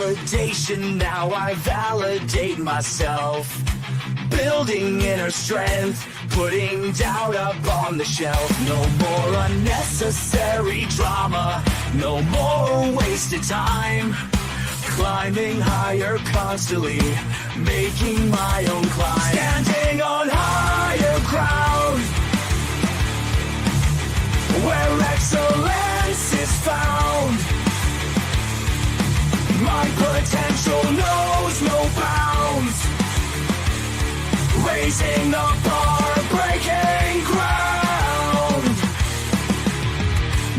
validation, now I validate myself. Building inner strength, putting doubt up on the shelf. No more unnecessary drama, no more wasted time. Climbing higher constantly, making my own climb. Standing on higher ground, where excellence is found. My potential knows no bounds. Raising the bar, breaking ground.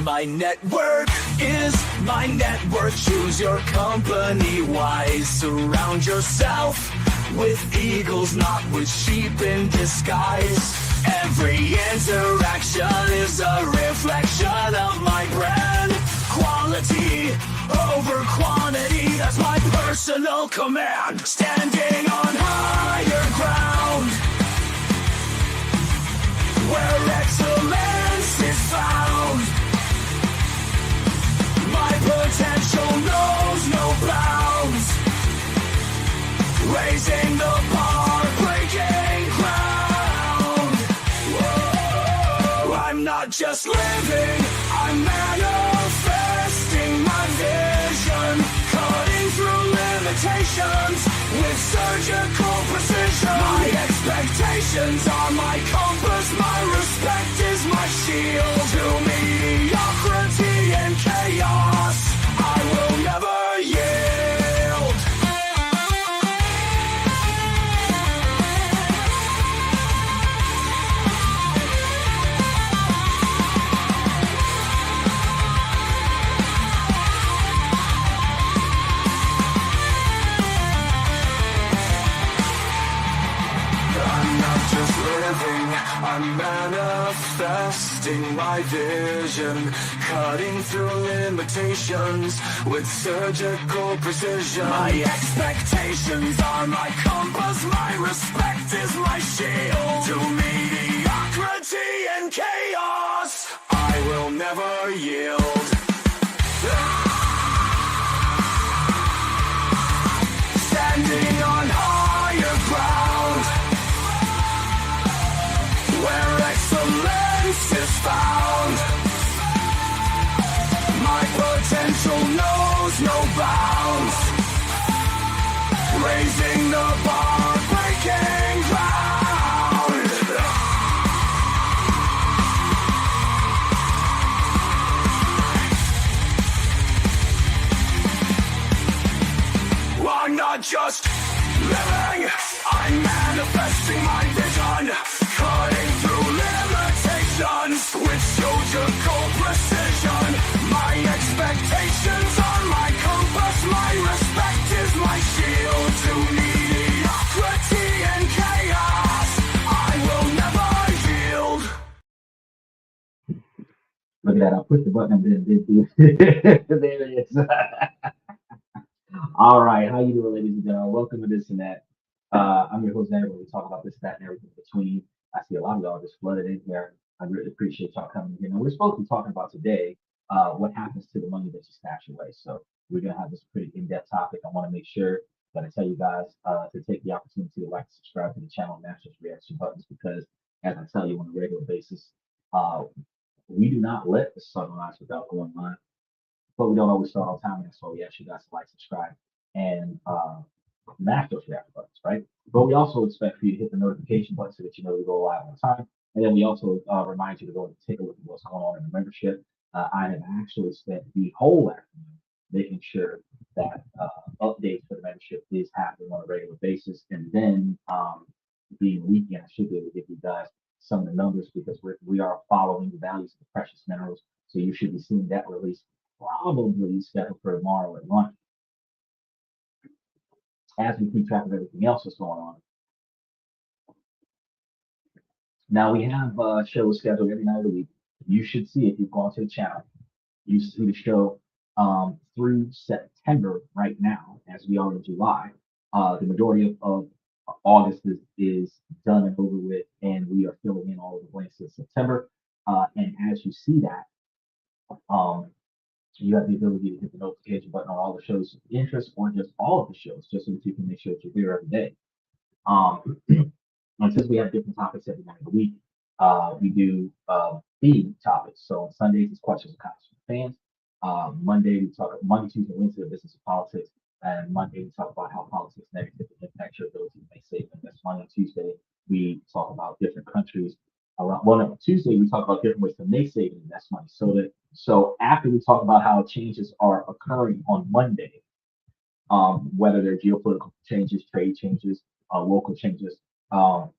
My network is my net worth. Choose your company wise. Surround yourself with eagles, not with sheep in disguise. Every interaction is a reflection of my brand. Quality over quantity, that's my personal command. Standing on higher ground, where excellence is found. My potential knows no bounds. Raising the bar, breaking ground. Whoa, I'm not just living, I'm manifesting my vision. Cutting through limitations with surgical precision. My expectations are my compass, my respect is my shield. To mediocrity and chaos, I will never yield. I'm not just living, I'm manifesting my vision. Cutting through limitations with surgical precision. My expectations are my compass, my respect is my shield. To mediocrity and chaos, I will never yield. Standing on higher ground, where excellence is found. My potential knows no bounds. Raising the bar, breaking ground. I'm not just living, I'm manifesting my vision. Cutting through limitations with surgical precision. My expectations are my compass, my respect is my shield. To mediocrity and chaos, I will never yield. Look at that, I pushed the button and then did this. There it is. All right, how you doing, ladies and gentlemen? Welcome to This and That. I'm your host, Ned, where we talk about this, that, and everything in between. I see a lot of y'all just flooded in here. I really appreciate y'all coming here. Now, we're supposed to be talking about today what happens to the money that you stash away. So we're going to have this pretty in-depth topic. I want to make sure that I tell you guys to take the opportunity to like, subscribe to the channel, and mash those reaction buttons, because as I tell you on a regular basis, we do not let the sun rise without going live, but we don't always start on time, and that's why we ask you guys to like, subscribe, and mash those reaction buttons, right? But we also expect for you to hit the notification button so that you know we go live on time. And then we also remind you to go and take a look at what's going on in the membership. I have actually spent the whole afternoon making sure that updates for the membership is happening on a regular basis. And then being weekend, I should be able to give you guys some of the numbers, because we are following the values of the precious minerals. So you should be seeing that release probably scheduled for tomorrow at lunch, as we keep track of everything else that's going on. Now we have shows scheduled every night of the week. You should see, if you've gone to the channel, you see the show through September right now, as we are in July. The majority of August is done and over with, and we are filling in all of the blanks in September. And as you see that, You have the ability to hit the notification button on all the shows of interest or just all of the shows, just so that you can make sure that you're here every day. Um, and since we have different topics every night of the week, we do theme topics. So on Sundays, it's questions and comments from fans. Monday, Tuesday, Wednesday, business and politics. And Monday, we talk about how politics negatively impact your ability to make save and invest money. On Tuesday, we talk about different countries. No, Tuesday, we talk about different ways to make save and invest money. So after we talk about how changes are occurring on Monday, whether they're geopolitical changes, trade changes, local changes, um,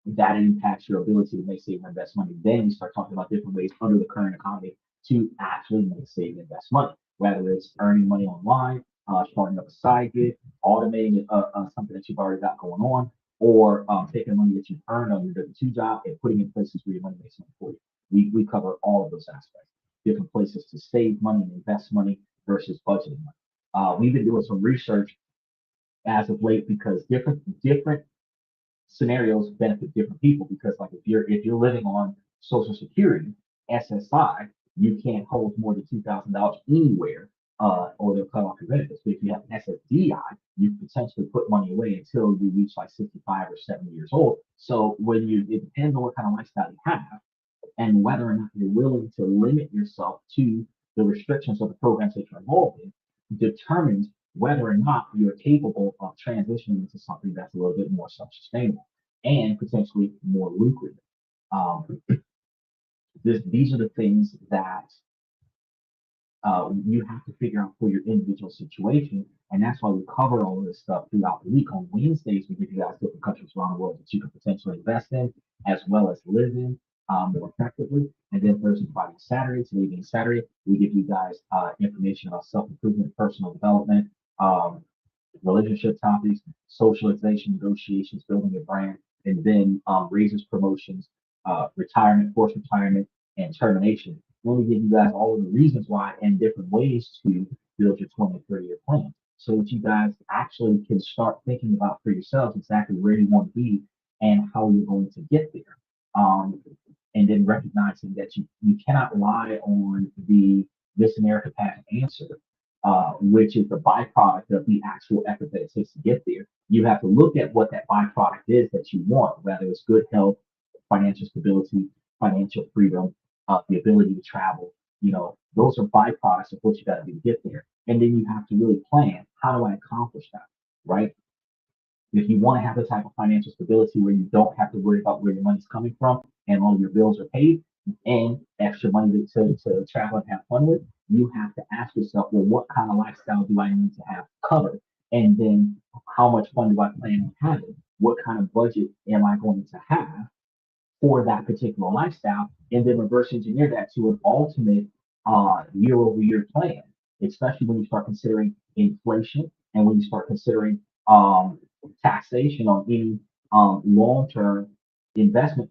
that impacts your ability to make, save, and invest money. Then we start talking about different ways under the current economy to actually make, save, and invest money, whether it's earning money online, starting up a side gig, automating something that you've already got going on, or taking money that you've earned on your W-2 job and putting it in places where your money makes money for you. We cover all of those aspects, different places to save money and invest money versus budgeting money. We've been doing some research as of late because different scenarios benefit different people because like if you're living on Social Security, SSI, you can't hold more than $2,000 anywhere, or they'll cut off your benefits. But if you have an SSDI, you can potentially put money away until you reach like 65 or 70 years old. So it depends on what kind of lifestyle you have and whether or not you're willing to limit yourself to the restrictions of the programs that you're involved in determines whether or not you're capable of transitioning into something that's a little bit more self-sustainable and potentially more lucrative. Um, these are the things that you have to figure out for your individual situation. And that's why we cover all of this stuff throughout the week. On Wednesdays, we give you guys different countries around the world that you can potentially invest in as well as live in more effectively. And then Thursday, Friday, Saturday, today being Saturday, we give you guys information about self-improvement, personal development, relationship topics, socialization, negotiations, building a brand, and then raises, promotions, retirement, forced retirement, and termination. Let me give you guys all of the reasons why and different ways to build your 20 to 30 year plan so that you guys actually can start thinking about for yourselves exactly where you want to be and how you're going to get there. And then recognizing that you cannot rely on the Miss America path answer, which is the byproduct of the actual effort that it takes to get there. You have to look at what that byproduct is that you want, whether it's good health, financial stability, financial freedom, the ability to travel. Those are byproducts of what you got to do to get there. And then you have to really plan, how do I accomplish that, right? If you want to have the type of financial stability where you don't have to worry about where your money's coming from and all your bills are paid and extra money to travel and have fun with, you have to ask yourself, well, what kind of lifestyle do I need to have covered? And then how much fun do I plan on having? What kind of budget am I going to have for that particular lifestyle? And then reverse engineer that to an ultimate year over year plan, especially when you start considering inflation and when you start considering taxation on any long-term investment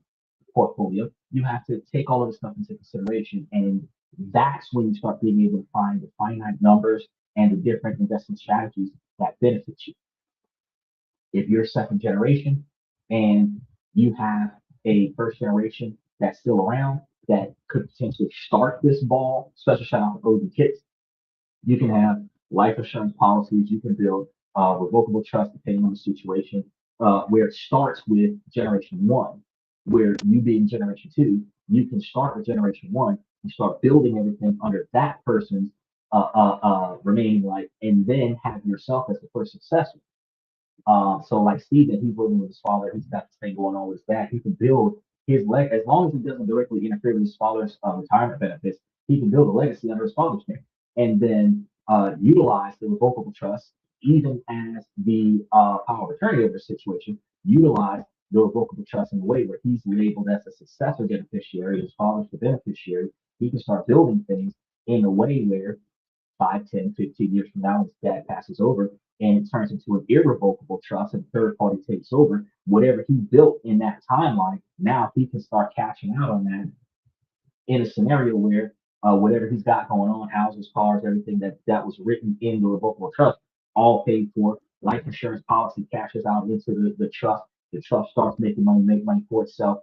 portfolio. You have to take all of this stuff into consideration, and that's when you start being able to find the finite numbers and the different investment strategies that benefit you. If you're second generation and you have a first generation that's still around that could potentially start this ball, special shout out to OG Kicks, you can have life insurance policies. You can build revocable trust depending on the situation, where it starts with generation one, where you being generation two, you can start with generation one and start building everything under that person's remaining life, and then have yourself as the first successor. So like Steven, he's living with his father. He's got this thing going on with his dad. He can build his leg as long as he doesn't directly interfere with his father's retirement benefits. He can build a legacy under his father's name, and then utilize the revocable trust, even as the power of attorney over the situation. Utilize the revocable trust in a way where he's labeled as a successor beneficiary, his father's the beneficiary. He can start building things in a way where 5, 10, 15 years from now, his dad passes over and it turns into an irrevocable trust and third party takes over. Whatever he built in that timeline, now he can start cashing out on that in a scenario where whatever he's got going on, houses, cars, everything that was written in the revocable trust, all paid for. Life insurance policy cashes out into the trust. The trust starts making money, make money for itself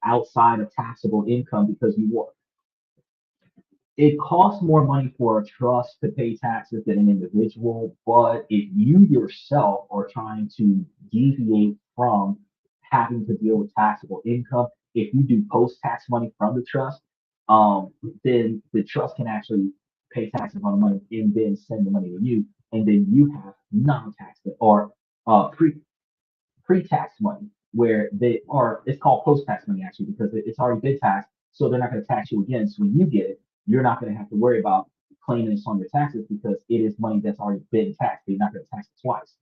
outside of taxable income because you work. it costs more money for a trust to pay taxes than an individual, but if you yourself are trying to deviate from having to deal with taxable income, if you do post-tax money from the trust, then the trust can actually pay taxes on the money and then send the money to you, and then you have non-tax or pre-tax money where they are, it's called post-tax money actually because it's already been taxed, so they're not going to tax you again. So when you get it, you're not going to have to worry about claiming this on your taxes because it is money that's already been taxed. They're not going to tax it twice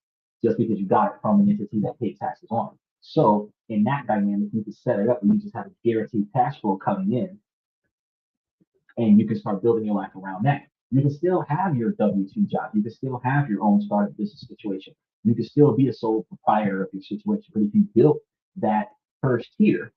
just because you got it from an entity that paid taxes on it. So in that dynamic, you can set it up and you just have a guaranteed cash flow coming in and you can start building your life around that. You can still have your W-2 job. You can still have your own startup business situation. You can still be a sole proprietor of your situation. But if you built that first tier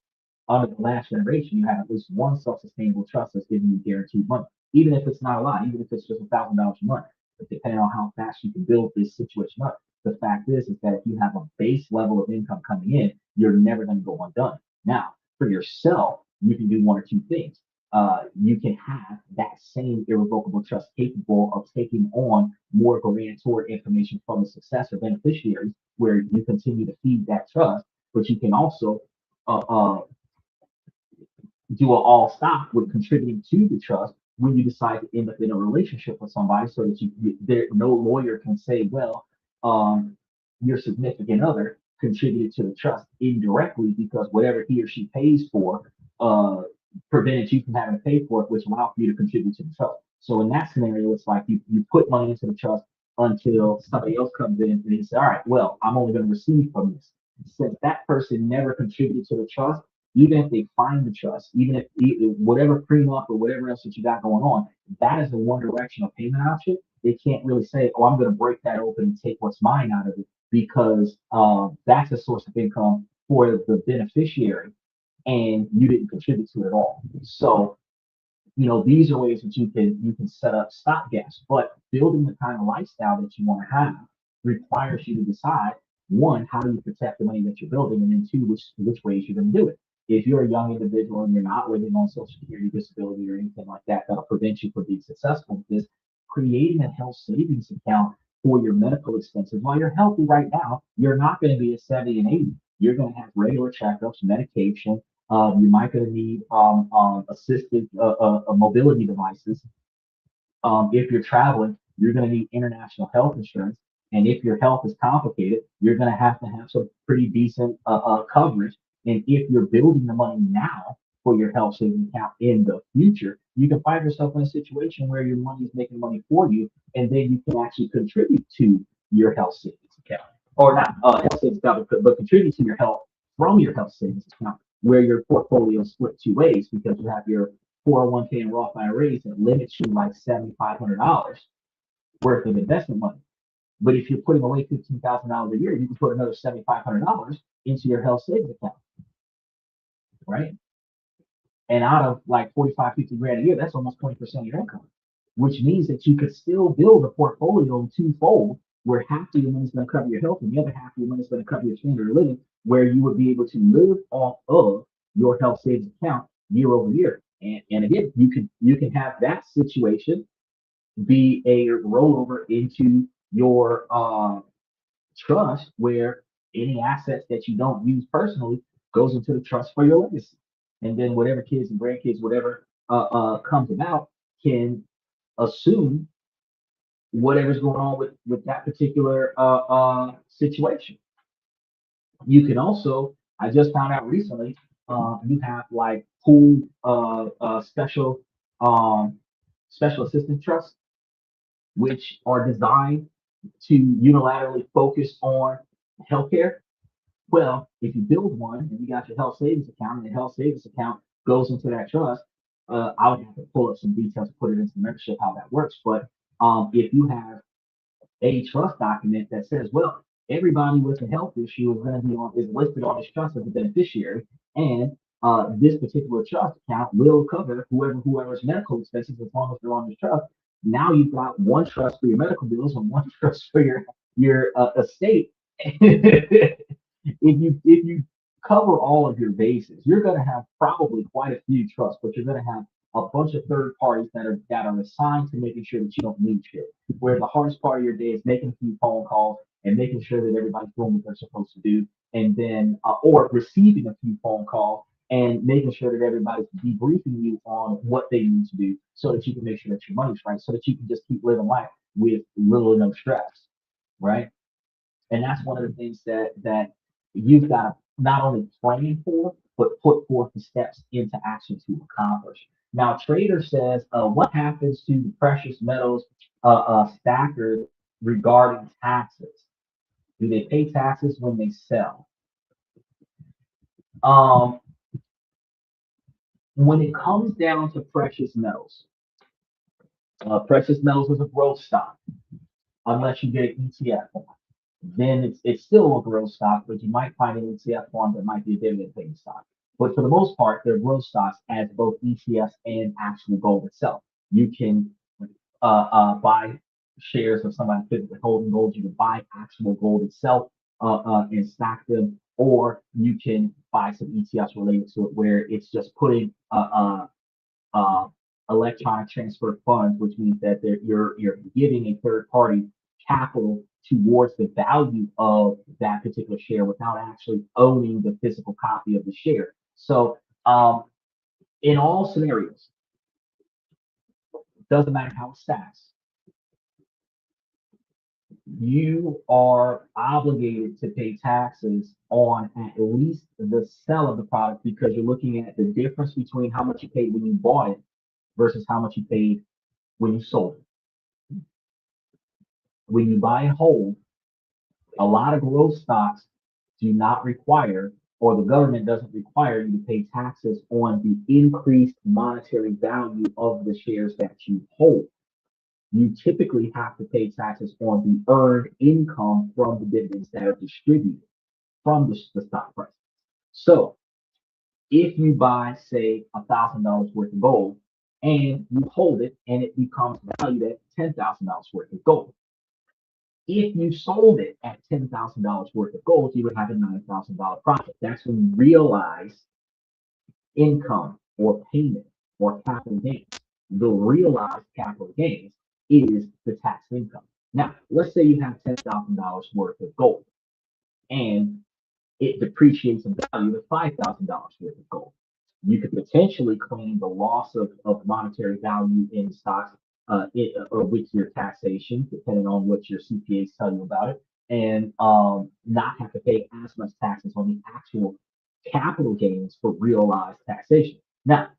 under the last generation, you have at least one self-sustainable trust that's giving you guaranteed money, even if it's not a lot, even if it's just $1,000 a month. But depending on how fast you can build this situation up, the fact is that if you have a base level of income coming in, you're never going to go undone. Now, for yourself, you can do one or two things. You can have that same irrevocable trust capable of taking on more guarantor information from the successor beneficiaries, where you continue to feed that trust, but you can also uh, uh, do an all stop with contributing to the trust when you decide to end up in a relationship with somebody, so that there no lawyer can say, well, your significant other contributed to the trust indirectly because whatever he or she pays for prevented you from having to pay for it, which allowed for you to contribute to the trust. So in that scenario, it's like you put money into the trust until somebody else comes in and they say, all right, well, I'm only going to receive from this. Since that person never contributed to the trust, even if they find the trust, even if whatever prenup or whatever else that you got going on, that is the one directional payment option. They can't really say, oh, I'm going to break that open and take what's mine out of it because that's a source of income for the beneficiary and you didn't contribute to it at all. So, these are ways that you can set up stopgaps, but building the kind of lifestyle that you want to have requires you to decide, one, how do you protect the money that you're building, and then two, which ways you're going to do it. If you're a young individual and you're not living on Social Security, disability, or anything like that, that'll prevent you from being successful with this, creating a health savings account for your medical expenses. While you're healthy right now, you're not going to be at 70 and 80. You're going to have regular checkups, medication. You might going to need assisted mobility devices. If you're traveling, you're going to need international health insurance. And if your health is complicated, you're going to have some pretty decent coverage. And if you're building the money now for your health savings account in the future, you can find yourself in a situation where your money is making money for you, and then you can actually contribute to your health savings account, or not health savings account, but contribute to your health from your health savings account, where your portfolio is split two ways because you have your 401k and Roth IRAs that limits you like $7,500 worth of investment money. But if you're putting away $15,000 a year, you can put another $7,500 into your health savings account, right? And out of like 45, 50 grand a year, that's almost 20% of your income, which means that you could still build a portfolio twofold where half of your money is going to cover your health and the other half of your money is going to cover your standard of living, where you would be able to live off of your health savings account year over year. And again, you can have that situation be a rollover into your trust, where any assets that you don't use personally goes into the trust for your legacy, and then whatever kids and grandkids, whatever comes about, can assume whatever's going on with that particular situation. You can also, I just found out recently, you have like pool um, special assistance trusts, which are designed to unilaterally focus on healthcare. Well, if you build one and you got your health savings account and the health savings account goes into that trust, I would have to pull up some details to put it into the membership how that works. But if you have a trust document that says, well, everybody with a health issue is going to be is listed on this trust as a beneficiary, and this particular trust account will cover whoever's medical expenses as long as they're on this trust. Now you've got one trust for your medical bills and one trust for your estate. If you cover all of your bases, you're going to have probably quite a few trusts, but you're going to have a bunch of third parties that are assigned to making sure that you don't lose shit. Where the hardest part of your day is making a few phone calls and making sure that everybody's doing what they're supposed to do, and then or receiving a few phone calls and making sure that everybody's debriefing you on what they need to do so that you can make sure that your money's right, so that you can just keep living life with little or no stress, right? And that's one of the things that you've got to not only plan for, but put forth the steps into action to accomplish. Now, Trader says, what happens to the precious metals stackers regarding taxes? Do they pay taxes when they sell? Um, when it comes down to precious metals is a growth stock unless you get an ETF form. Then it's still a growth stock, but you might find an ETF form that might be a dividend paying stock. But for the most part, they're growth stocks as both ETFs and actual gold itself. You can buy shares of somebody physically holding gold. You can buy actual gold itself and stack them, or you can buy some ETFs related to it where it's just putting uh, electronic transfer funds, which means that you're giving a third party capital towards the value of that particular share without actually owning the physical copy of the share. So in all scenarios, doesn't matter how it stacks, you are obligated to pay taxes on at least the sell of the product because you're looking at the difference between how much you paid when you bought it versus how much you paid when you sold it. When you buy and hold, a lot of growth stocks do not require, or the government doesn't require you to pay taxes on the increased monetary value of the shares that you hold. You typically have to pay taxes on the earned income from the dividends that are distributed from the stock price. So if you buy, say, $1,000 worth of gold and you hold it and it becomes valued at $10,000 worth of gold, if you sold it at $10,000 worth of gold, you would have a $9,000 profit. That's when you realize income or payment or capital gains. The realized capital gains is the tax income. Now, let's say you have $10,000 worth of gold and it depreciates in value to $5,000 worth of gold. You could potentially claim the loss of monetary value in stocks with your taxation, depending on what your CPAs tell you about it, and not have to pay as much taxes on the actual capital gains for realized taxation. Now,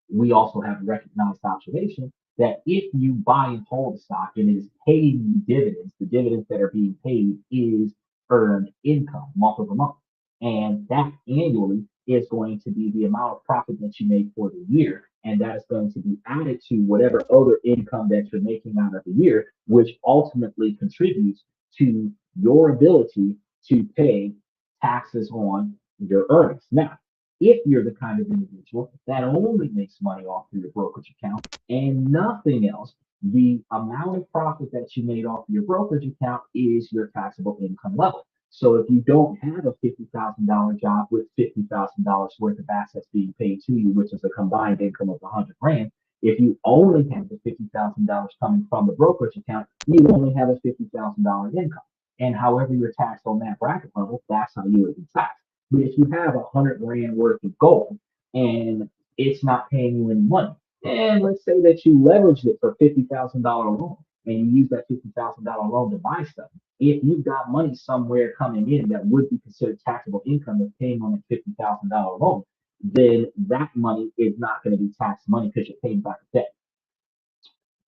we also have recognized observation that if you buy and hold the stock and it is paying dividends, the dividends that are being paid is earned income month over month. And that annually is going to be the amount of profit that you make for the year. And that is going to be added to whatever other income that you're making out of the year, which ultimately contributes to your ability to pay taxes on your earnings. Now, if you're the kind of individual that only makes money off of your brokerage account and nothing else, the amount of profit that you made off of your brokerage account is your taxable income level. So if you don't have a $50,000 job with $50,000 worth of assets being paid to you, which is a combined income of 100 grand, if you only have the $50,000 coming from the brokerage account, you only have a $50,000 income. And however you're taxed on that bracket level, that's how you would be taxed. But if you have 100 grand worth of gold and it's not paying you any money, and let's say that you leveraged it for $50,000 loan and you use that $50,000 loan to buy stuff. If you've got money somewhere coming in that would be considered taxable income that's paying on a $50,000 loan, then that money is not going to be taxed money because you're paying back the debt.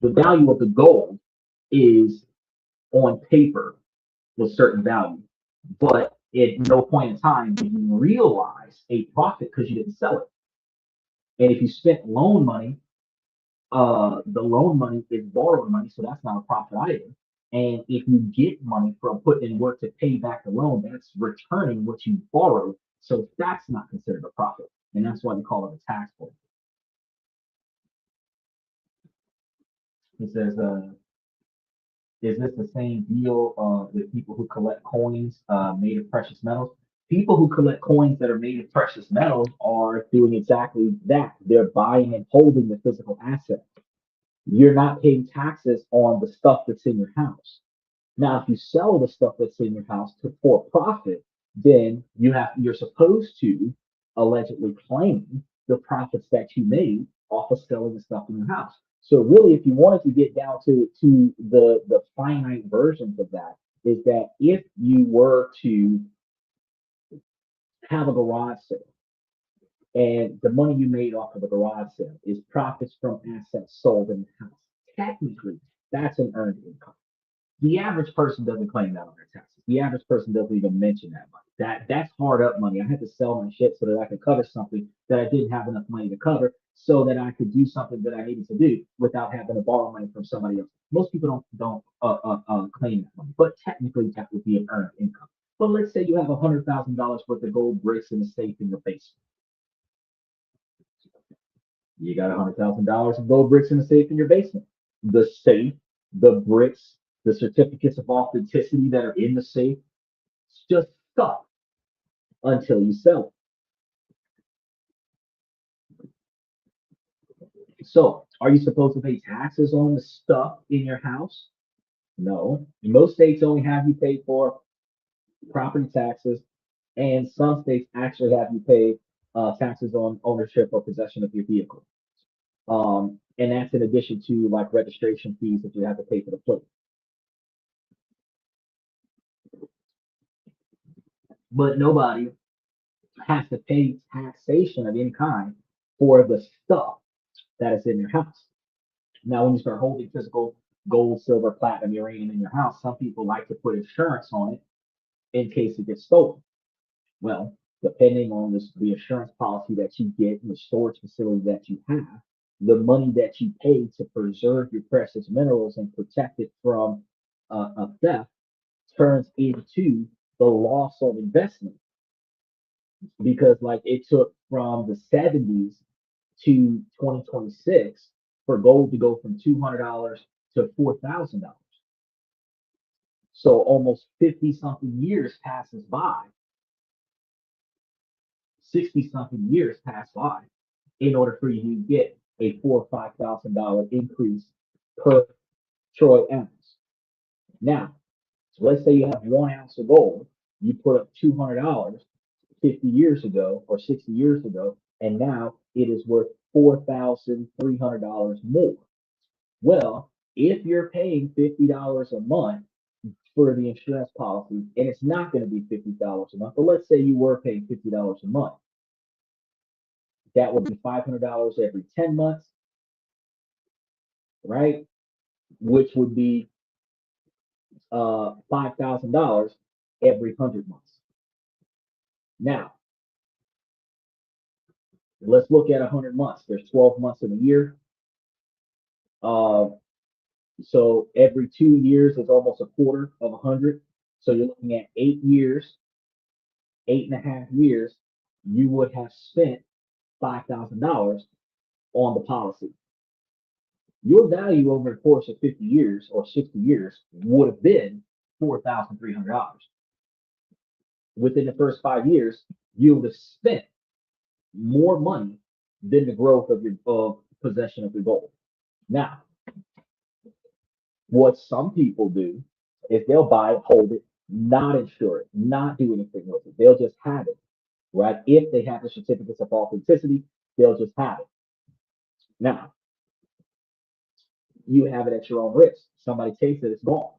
The value of the gold is on paper with certain value, but at no point in time did you realize a profit because you didn't sell it. And if you spent loan money, the loan money is borrowed money, so that's not a profit either. And if you get money from putting in work to pay back the loan, that's returning what you borrowed. So that's not considered a profit. And that's why they call it a tax bill. It says, is this the same deal with people who collect coins made of precious metals? People who collect coins that are made of precious metals are doing exactly that. They're buying and holding the physical asset. You're not paying taxes on the stuff that's in your house. Now, if you sell the stuff that's in your house for profit, then you're supposed to allegedly claim the profits that you made off of selling the stuff in your house. So really, if you wanted to get down to the finite versions of that, is that if you were to have a garage sale and the money you made off of the garage sale is profits from assets sold in the house, technically that's an earned income. The average person doesn't claim that on their taxes. The average person doesn't even mention that money. That's hard up money. I had to sell my shit so that I could cover something that I didn't have enough money to cover, so that I could do something that I needed to do without having to borrow money from somebody else. Most people don't claim that money, but technically that would be an earned income. But let's say you have $100,000 worth of gold bricks in a safe in your basement. You got $100,000 of gold bricks in the safe in your basement. The safe, the bricks, the certificates of authenticity that are in the safe just stuck until you sell it. So, are you supposed to pay taxes on the stuff in your house? No. Most states only have you pay for property taxes, and some states actually have you pay taxes on ownership or possession of your vehicle. And that's in addition to like registration fees that you have to pay for the plate. But nobody has to pay taxation of any kind for the stuff that is in your house. Now, when you start holding physical gold, silver, platinum, uranium in your house, some people like to put insurance on it in case it gets stolen. Well, depending on the insurance policy that you get and the storage facility that you have, the money that you pay to preserve your precious minerals and protect it from a theft turns into the loss of investment, because like it took from the 70s to 2026 for gold to go from $200 to $4,000. So almost 50 something years passes by, 60 something years pass by in order for you to get a $4,000 or $5,000 increase per troy ounce. Now, so let's say you have 1 ounce of gold, you put up $200 50 years ago or 60 years ago, and now it is worth $4,300 more. Well, if you're paying $50 a month for the insurance policy, and it's not going to be $50 a month, but let's say you were paying $50 a month, that would be $500 every 10 months, right? Which would be $5,000 every 100 months. Now, let's look at 100 months. There's 12 months in a year. Uh, so every 2 years is almost a quarter of 100. So you're looking at 8 years, 8.5 years, you would have spent $5,000 on the policy. Your value over the course of 50 years or 60 years would have been $4,300. Within the first 5 years, you would have spent more money than the growth of your possession of your gold. Now, what some people do is they'll buy it, hold it, not insure it, not do anything with it. They'll just have it, right? If they have the certificates of authenticity, they'll just have it. Now, you have it at your own risk. Somebody takes it, it's gone,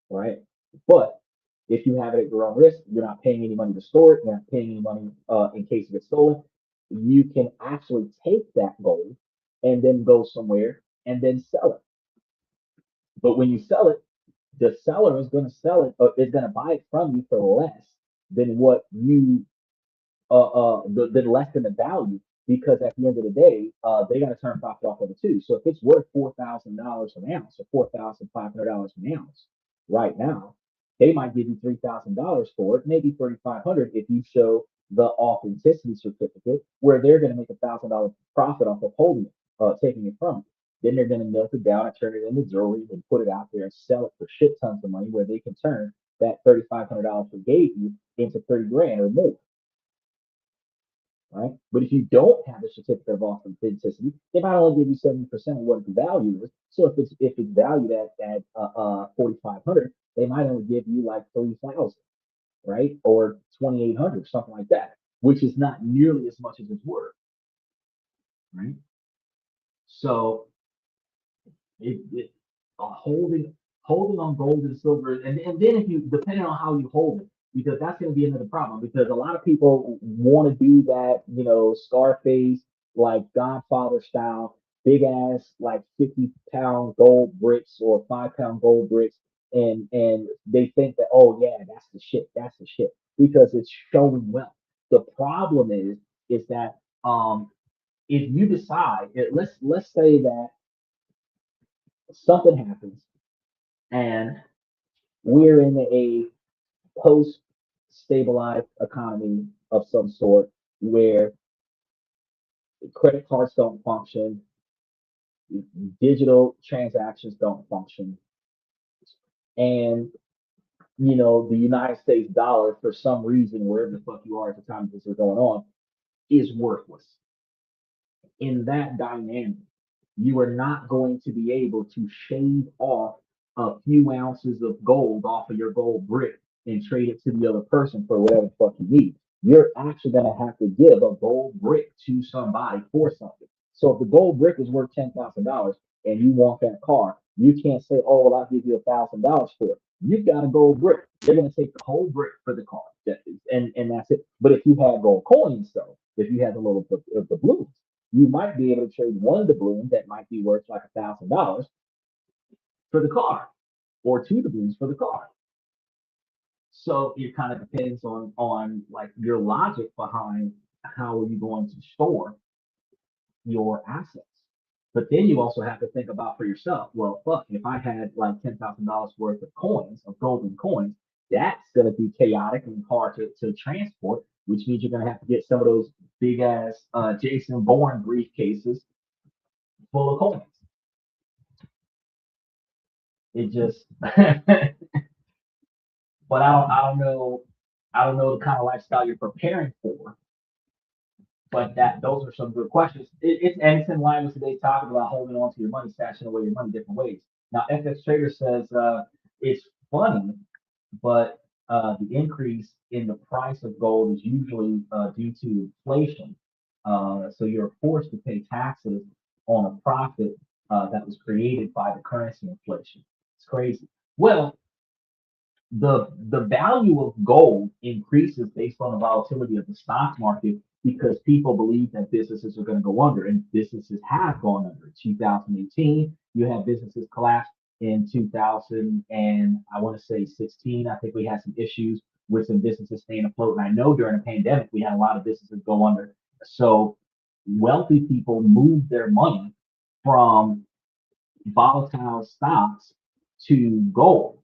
right? But if you have it at your own risk, you're not paying any money to store it, you're not paying any money in case it gets stolen. You can actually take that gold and then go somewhere and then sell it. But when you sell it, the seller is going to sell it or is going to buy it from you for less than what you than less than the value, because at the end of the day, they got to turn profit off of it too. So if it's worth $4,000 an ounce or $4,500 an ounce right now, they might give you $3,000 for it, maybe 3,500 if you show the authenticity certificate, where they're going to make $1,000 profit off of holding it, taking it from you. Then they're going to melt it down and turn it into jewelry and put it out there and sell it for shit tons of money, where they can turn that $3,500 we gave you into 30 grand or more, right? But if you don't have a certificate of authenticity, they might only give you 70% of what the value is. So if it's valued at 4,500, they might only give you like 3,000, right? Or 2,800, something like that, which is not nearly as much as it's worth, right? So it holding on gold and silver, and then if you depending on how you hold it, because that's going to be another problem. Because a lot of people want to do that, Scarface, like Godfather style, big ass like 50-pound gold bricks or 5-pound gold bricks, and they think that, oh yeah, that's the shit, because it's showing wealth. The problem is that if you decide, let's say that something happens and we're in a post stabilized economy of some sort where credit cards don't function, digital transactions don't function, and the United States dollar, for some reason, wherever the fuck you are at the time this is going on, is worthless. In that dynamic, you are not going to be able to shave off a few ounces of gold off of your gold brick and trade it to the other person for whatever the fuck you need. You're actually going to have to give a gold brick to somebody for something. So if the gold brick is worth $10,000 and you want that car, you can't say, "Oh, well, I'll give you $1,000 for it." You've got a gold brick. They're going to take the whole brick for the car, and that's it. But if you had gold coins, though, if you had the little the blues, you might be able to trade one doubloon that might be worth like $1,000 for the car, or two doubloons for the car. So it kind of depends on like your logic behind how are you going to store your assets. But then you also have to think about for yourself, well, fuck, if I had like $10,000 worth of coins, of golden coins, that's going to be chaotic and hard to transport, which means you're going to have to get some of those big ass Jason Bourne briefcases full of coins. It just, but I don't know the kind of lifestyle you're preparing for. But those are some good questions. And it's in line with today's topic about holding on to your money, stashing away your money different ways. Now, FX Trader says it's funny, but the increase in the price of gold is usually due to inflation. So you're forced to pay taxes on a profit that was created by the currency inflation. It's crazy. Well, the value of gold increases based on the volatility of the stock market because people believe that businesses are going to go under, and businesses have gone under. In 2018, you had businesses collapse. In 2000 and I want to say 16, I think we had some issues with some businesses staying afloat. And I know during the pandemic we had a lot of businesses go under. So wealthy people moved their money from volatile stocks to gold.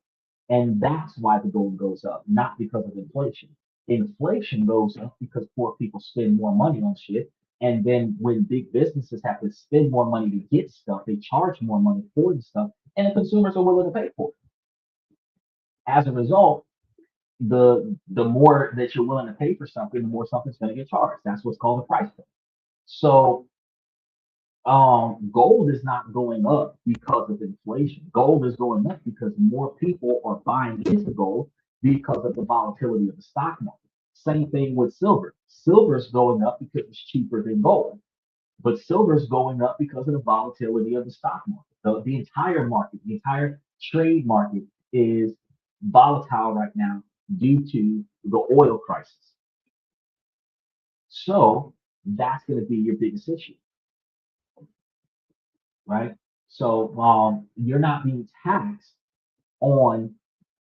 And that's why the gold goes up, not because of inflation. Inflation goes up because poor people spend more money on shit. And then when big businesses have to spend more money to get stuff, they charge more money for the stuff, and the consumers are willing to pay for it. As a result, the more that you're willing to pay for something, the more something's going to get charged. That's what's called the price point. So gold is not going up because of inflation. Gold is going up because more people are buying into gold because of the volatility of the stock market. Same thing with silver. Silver is going up because it's cheaper than gold, but silver is going up because of the volatility of the stock market. So the entire market, the entire trade market is volatile right now due to the oil crisis. So that's going to be your biggest issue, right? So you're not being taxed on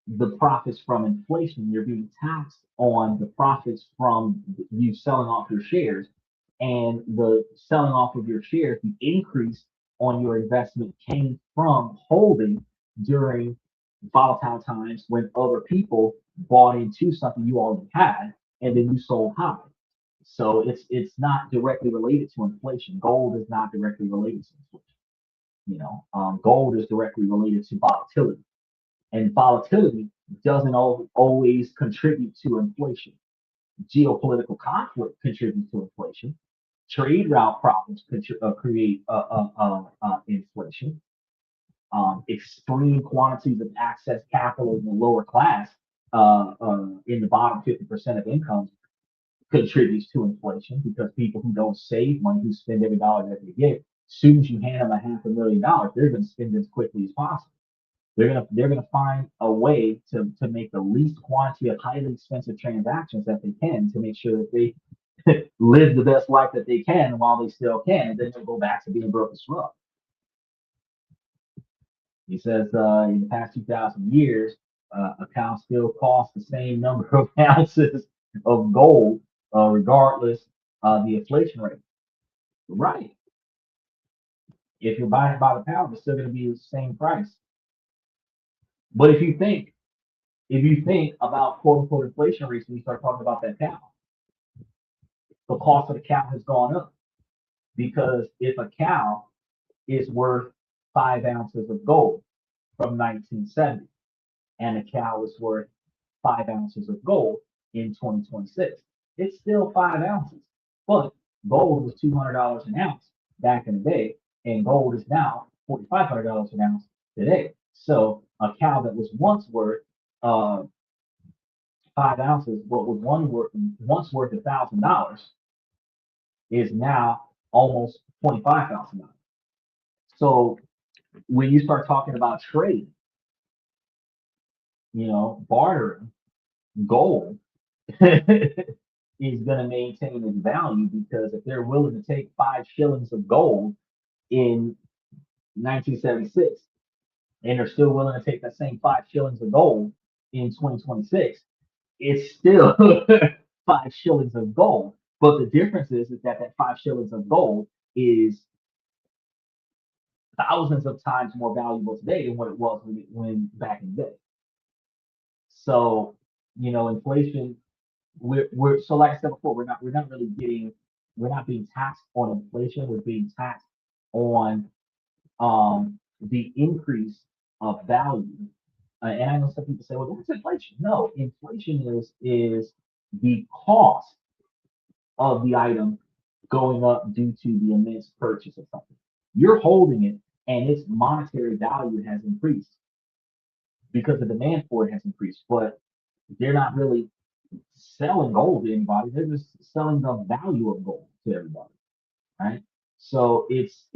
the profits from inflation. You're being taxed on the profits from you selling off your shares, and the selling off of your shares, the increase on your investment came from holding during volatile times when other people bought into something you already had and then you sold high. So it's not directly related to inflation. Gold is not directly related to inflation. Gold is directly related to volatility, and volatility doesn't always contribute to inflation. Geopolitical conflict contributes to inflation. Trade route problems create inflation. Extreme quantities of access capital in the lower class, in the bottom 50% of incomes, contributes to inflation because people who don't save money, who spend every dollar that they get, as soon as you hand them a $500,000, they're going to spend it as quickly as possible. They're gonna find a way to make the least quantity of highly expensive transactions that they can to make sure that they live the best life that they can while they still can, and then they'll go back to being broke as well. He says in the past 2,000 years, a cow still costs the same number of ounces of gold, regardless of the inflation rate. Right. If you're buying it by the pound, it's still going to be the same price. But if you think about quote unquote inflation rates when you start talking about that cow, the cost of the cow has gone up. Because if a cow is worth 5 ounces of gold from 1970, and a cow is worth 5 ounces of gold in 2026, it's still 5 ounces. But gold was $200 an ounce back in the day, and gold is now $4,500 an ounce today. So a cow that was once worth 5 ounces, what was once worth $1,000, is now almost $25,000. So when you start talking about trade, bartering, gold is going to maintain its value because if they're willing to take 5 shillings of gold in 1976 and they're still willing to take that same 5 shillings of gold in 2026, it's still 5 shillings of gold. But the difference is that 5 shillings of gold is thousands of times more valuable today than what it was when back in the day. So, inflation, we're so like I said before, we're not being taxed on inflation. We're being taxed on the increase of value. And I know some people say, well, what's inflation? No, inflation is the cost of the item going up due to the immense purchase of something. You're holding it and its monetary value has increased because the demand for it has increased, but they're not really selling gold to anybody. They're just selling the value of gold to everybody, right? So it's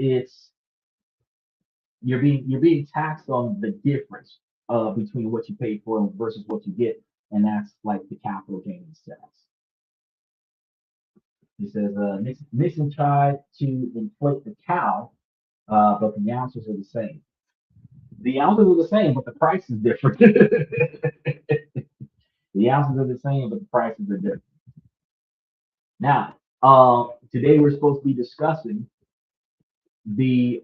you're being taxed on the difference between what you pay for versus what you get, and that's like the capital gains tax. He says Nixon tried to inflate the cow, but the ounces are the same. The ounces are the same, but the price is different. The ounces are the same, but the prices are different. Now, today we're supposed to be discussing the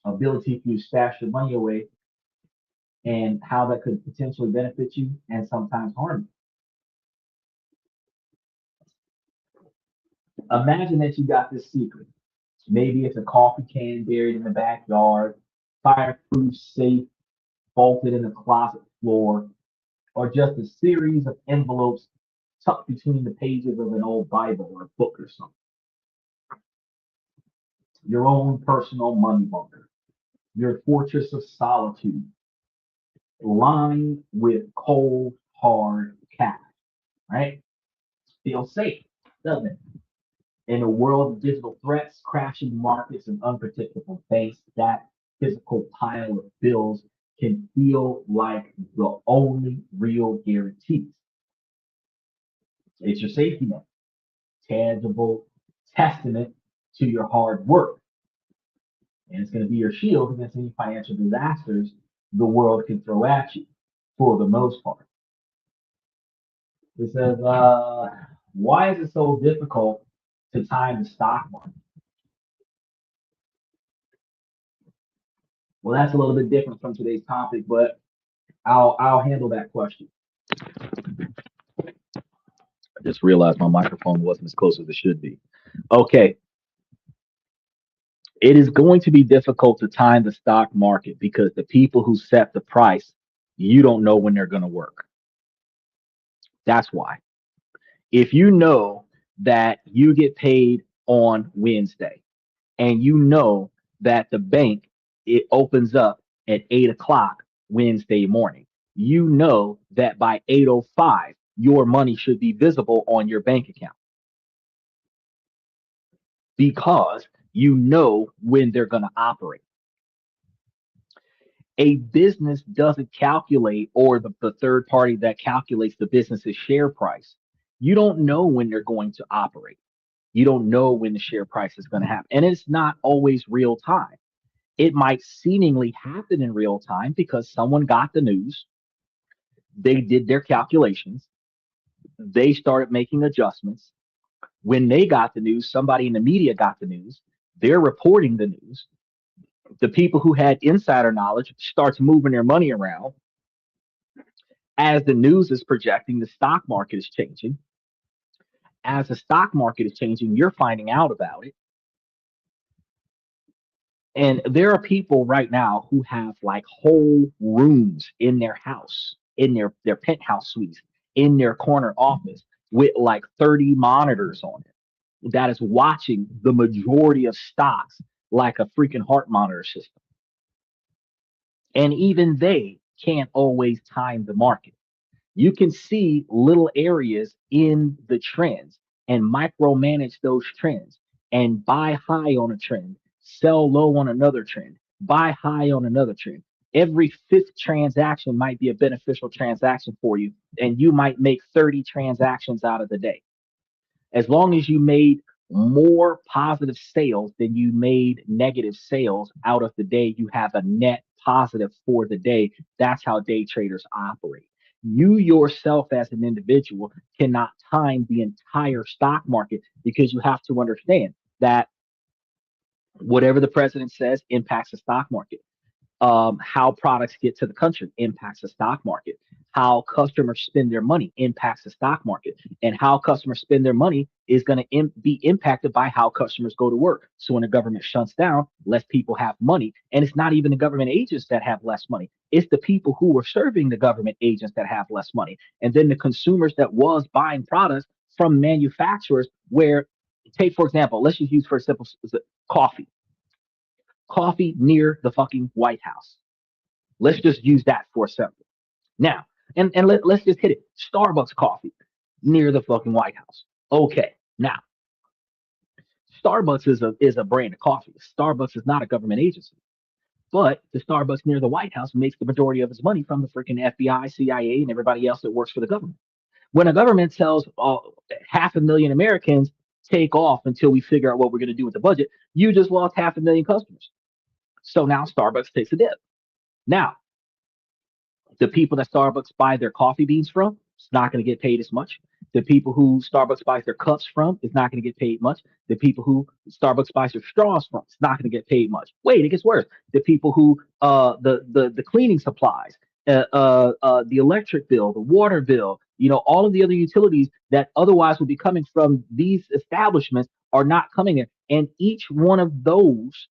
ability to stash your money away and how that could potentially benefit you and sometimes harm you. Imagine that you got this secret. Maybe it's a coffee can buried in the backyard, fireproof safe bolted in the closet floor, or just a series of envelopes tucked between the pages of an old Bible or a book or something. Your own personal money bunker, your fortress of solitude, lined with cold, hard cash, right? Feels safe, doesn't it? In a world of digital threats, crashing markets, and unpredictable banks, that physical pile of bills can feel like the only real guarantees. It's your safety net, tangible testament to your hard work. And it's going to be your shield against any financial disasters the world can throw at you for the most part. It says, why is it so difficult to time the stock market? Well, that's a little bit different from today's topic, but I'll handle that question. I just realized my microphone wasn't as close as it should be. Okay. It is going to be difficult to time the stock market because the people who set the price You don't know when they're going to work. That's why. If you know that you get paid on Wednesday and you know that the bank it opens up at 8 o'clock Wednesday morning, you know that by 8:05 your money should be visible on your bank account because you know when they're going to operate. A business doesn't calculate, or the third party that calculates the business's share price, you don't know when they're going to operate. You don't know when the share price is going to happen. And it's not always real time. It might seemingly happen in real time because someone got the news, they did their calculations, they started making adjustments. When they got the news, somebody in the media got the news, they're reporting the news. The people who had insider knowledge starts moving their money around. As the news is projecting, the stock market is changing. As the stock market is changing, you're finding out about it. And there are people right now who have like whole rooms in their house, in their penthouse suites, in their corner office with like 30 monitors on it that is watching the majority of stocks like a freaking heart monitor system. And even they can't always time the market. You can see little areas in the trends and micromanage those trends and buy high on a trend, sell low on another trend, buy high on another trend. Every fifth transaction might be a beneficial transaction for you, and you might make 30 transactions out of the day. As long as you made more positive sales than you made negative sales out of the day, you have a net positive for the day. That's how day traders operate. You yourself as an individual cannot time the entire stock market because you have to understand that whatever the president says impacts the stock market. How products get to the country impacts the stock market. How customers spend their money impacts the stock market. And how customers spend their money is going to be impacted by how customers go to work. So when the government shuts down, less people have money. And it's not even the government agents that have less money. It's the people who were serving the government agents that have less money. And then the consumers that was buying products from manufacturers where, take for example, let's just use for example coffee near the fucking White House. Let's just use that for a second. Now, and let's just hit it. Starbucks coffee near the fucking White House. Okay. Now, Starbucks is a brand of coffee. Starbucks is not a government agency. But the Starbucks near the White House makes the majority of its money from the freaking FBI, CIA, and everybody else that works for the government. When a government tells 500,000 Americans take off until we figure out what we're going to do with the budget, you just lost 500,000 customers. So now Starbucks takes a dip. Now, the people that Starbucks buy their coffee beans from, it's not going to get paid as much. The people who Starbucks buys their cups from, it's not going to get paid much. The people who Starbucks buys their straws from, it's not going to get paid much. Wait, it gets worse. The people who the cleaning supplies, the electric bill, the water bill, all of the other utilities that otherwise would be coming from these establishments are not coming in, and each one of those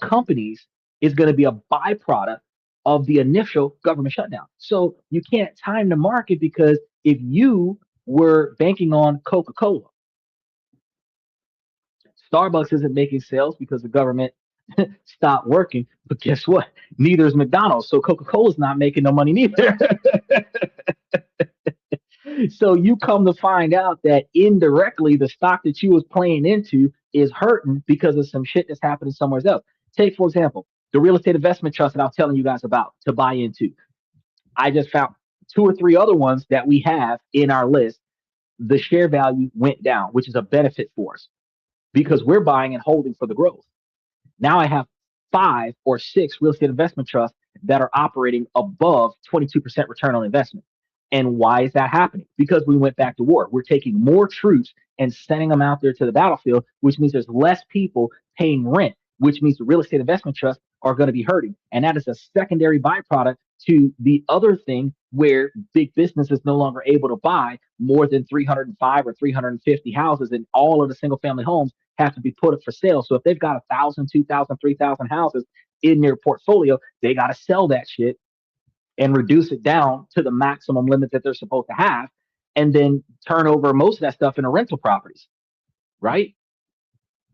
companies is going to be a byproduct of the initial government shutdown. So you can't time the market because if you were banking on Coca-Cola, Starbucks isn't making sales because the government stopped working. But guess what? Neither is McDonald's. So Coca-Cola's not making no money neither. So you come to find out that indirectly the stock that you was playing into is hurting because of some shit that's happening somewhere else. Take, for example, the real estate investment trust that I was telling you guys about to buy into. I just found two or three other ones that we have in our list. The share value went down, which is a benefit for us because we're buying and holding for the growth. Now I have 5 or 6 real estate investment trusts that are operating above 22% return on investment. And why is that happening? Because we went back to war. We're taking more troops and sending them out there to the battlefield, which means there's less people paying rent, which means the real estate investment trusts are going to be hurting. And that is a secondary byproduct to the other thing where big business is no longer able to buy more than 305 or 350 houses, and all of the single family homes have to be put up for sale. So if they've got 1,000, 2,000, 3,000 houses in their portfolio, they got to sell that shit and reduce it down to the maximum limit that they're supposed to have, and then turn over most of that stuff into rental properties, right?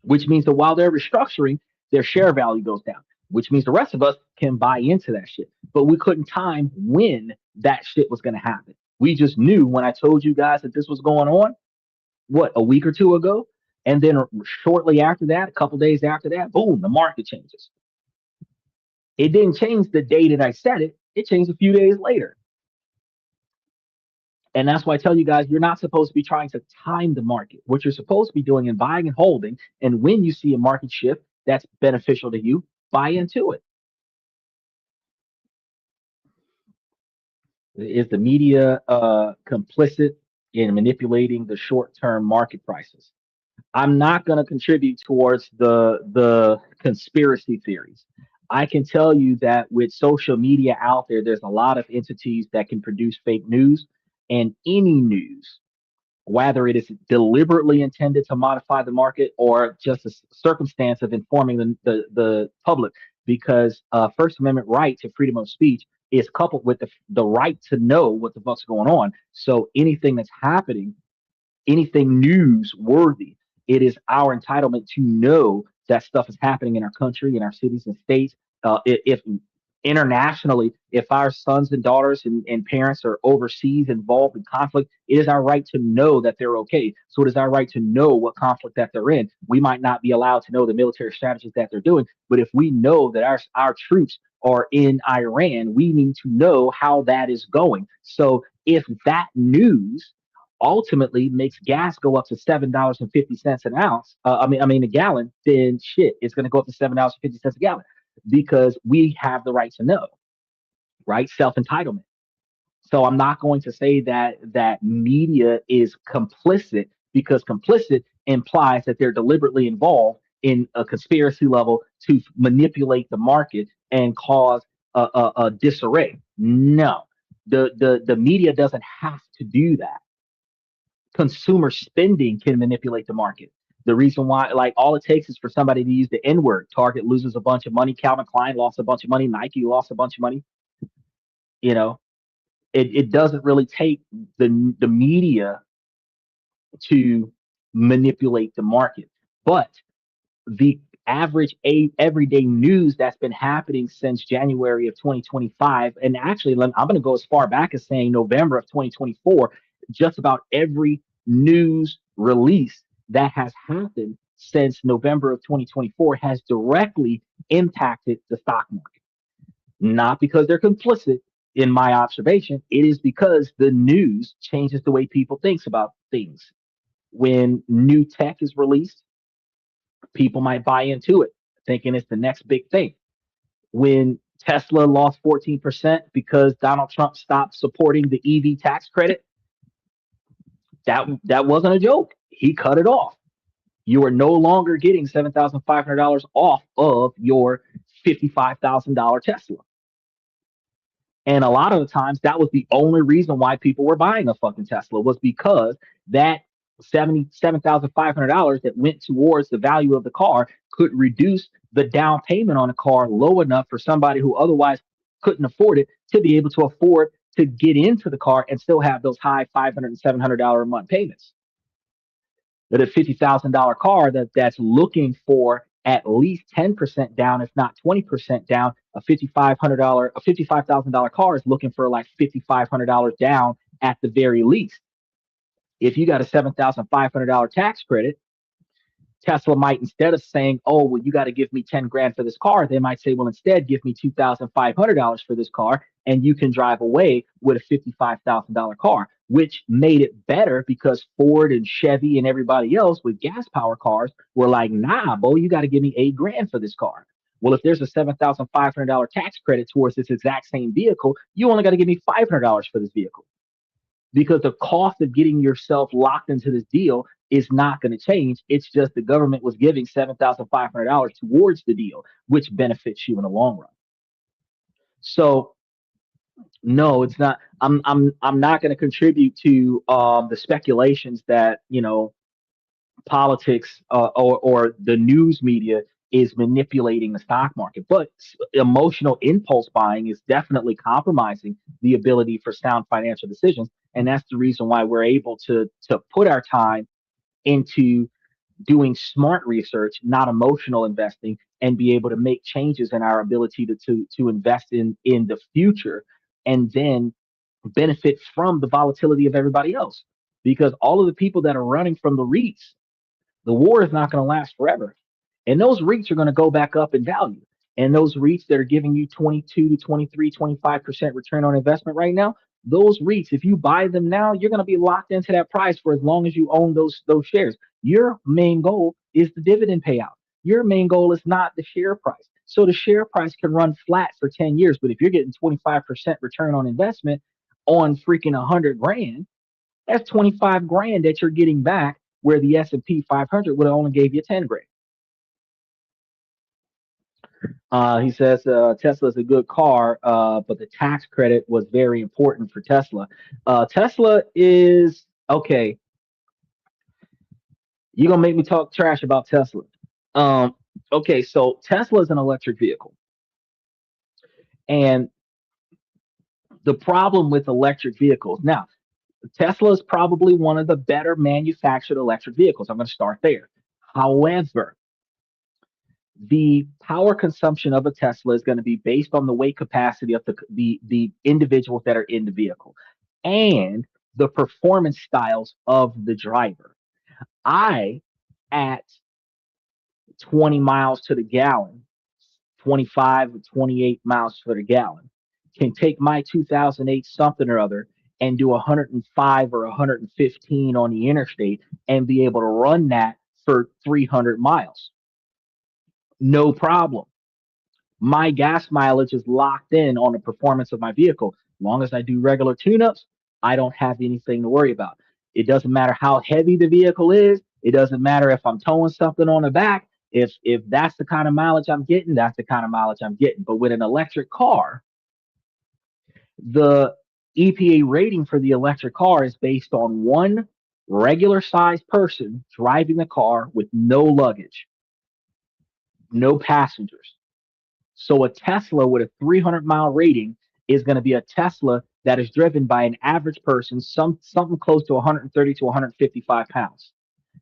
Which means that while they're restructuring, their share value goes down, which means the rest of us can buy into that shit. But we couldn't time when that shit was going to happen. We just knew when I told you guys that this was going on, what, a week or two ago? And then shortly after that, a couple days after that, boom, the market changes. It didn't change the day that I said it, it changed a few days later. And that's why I tell you guys, you're not supposed to be trying to time the market. What you're supposed to be doing is buying and holding. And when you see a market shift that's beneficial to you, buy into it. Is the media complicit in manipulating the short-term market prices? I'm not going to contribute towards the conspiracy theories. I can tell you that with social media out there, there's a lot of entities that can produce fake news, and any news, whether it is deliberately intended to modify the market or just a circumstance of informing the public, because First Amendment right to freedom of speech is coupled with the right to know what the fuck's going on. So anything that's happening, anything newsworthy, it is our entitlement to know that stuff is happening in our country, in our cities and states. If internationally, if our sons and daughters and parents are overseas involved in conflict, it is our right to know that they're okay. So it is our right to know what conflict that they're in. We might not be allowed to know the military strategies that they're doing, but if we know that our troops are in Iran, we need to know how that is going. So if that news ultimately makes gas go up to $7.50 an ounce, a gallon, then shit, it's going to go up to $7.50 a gallon because we have the right to know, right? Self entitlement. So I'm not going to say that media is complicit, because complicit implies that they're deliberately involved in a conspiracy level to manipulate the market and cause a disarray. No, the media doesn't have to do that. Consumer spending can manipulate the market. The reason why, like, all it takes is for somebody to use the N word. Target loses a bunch of money. Calvin Klein lost a bunch of money. Nike lost a bunch of money. You know, it doesn't really take the media to manipulate the market, but the average everyday news that's been happening since January of 2025, and actually I'm going to go as far back as saying November of 2024, just about every news release that has happened since November of 2024 has directly impacted the stock market. Not because they're complicit, in my observation, it is because the news changes the way people think about things. When new tech is released, people might buy into it, thinking it's the next big thing. When Tesla lost 14% because Donald Trump stopped supporting the EV tax credit, that wasn't a joke. He cut it off. You are no longer getting $7,500 off of your $55,000 Tesla. And a lot of the times that was the only reason why people were buying a fucking Tesla, was because that $77,500 that went towards the value of the car could reduce the down payment on a car low enough for somebody who otherwise couldn't afford it to be able to afford to get into the car and still have those high $500 and $700 a month payments. That a $50,000 car that's looking for at least 10% down, if not 20% down, a $55,000 car is looking for like $5,500 down at the very least. If you got a $7,500 tax credit, Tesla might, instead of saying, oh, well, you got to give me 10 grand for this car, they might say, well, instead, give me $2,500 for this car, and you can drive away with a $55,000 car, which made it better because Ford and Chevy and everybody else with gas power cars were like, nah, Bo, you got to give me 8 grand for this car. Well, if there's a $7,500 tax credit towards this exact same vehicle, you only got to give me $500 for this vehicle, because the cost of getting yourself locked into this deal is not going to change. It's just the government was giving $7,500 towards the deal, which benefits you in the long run. So no, it's not. I'm not going to contribute to the speculations that politics or the news media is manipulating the stock market. But emotional impulse buying is definitely compromising the ability for sound financial decisions. And that's the reason why we're able to put our time into doing smart research, not emotional investing, and be able to make changes in our ability to invest in the future, and then benefit from the volatility of everybody else. Because all of the people that are running from the REITs, the war is not going to last forever. And those REITs are going to go back up in value. And those REITs that are giving you 22 to 23, 25% return on investment right now, those REITs, if you buy them now, you're going to be locked into that price for as long as you own those shares. Your main goal is the dividend payout. Your main goal is not the share price. So the share price can run flat for 10 years, but if you're getting 25% return on investment on freaking 100 grand, that's 25 grand that you're getting back, where the S&P 500 would have only gave you 10 grand. He says Tesla is a good car, but the tax credit was very important for Tesla. Tesla is okay. You're gonna make me talk trash about Tesla. Okay, so Tesla is an electric vehicle, and the problem with electric vehicles now, Tesla is probably one of the better manufactured electric vehicles. I'm going to start there. However, the power consumption of a Tesla is going to be based on the weight capacity of the individuals that are in the vehicle and the performance styles of the driver. I, at 20 miles to the gallon, 25 or 28 miles to the gallon, can take my 2008 something or other and do 105 or 115 on the interstate and be able to run that for 300 miles. No problem. My gas mileage is locked in on the performance of my vehicle. As long as I do regular tune-ups, I don't have anything to worry about. It doesn't matter how heavy the vehicle is. It doesn't matter if I'm towing something on the back. If that's the kind of mileage I'm getting, that's the kind of mileage I'm getting. But with an electric car, the EPA rating for the electric car is based on one regular sized person driving the car with no luggage, no passengers. So a Tesla with a 300-mile rating is going to be a Tesla that is driven by an average person, something close to 130 to 155 pounds.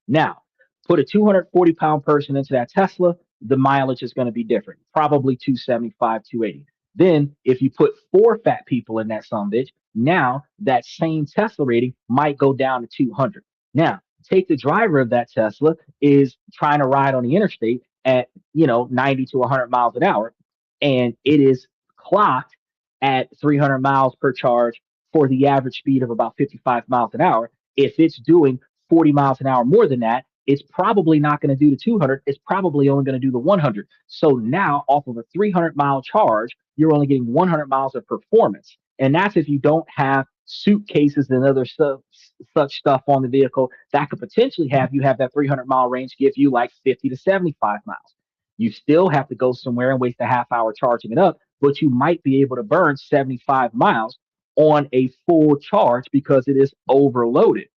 Now, put a 240-pound person into that Tesla, the mileage is going to be different, probably 275, 280. Then, if you put 4 fat people in that bitch, now that same Tesla rating might go down to 200. Now, take the driver of that Tesla is trying to ride on the interstate at 90 to 100 miles an hour, and it is clocked at 300 miles per charge for the average speed of about 55 miles an hour. If it's doing 40 miles an hour more than that, it's probably not going to do the 200. It's probably only going to do the 100. So now, off of a 300-mile charge, you're only getting 100 miles of performance. And that's if you don't have suitcases and other such stuff on the vehicle that could potentially have you have that 300-mile range give you like 50 to 75 miles. You still have to go somewhere and waste a half hour charging it up, but you might be able to burn 75 miles on a full charge because it is overloaded.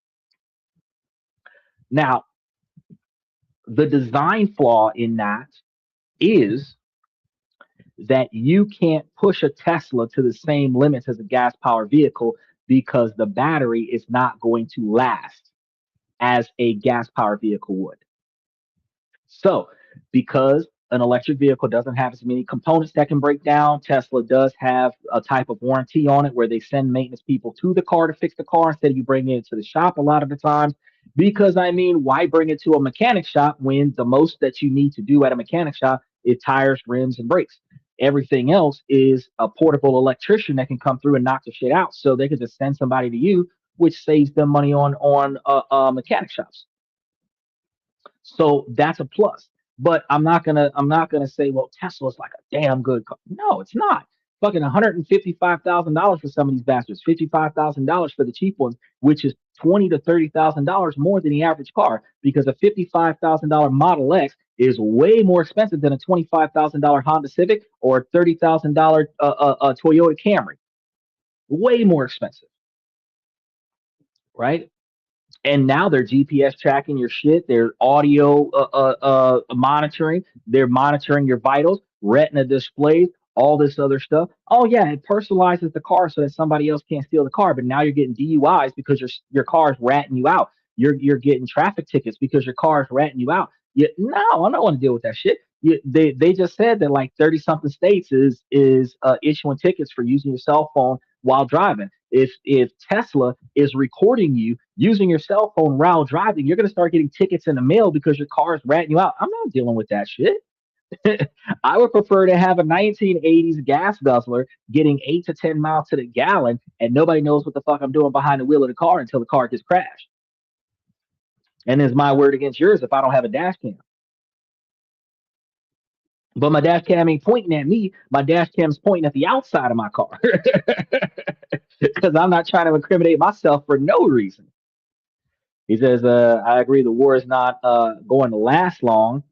Now, the design flaw in that is that you can't push a Tesla to the same limits as a gas powered vehicle because the battery is not going to last as a gas powered vehicle would. So, because an electric vehicle doesn't have as many components that can break down, Tesla does have a type of warranty on it where they send maintenance people to the car to fix the car instead of you bringing it to the shop a lot of the times. Because why bring it to a mechanic shop when the most that you need to do at a mechanic shop is tires, rims, and brakes? Everything else is a portable electrician that can come through and knock the shit out. So they could just send somebody to you, which saves them money on mechanic shops. So that's a plus. But I'm not gonna say, well, Tesla's like a damn good car. No, it's not. Fucking $155,000 for some of these bastards, $55,000 for the cheap ones, which is $20,000 to $30,000 more than the average car, because a $55,000 Model X is way more expensive than a $25,000 Honda Civic or a $30,000 Toyota Camry. Way more expensive, right? And now they're GPS tracking your shit. They're audio monitoring. They're monitoring your vitals, retina displays, all this other stuff. Oh yeah, it personalizes the car so that somebody else can't steal the car. But now you're getting DUIs because your car's ratting you out. You're getting traffic tickets because your car's ratting you out. No, I don't want to deal with that shit. They just said that like 30 something states is issuing tickets for using your cell phone while driving. If Tesla is recording you using your cell phone while driving, you're gonna start getting tickets in the mail because your car is ratting you out. I'm not dealing with that shit. I would prefer to have a 1980s gas guzzler getting 8 to 10 miles to the gallon, and nobody knows what the fuck I'm doing behind the wheel of the car until the car gets crashed. And it's my word against yours if I don't have a dash cam. But my dash cam ain't pointing at me. My dash cam's pointing at the outside of my car because I'm not trying to incriminate myself for no reason. He says, I agree the war is not going to last long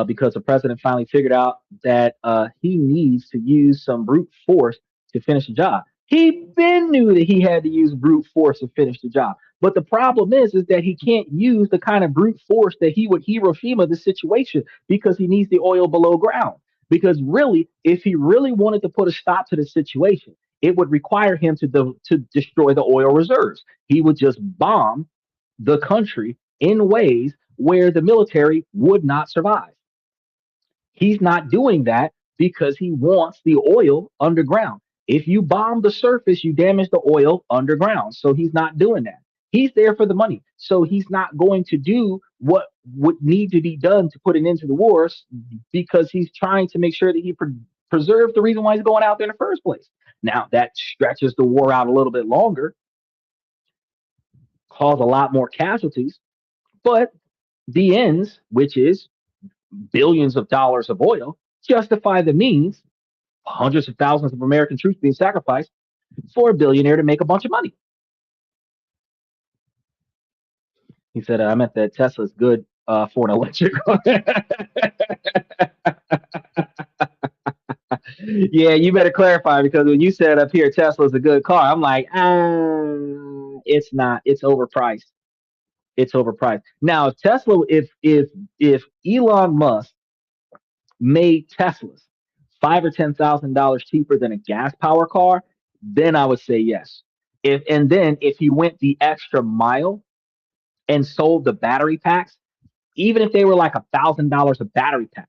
because the president finally figured out that he needs to use some brute force to finish the job. He been knew that he had to use brute force to finish the job. But the problem is that he can't use the kind of brute force that he would Hiroshima the situation because he needs the oil below ground. Because really, if he really wanted to put a stop to the situation, it would require him to destroy the oil reserves. He would just bomb the country in ways where the military would not survive. He's not doing that because he wants the oil underground. If you bomb the surface, you damage the oil underground. So he's not doing that. He's there for the money. So he's not going to do what would need to be done to put an end to the wars because he's trying to make sure that he preserves the reason why he's going out there in the first place. Now, that stretches the war out a little bit longer, cause a lot more casualties, but the ends, which is billions of dollars of oil, justify the means, hundreds of thousands of American troops being sacrificed for a billionaire to make a bunch of money. He said, I meant that Tesla's good for an electric car. Yeah, you better clarify because when you said up here Tesla's a good car, I'm like, it's not. It's overpriced. It's overpriced. Now, if Tesla, if Elon Musk made Teslas $5,000 or $10,000 cheaper than a gas power car, then I would say yes. If he went the extra mile and sold the battery packs, even if they were like $1,000 a battery pack,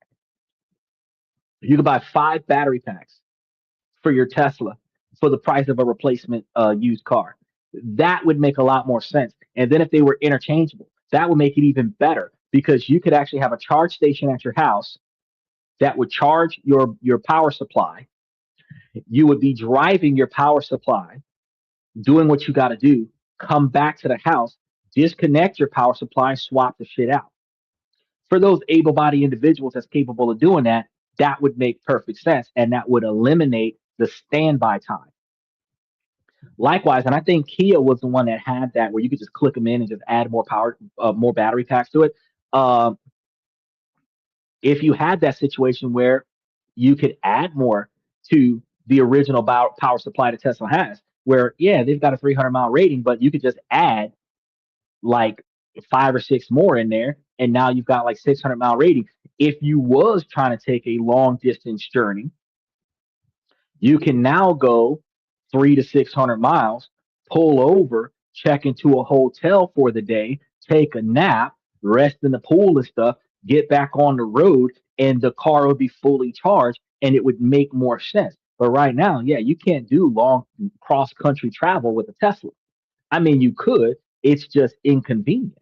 you could buy 5 battery packs for your Tesla for the price of a replacement used car. That would make a lot more sense. And then if they were interchangeable, that would make it even better because you could actually have a charge station at your house that would charge your power supply. You would be driving your power supply, doing what you got to do, come back to the house, disconnect your power supply, and swap the shit out. For those able-bodied individuals that's capable of doing that, that would make perfect sense, and that would eliminate the standby time. Likewise, and I think Kia was the one that had that where you could just click them in and just add more power, more battery packs to it. If you had that situation where you could add more to the original power supply that Tesla has, where yeah, they've got a 300-mile rating, but you could just add like 5 or 6 more in there, and now you've got like 600-mile rating. If you was trying to take a long distance journey, you can now go 300 to 600 miles, pull over, check into a hotel for the day, take a nap, rest in the pool and stuff, get back on the road, and the car would be fully charged and it would make more sense. But right now, yeah, you can't do long cross country travel with a Tesla. I mean, you could, it's just inconvenient.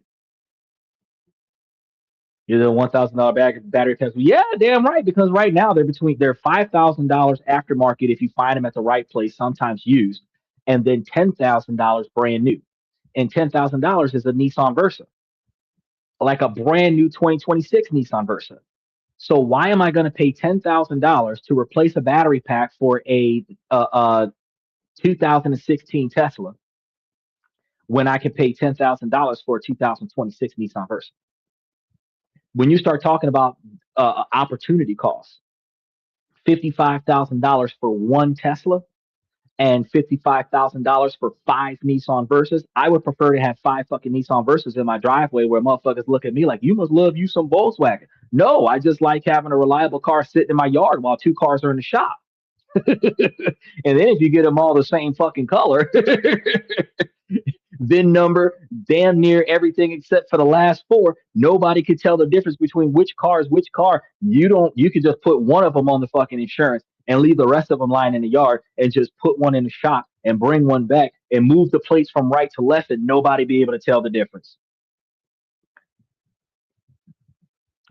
You're the $1,000 battery Tesla. Yeah, damn right. Because right now they're $5,000 aftermarket if you find them at the right place, sometimes used, and then $10,000 brand new. And $10,000 is a Nissan Versa, like a brand new 2026 Nissan Versa. So why am I going to pay $10,000 to replace a battery pack for a 2016 Tesla when I can pay $10,000 for a 2026 Nissan Versa? When you start talking about opportunity costs, $55,000 for one Tesla and $55,000 for 5 Nissan Versas, I would prefer to have 5 fucking Nissan Versas in my driveway where motherfuckers look at me like, you must love you some Volkswagen. No, I just like having a reliable car sitting in my yard while 2 cars are in the shop. And then if you get them all the same fucking color, VIN number, damn near everything except for the last four. Nobody could tell the difference between which car is which car. You could just put one of them on the fucking insurance and leave the rest of them lying in the yard and just put one in the shop and bring one back and move the plates from right to left and nobody be able to tell the difference.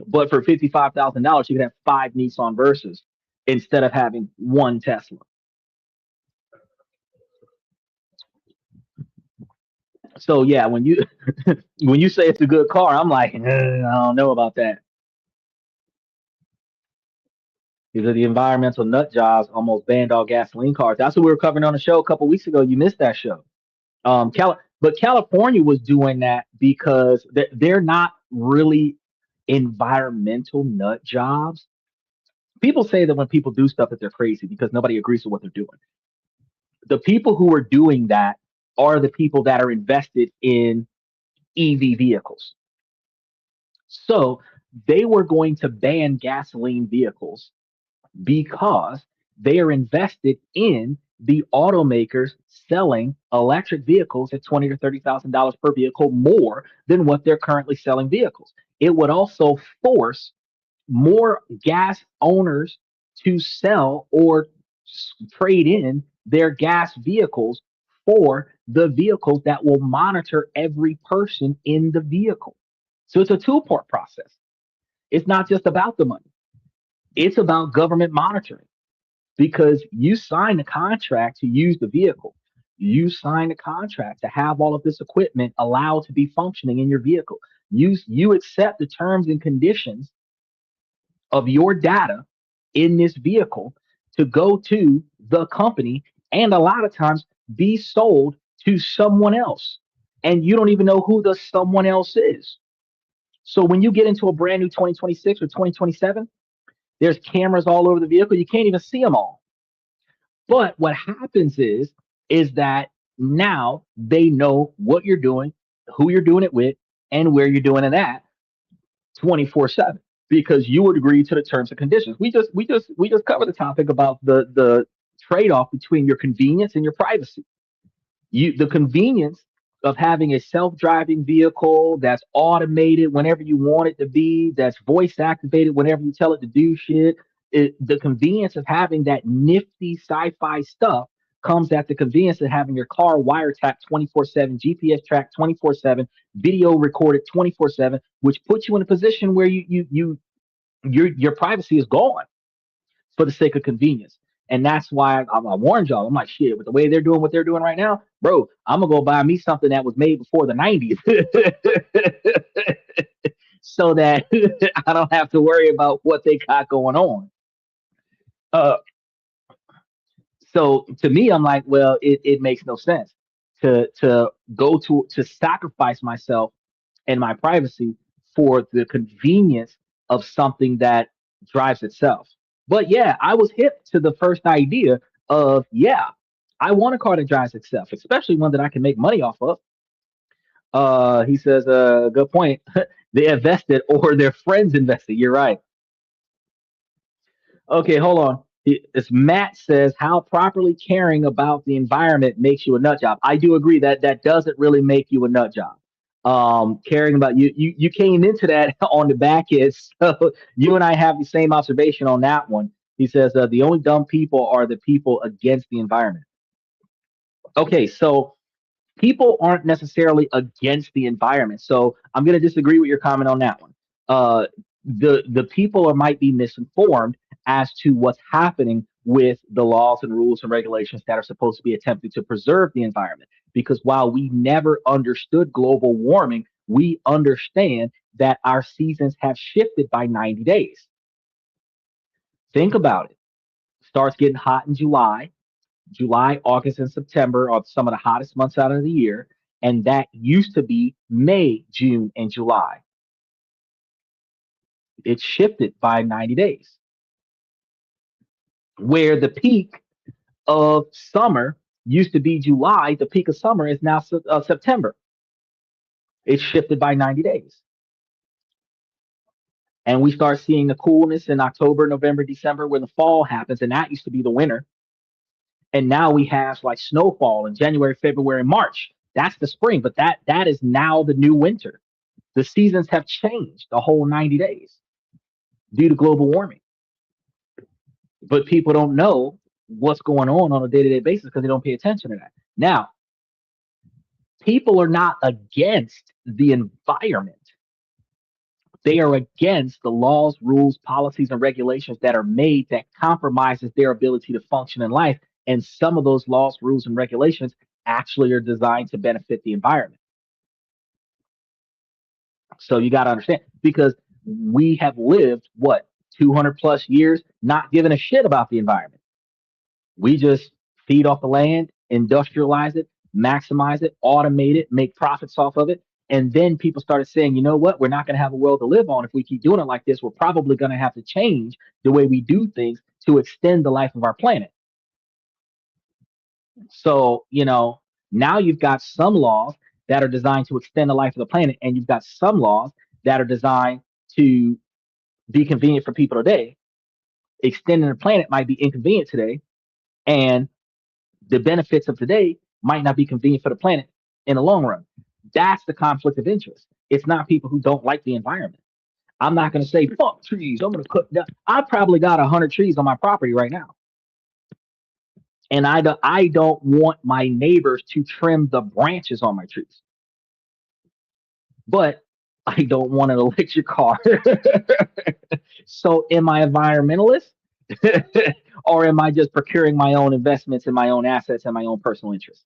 But for $55,000, you could have 5 Nissan Versas instead of having one Tesla. So yeah, when you when you say it's a good car, I'm like, I don't know about that. These are the environmental nut jobs almost banned all gasoline cars. That's what we were covering on the show a couple weeks ago. You missed that show. But California was doing that because they're not really environmental nut jobs. People say that when people do stuff that they're crazy because nobody agrees with what they're doing. The people who are doing that are the people that are invested in EV vehicles. So they were going to ban gasoline vehicles because they are invested in the automakers selling electric vehicles at $20,000 to $30,000 per vehicle more than what they're currently selling vehicles. It would also force more gas owners to sell or trade in their gas vehicles for the vehicles that will monitor every person in the vehicle. So it's a two-part process. It's not just about the money. It's about government monitoring because you sign a contract to use the vehicle. You sign a contract to have all of this equipment allowed to be functioning in your vehicle. You accept the terms and conditions of your data in this vehicle to go to the company and a lot of times be sold to someone else. And you don't even know who the someone else is. So when you get into a brand new 2026 or 2027, there's cameras all over the vehicle. You can't even see them all. But what happens is that now they know what you're doing, who you're doing it with, and where you're doing it at 24/7 because you would agree to the terms and conditions. We just covered the topic about the trade-off between your convenience and your privacy. The convenience of having a self-driving vehicle that's automated whenever you want it to be, that's voice activated whenever you tell it to do shit. The convenience of having that nifty sci-fi stuff comes at the convenience of having your car wiretapped 24/7, GPS tracked 24/7, video recorded 24/7, which puts you in a position where your privacy is gone for the sake of convenience. And that's why I warned y'all. I'm like, shit, with the way they're doing what they're doing right now, bro, I'm gonna go buy me something that was made before the 90s. So that I don't have to worry about what they got going on. Uh, so to me, I'm like, well, it makes no sense to go to sacrifice myself and my privacy for the convenience of something that drives itself. But yeah, I was hip to the first idea of yeah, I want a car that drives itself, especially one that I can make money off of. He says, good point. They invested or their friends invested. You're right. Okay, hold on. It's Matt says how properly caring about the environment makes you a nut job. I do agree that that doesn't really make you a nut job. Caring about you came into that on the back end, so you and I have the same observation on that one. He says the only dumb people are the people against the environment. Okay, so people aren't necessarily against the environment. So I'm going to disagree with your comment on that one. The people are might be misinformed as to what's happening with the laws and rules and regulations that are supposed to be attempting to preserve the environment. Because while we never understood global warming, we understand that our seasons have shifted by 90 days. Think about it. Starts getting hot in July. July, August, and September are some of the hottest months out of the year. And that used to be May, June, and July. It shifted by 90 days. Where the peak of summer used to be July. The peak of summer is now September. It's shifted by 90 days. And we start seeing the coolness in October, November, December when the fall happens. And that used to be the winter. And now we have like snowfall in January, February, March. That's the spring, but that is now the new winter. The seasons have changed the whole 90 days due to global warming. But people don't know what's going on a day-to-day basis because they don't pay attention to that. Now, people are not against the environment. They are against the laws, rules, policies, and regulations that are made that compromises their ability to function in life. And some of those laws, rules, and regulations actually are designed to benefit the environment. So you got to understand, because we have lived what 200 plus years not giving a shit about the environment. We just feed off the land, industrialize it, maximize it, automate it, make profits off of it. And then people started saying, you know what? We're not going to have a world to live on if we keep doing it like this. We're probably going to have to change the way we do things to extend the life of our planet. So, now you've got some laws that are designed to extend the life of the planet, and you've got some laws that are designed to be convenient for people today. Extending the planet might be inconvenient today, and the benefits of today might not be convenient for the planet in the long run. That's the conflict of interest. It's not people who don't like the environment. I'm not going to say, fuck trees. I'm going to cut down. I probably got 100 trees on my property right now. And I don't want my neighbors to trim the branches on my trees. But I don't want an electric car. So am I environmentalist? Or am I just procuring my own investments and my own assets and my own personal interests?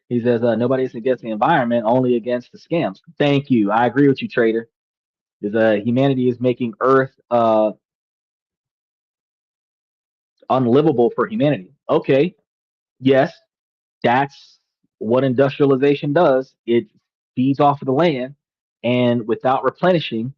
He says, nobody's against the environment, only against the scams. Thank you. I agree with you, Trader. Because humanity is making Earth unlivable for humanity. Okay, yes, that's what industrialization does. It feeds off of the land, and without replenishing.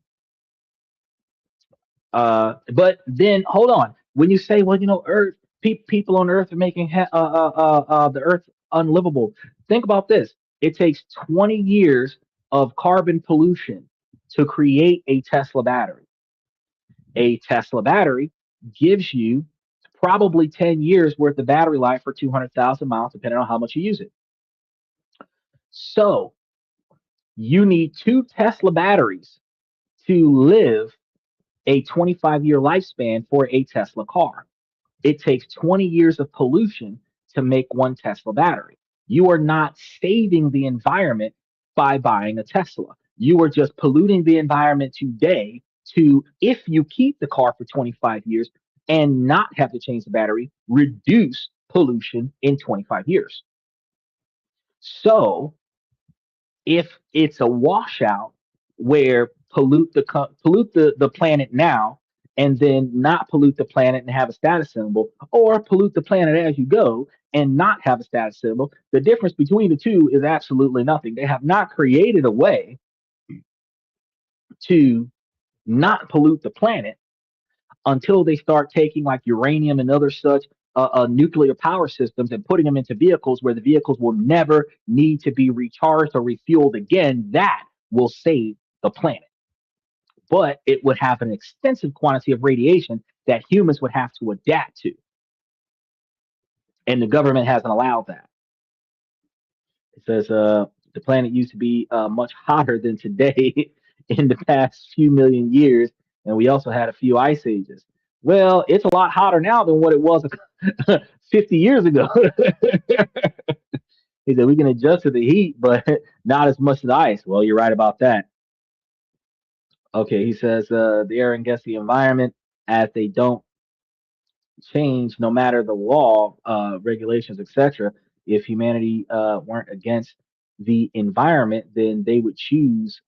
But then hold on. When you say, well, Earth, people on Earth are making the Earth unlivable. Think about this. It takes 20 years of carbon pollution to create a Tesla battery. A Tesla battery gives you probably 10 years worth of battery life for 200,000 miles, depending on how much you use it. So you need 2 Tesla batteries to live a 25-year lifespan for a Tesla car. It takes 20 years of pollution to make 1 Tesla battery. You are not saving the environment by buying a Tesla. You are just polluting the environment today to, if you keep the car for 25 years and not have to change the battery, reduce pollution in 25 years. So if it's a washout where pollute the planet now and then not pollute the planet and have a status symbol, or pollute the planet as you go and not have a status symbol, the difference between the two is absolutely nothing. They have not created a way to not pollute the planet until they start taking like uranium and other such nuclear power systems and putting them into vehicles where the vehicles will never need to be recharged or refueled again. That will save the planet. But it would have an extensive quantity of radiation that humans would have to adapt to. And the government hasn't allowed that. It says the planet used to be much hotter than today in the past few million years. And we also had a few ice ages. Well, it's a lot hotter now than what it was 50 years ago. He said we can adjust to the heat, but not as much to the ice. Well, you're right about that. Okay, he says the air against the environment as they don't change no matter the law, regulations, etc. If humanity weren't against the environment, then they would choose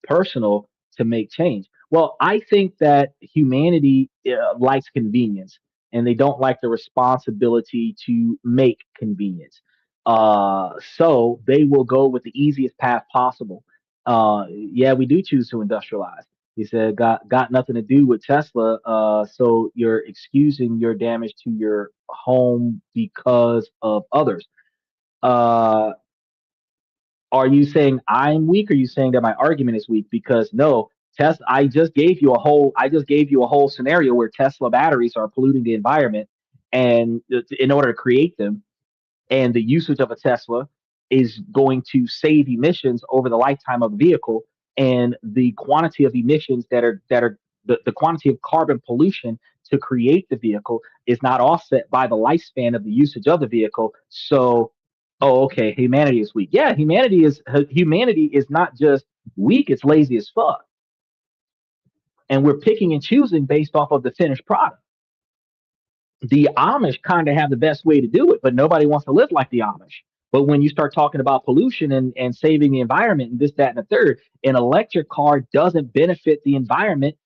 personal to make change. Well, I think that humanity likes convenience and they don't like the responsibility to make convenience. So they will go with the easiest path possible. Yeah, we do choose to industrialize. He said, got nothing to do with Tesla. So you're excusing your damage to your home because of others. Uh, are you saying I'm weak? Or are you saying that my argument is weak? Because no, Tesla. I just gave you a whole scenario where Tesla batteries are polluting the environment, and in order to create them, and the usage of a Tesla is going to save emissions over the lifetime of the vehicle, and the quantity of emissions that are the quantity of carbon pollution to create the vehicle is not offset by the lifespan of the usage of the vehicle. So, oh, okay, humanity is weak. Yeah, humanity is not just weak; it's lazy as fuck, and we're picking and choosing based off of the finished product. The Amish kind of have the best way to do it, but nobody wants to live like the Amish. But when you start talking about pollution and saving the environment and this, that, and the third, an electric car doesn't benefit the environment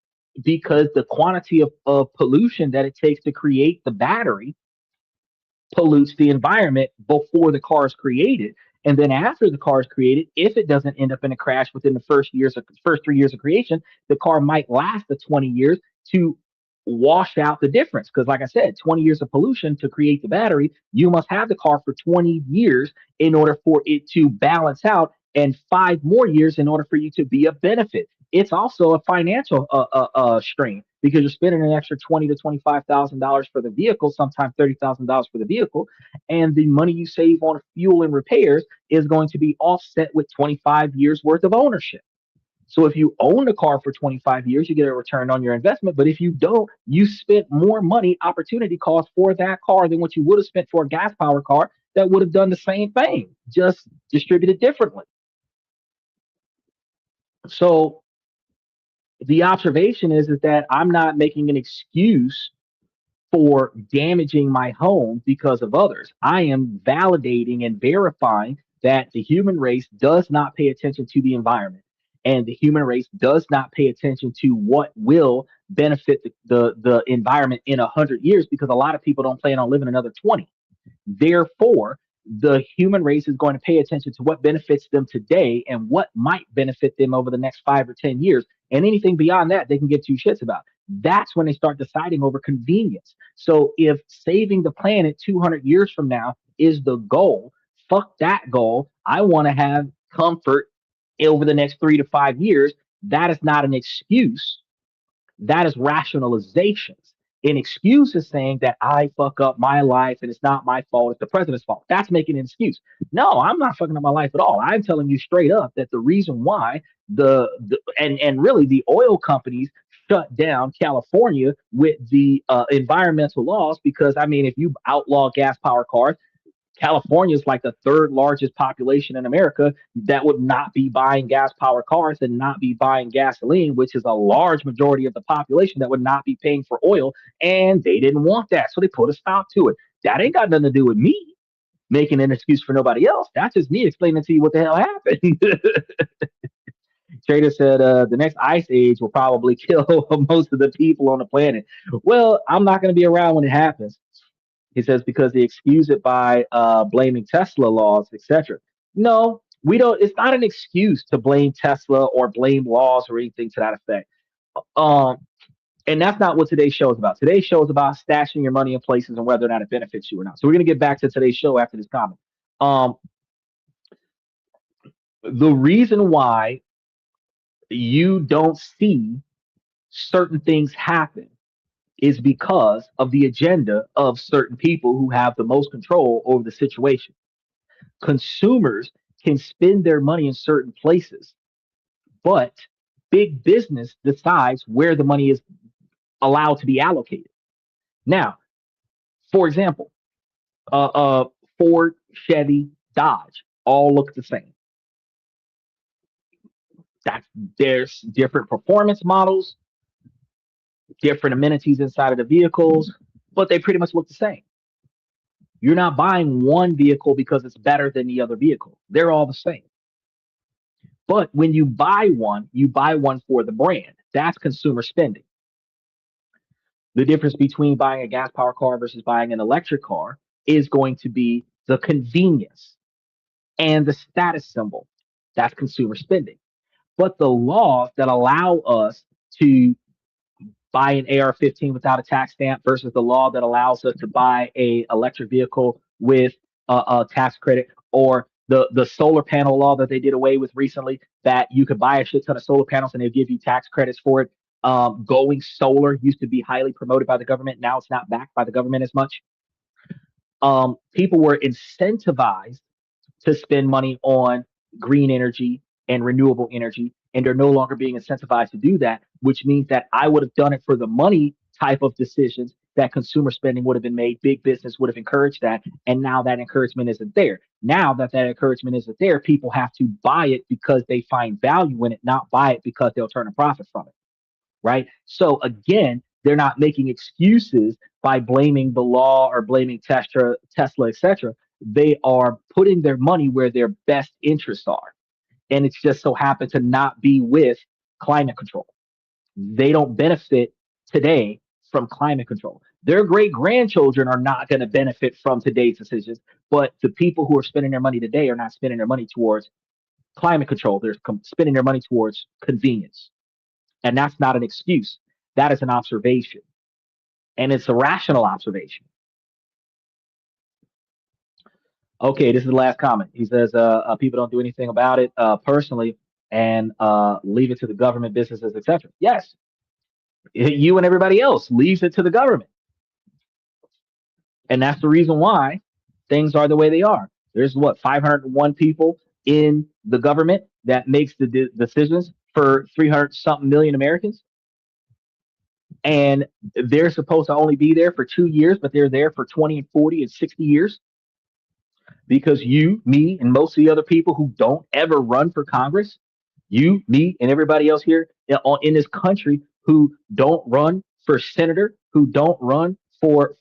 because the quantity of pollution that it takes to create the battery pollutes the environment before the car is created. And then after the car is created, if it doesn't end up in a crash within the first 3 years of creation, the car might last the 20 years to wash out the difference. Because like I said, 20 years of pollution to create the battery, you must have the car for 20 years in order for it to balance out, and 5 more years in order for you to be a benefit. It's also a financial strain because you're spending an extra $20,000 to $25,000 for the vehicle, sometimes $30,000 for the vehicle, and the money you save on fuel and repairs is going to be offset with 25 years worth of ownership. So if you own the car for 25 years, you get a return on your investment. But if you don't, you spent more money, opportunity cost for that car than what you would have spent for a gas power car that would have done the same thing, just distributed differently. So the observation is that I'm not making an excuse for damaging my home because of others. I am validating and verifying that the human race does not pay attention to the environment, and the human race does not pay attention to what will benefit the environment in 100 years, because a lot of people don't plan on living another 20. Therefore, the human race is going to pay attention to what benefits them today and what might benefit them over the next 5 or 10 years. And anything beyond that, they can give two shits about. That's when they start deciding over convenience. So if saving the planet 200 years from now is the goal, fuck that goal. I want to have comfort over the next 3 to 5 years. That is not an excuse. That is rationalizations. An excuse is saying that I fuck up my life and it's not my fault, it's the president's fault. That's making an excuse. No, I'm not fucking up my life at all. I'm telling you straight up that the reason why and really the oil companies shut down California with the environmental laws, because I mean, if you outlaw gas power cars, California is like the third largest population in America that would not be buying gas powered cars and not be buying gasoline, which is a large majority of the population that would not be paying for oil. And they didn't want that. So they put a stop to it. That ain't got nothing to do with me making an excuse for nobody else. That's just me explaining to you what the hell happened. Trader said the next ice age will probably kill most of the people on the planet. Well, I'm not going to be around when it happens. He says because they excuse it by blaming Tesla laws, etc. No, we don't. It's not an excuse to blame Tesla or blame laws or anything to that effect. Um, and that's not what today's show is about. Today's show is about stashing your money in places and whether or not it benefits you or not. So we're gonna get back to today's show after this comment. Um, the reason why you don't see certain things happen is because of the agenda of certain people who have the most control over the situation. Consumers can spend their money in certain places, but big business decides where the money is allowed to be allocated. Now, for example, Ford, Chevy, Dodge all look the same. That's There's different performance models, different amenities inside of the vehicles, but they pretty much look the same. You're not buying one vehicle because it's better than the other vehicle. They're all the same. But when you buy one for the brand. That's consumer spending. The difference between buying a gas powered car versus buying an electric car is going to be the convenience and the status symbol. That's consumer spending. But the laws that allow us to buy an AR-15 without a tax stamp versus the law that allows us to buy a electric vehicle with a tax credit, or the solar panel law that they did away with recently, that you could buy a shit ton of solar panels and they'll give you tax credits for it. Going solar used to be highly promoted by the government. Now it's not backed by the government as much. People were incentivized to spend money on green energy and renewable energy, and they're no longer being incentivized to do that, which means that I would have done it for the money type of decisions that consumer spending would have been made. Big business would have encouraged that, and now that encouragement isn't there. Now that that encouragement isn't there, people have to buy it because they find value in it, not buy it because they'll turn a profit from it, right? So again, they're not making excuses by blaming the law or blaming Tesla, etc. They are putting their money where their best interests are, and it's just so happened to not be with climate control. They don't benefit today from climate control. Their great grandchildren are not going to benefit from today's decisions, but the people who are spending their money today are not spending their money towards climate control. They're spending their money towards convenience. And that's not an excuse. That is an observation. And it's a rational observation. Okay, this is the last comment. He says, people don't do anything about it personally, and leave it to the government, businesses, etc. Yes, you and everybody else leaves it to the government. And that's the reason why things are the way they are. There's what, 501 people in the government that makes the decisions for 300 something million Americans. And they're supposed to only be there for 2 years, but they're there for 20 and 40 and 60 years because you, me, and most of the other people who don't ever run for Congress, you, me, and everybody else here in this country who don't run for senator, who don't run for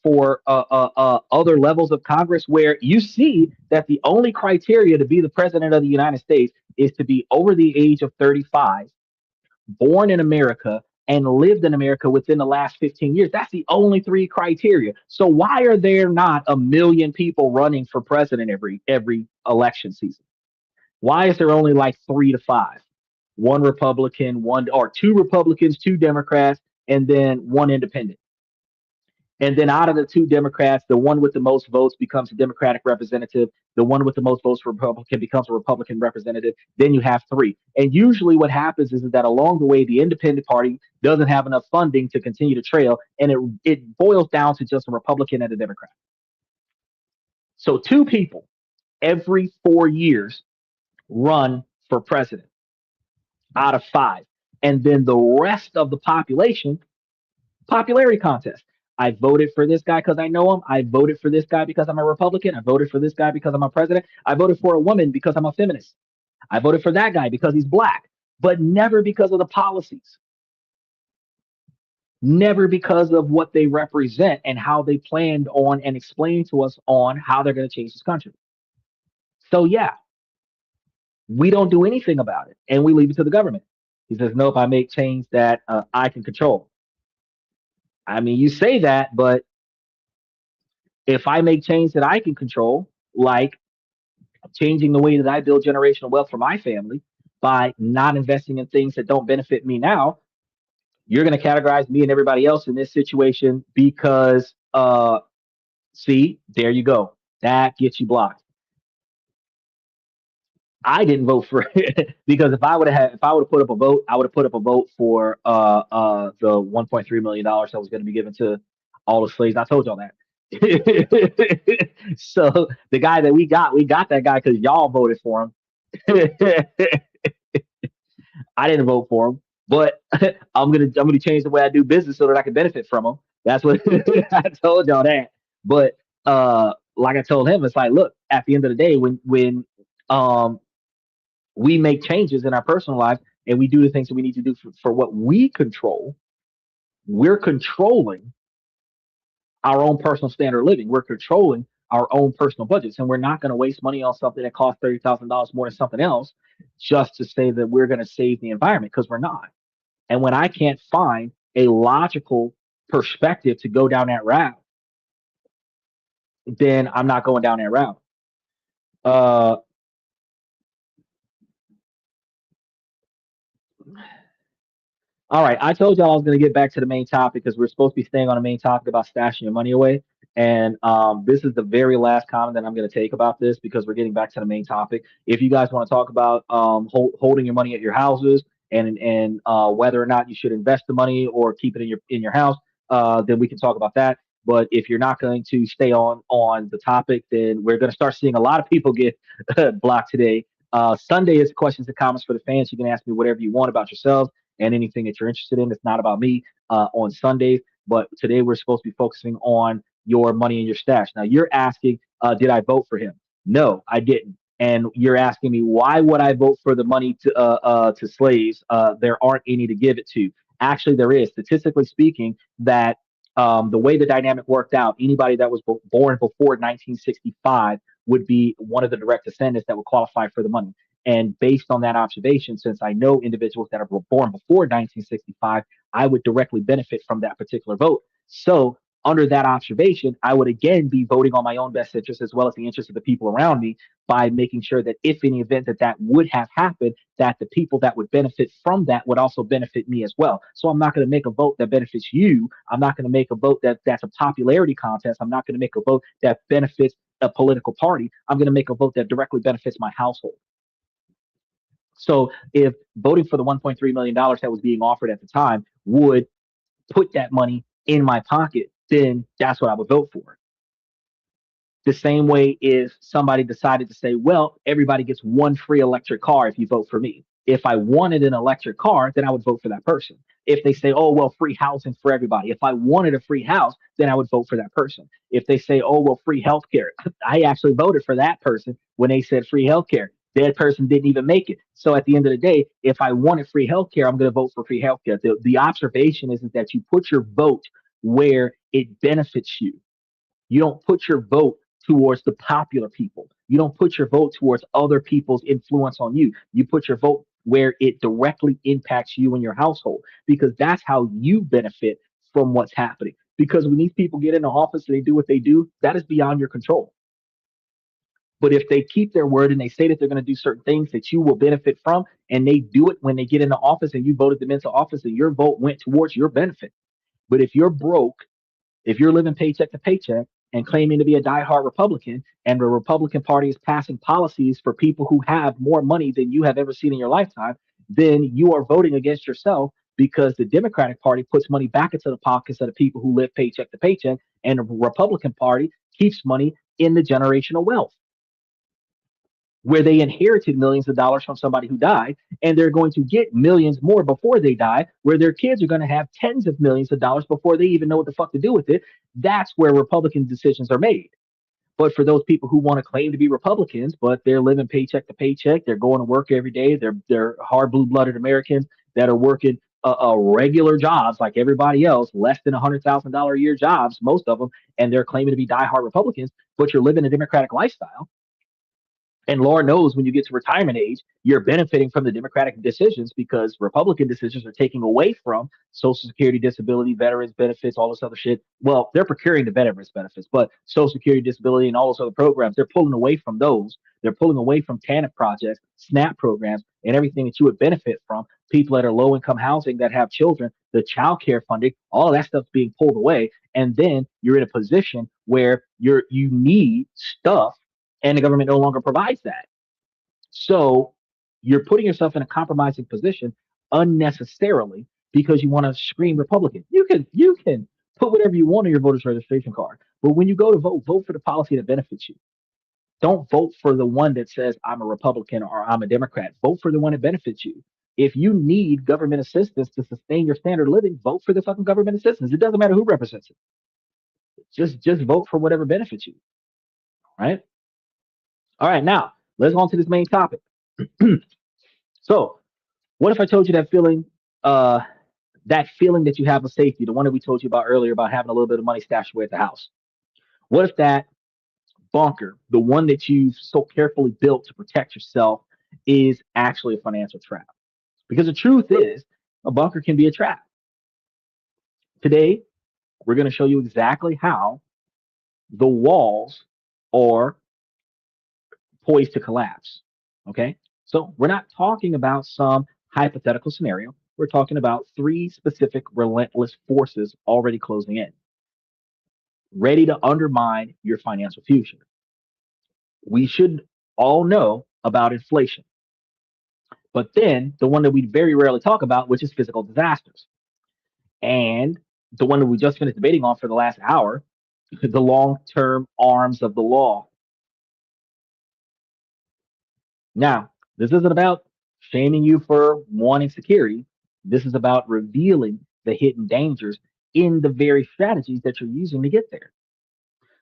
other levels of Congress, where you see that the only criteria to be the president of the United States is to be over the age of 35, born in America, and lived in America within the last 15 years. That's the only three criteria. So why are there not a million people running for president every election season? Why is there only like 3 to 5? One Republican, one or two Republicans, two Democrats, and then one independent. And then out of the two Democrats, the one with the most votes becomes a Democratic representative. The one with the most votes for Republican becomes a Republican representative. Then you have three. And usually what happens is that along the way, the independent party doesn't have enough funding to continue to trail. And it boils down to just a Republican and a Democrat. So two people every 4 years run for president out of 5. And then the rest of the population, popularity contest. I voted for this guy because I know him. I voted for this guy because I'm a Republican. I voted for this guy because I'm a president. I voted for a woman because I'm a feminist. I voted for that guy because he's black, but never because of the policies. Never because of what they represent and how they planned on and explained to us on how they're going to change this country. So yeah, we don't do anything about it and we leave it to the government. He says, nope, I make change that I can control. I mean, you say that, but if I make change that I can control, like changing the way that I build generational wealth for my family by not investing in things that don't benefit me now, you're going to categorize me and everybody else in this situation because, see, there you go. That gets you blocked. I didn't vote for it because if I would have put up a vote, I would have put up a vote for the $1.3 million that was going to be given to all the slaves. I told y'all that. So the guy that we got that guy because y'all voted for him. I didn't vote for him, but I'm gonna change the way I do business so that I can benefit from him. That's what I told y'all that. But like I told him, it's like, look, at the end of the day, when we make changes in our personal lives and we do the things that we need to do for what we control, we're controlling our own personal standard of living. We're controlling our own personal budgets, and we're not going to waste money on something that costs $30,000 more than something else just to say that we're going to save the environment, because we're not. And when I can't find a logical perspective to go down that route, then I'm not going down that route. All right, I told y'all I was going to get back to the main topic because we're supposed to be staying on the main topic about stashing your money away. And this is the very last comment that I'm going to take about this because we're getting back to the main topic. If you guys want to talk about holding your money at your houses and whether or not you should invest the money or keep it in your house, then we can talk about that. But if you're not going to stay on the topic, then we're going to start seeing a lot of people get blocked today. Sunday is questions and comments for the fans. You can ask me whatever you want about yourselves and anything that you're interested in. It's not about me on Sundays, but today we're supposed to be focusing on your money and your stash. Now you're asking, did I vote for him? No, I didn't. And you're asking me why would I vote for the money to slaves? There aren't any to give it to. Actually, there is. Statistically speaking, that the way the dynamic worked out, anybody that was born before 1965 would be one of the direct descendants that would qualify for the money. And based on that observation, since I know individuals that are born before 1965, I would directly benefit from that particular vote. So, under that observation, I would again be voting on my own best interest as well as the interest of the people around me by making sure that if any event that would have happened, that the people that would benefit from that would also benefit me as well. So I'm not going to make a vote that benefits you. I'm not going to make a vote that's a popularity contest. I'm not going to make a vote that benefits a political party. I'm going to make a vote that directly benefits my household. So if voting for the $1.3 million dollars that was being offered at the time would put that money in my pocket, then that's what I would vote for. The same way if somebody decided to say, well, everybody gets one free electric car if you vote for me. If I wanted an electric car, then I would vote for that person. If they say, oh, well, free housing for everybody. If I wanted a free house, then I would vote for that person. If they say, oh, well, free healthcare, I actually voted for that person when they said free healthcare. That person didn't even make it. So at the end of the day, if I wanted free healthcare, I'm going to vote for free healthcare. The observation is that you put your vote where it benefits you. You don't put your vote towards the popular people. You don't put your vote towards other people's influence on you. You put your vote where it directly impacts you and your household because that's how you benefit from what's happening. Because when these people get into office and they do what they do, that is beyond your control. But if they keep their word and they say that they're going to do certain things that you will benefit from, and they do it when they get into office and you voted them into office and your vote went towards your benefit. But if you're broke, if you're living paycheck to paycheck and claiming to be a diehard Republican, and the Republican Party is passing policies for people who have more money than you have ever seen in your lifetime, then you are voting against yourself because the Democratic Party puts money back into the pockets of the people who live paycheck to paycheck, and the Republican Party keeps money in the generational wealth where they inherited millions of dollars from somebody who died, and they're going to get millions more before they die, where their kids are going to have tens of millions of dollars before they even know what the fuck to do with it. That's where Republican decisions are made. But for those people who want to claim to be Republicans, but they're living paycheck to paycheck, they're going to work every day, they're hard blue blooded Americans that are working regular jobs like everybody else, less than $100,000 a year jobs, most of them, and they're claiming to be diehard Republicans, but you're living a Democratic lifestyle. And Lord knows when you get to retirement age, you're benefiting from the Democratic decisions because Republican decisions are taking away from Social Security, disability, veterans benefits, all this other shit. Well, they're procuring the veterans benefits, but Social Security, disability, and all those other programs, they're pulling away from those. They're pulling away from TANF projects, SNAP programs, and everything that you would benefit from. People that are low income housing that have children, the child care funding, all of that stuff's being pulled away. And then you're in a position where you need stuff and the government no longer provides that. So you're putting yourself in a compromising position unnecessarily because you want to scream Republican. You can put whatever you want on your voter's registration card, but when you go to vote, vote for the policy that benefits you. Don't vote for the one that says I'm a Republican or I'm a Democrat. Vote for the one that benefits you. If you need government assistance to sustain your standard of living, vote for the fucking government assistance. It doesn't matter who represents it. Just vote for whatever benefits you. Right? All right, now let's go on to this main topic. So, what if I told you uh, that feeling that you have of safety, the one that we told you about earlier about having a little bit of money stashed away at the house? What if that bunker, the one that you've so carefully built to protect yourself, is actually a financial trap? Because the truth is, a bunker can be a trap. Today, we're going to show you exactly how the walls are poised to collapse. Okay. So we're not talking about some hypothetical scenario. we're talking about three specific relentless forces already closing in, ready to undermine your financial future. We should all know about inflation, but then the one that we very rarely talk about, which is physical disasters. And the one that we just finished debating on for the last hour, the long term arms of the law. Now, this isn't about shaming you for wanting security. This is about revealing the hidden dangers in the very strategies that you're using to get there.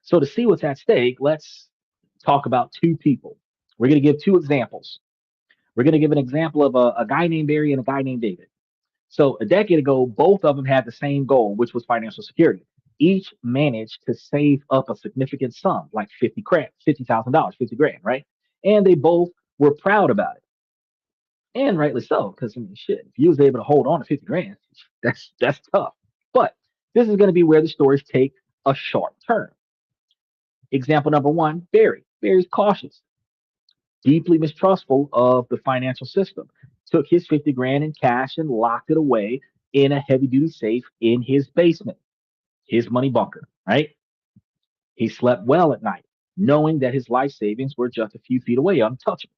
So, to see what's at stake, let's talk about two people. We're going to give two examples. We're going to give an example of a guy named Barry and a guy named David. So a decade ago, both of them had the same goal, which was financial security. Each managed to save up a significant sum, like 50,000, 50 grand, right? And they both were proud about it, and rightly so, because I mean, shit, if you was able to hold on to 50 grand, that's tough. But this is going to be where the stories take a sharp turn. Example number one: Barry. Barry's cautious, deeply mistrustful of the financial system, took his 50 grand in cash and locked it away in a heavy duty safe in his basement, his money bunker, right? He slept well at night, knowing that his life savings were just a few feet away, untouchable.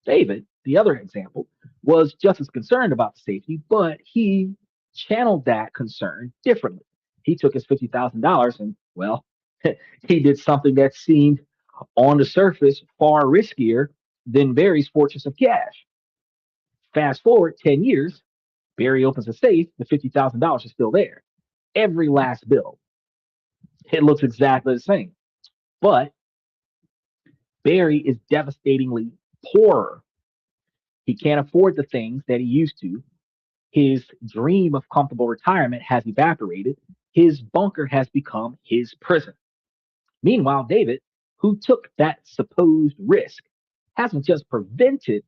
David, the other example, was just as concerned about the safety, but he channeled that concern differently. He took his $50,000 and, well, he did something that seemed on the surface far riskier than Barry's fortress of cash. Fast forward 10 years, Barry opens a safe, the $50,000 is still there. Every last bill. It looks exactly the same. But Barry is devastatingly poorer. He can't afford the things that he used to. His dream of comfortable retirement has evaporated. His bunker has become his prison. Meanwhile, David, who took that supposed risk, hasn't just prevented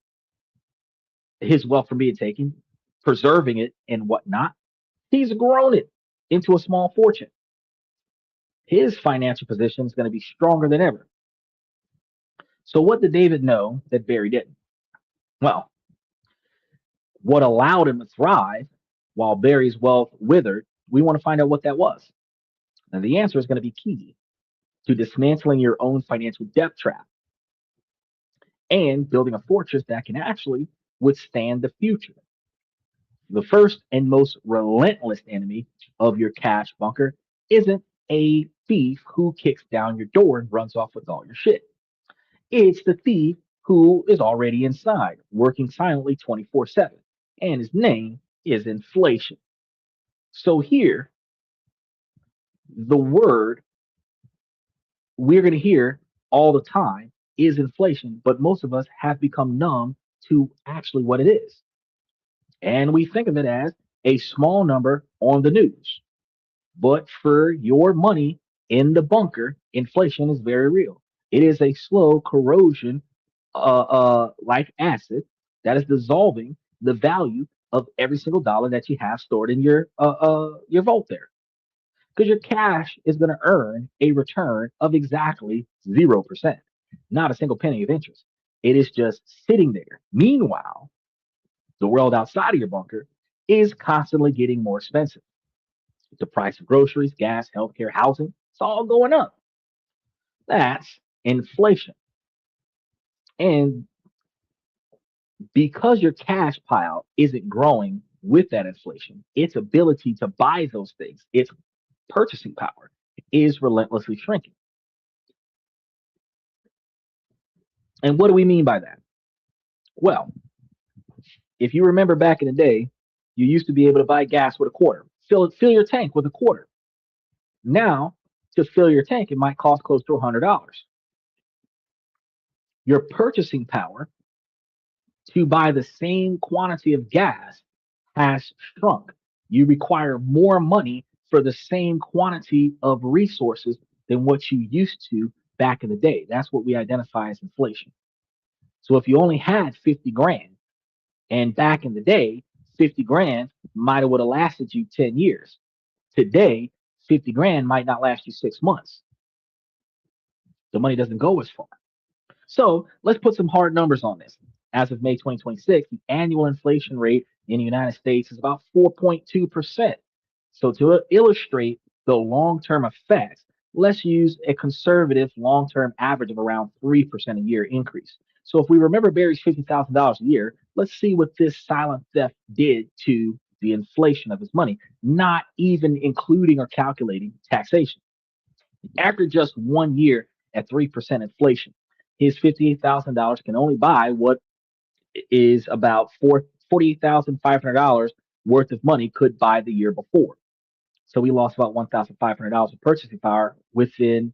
his wealth from being taken, preserving it and whatnot. He's grown it into a small fortune. His financial position is going to be stronger than ever. So, what did David know that Barry didn't? Well, what allowed him to thrive while Barry's wealth withered, we want to find out what that was. And the answer is going to be key to dismantling your own financial debt trap and building a fortress that can actually withstand the future. The first and most relentless enemy of your cash bunker isn't a thief who kicks down your door and runs off with all your shit. It's the thief who is already inside, working silently 24/7. And his name is inflation. So, here, the word we're going to hear all the time is inflation, but most of us have become numb to actually what it is. And we think of it as a small number on the news. But for your money in the bunker, inflation is very real. It is a slow corrosion, like acid, that is dissolving the value of every single dollar that you have stored in your vault there. Because your cash is going to earn a return of exactly 0%, not a single penny of interest. It is just sitting there. Meanwhile, the world outside of your bunker is constantly getting more expensive. The price of groceries, gas, healthcare, housing, it's all going up. That's inflation. And because your cash pile isn't growing with that inflation, its ability to buy those things, its purchasing power is relentlessly shrinking. And what do we mean by that? Well, if you remember back in the day, you used to be able to buy gas with a quarter, fill your tank with a quarter. Now, to fill your tank, it might cost close to $100. Your purchasing power to buy the same quantity of gas has shrunk. You require more money for the same quantity of resources than what you used to back in the day. That's what we identify as inflation. So if you only had 50 grand, and back in the day, 50 grand might have would have lasted you 10 years. Today, 50 grand might not last you 6 months. The money doesn't go as far. So let's put some hard numbers on this. As of May 2026, the annual inflation rate in the United States is about 4.2%. So to illustrate the long-term effects, let's use a conservative long-term average of around 3% a year increase. So if we remember Barry's $50,000 a year, let's see what this silent theft did to the inflation of his money, not even including or calculating taxation. After just 1 year at 3% inflation, his $58,000 can only buy what is about $48,500 worth of money could buy the year before. So we lost about $1,500 of purchasing power within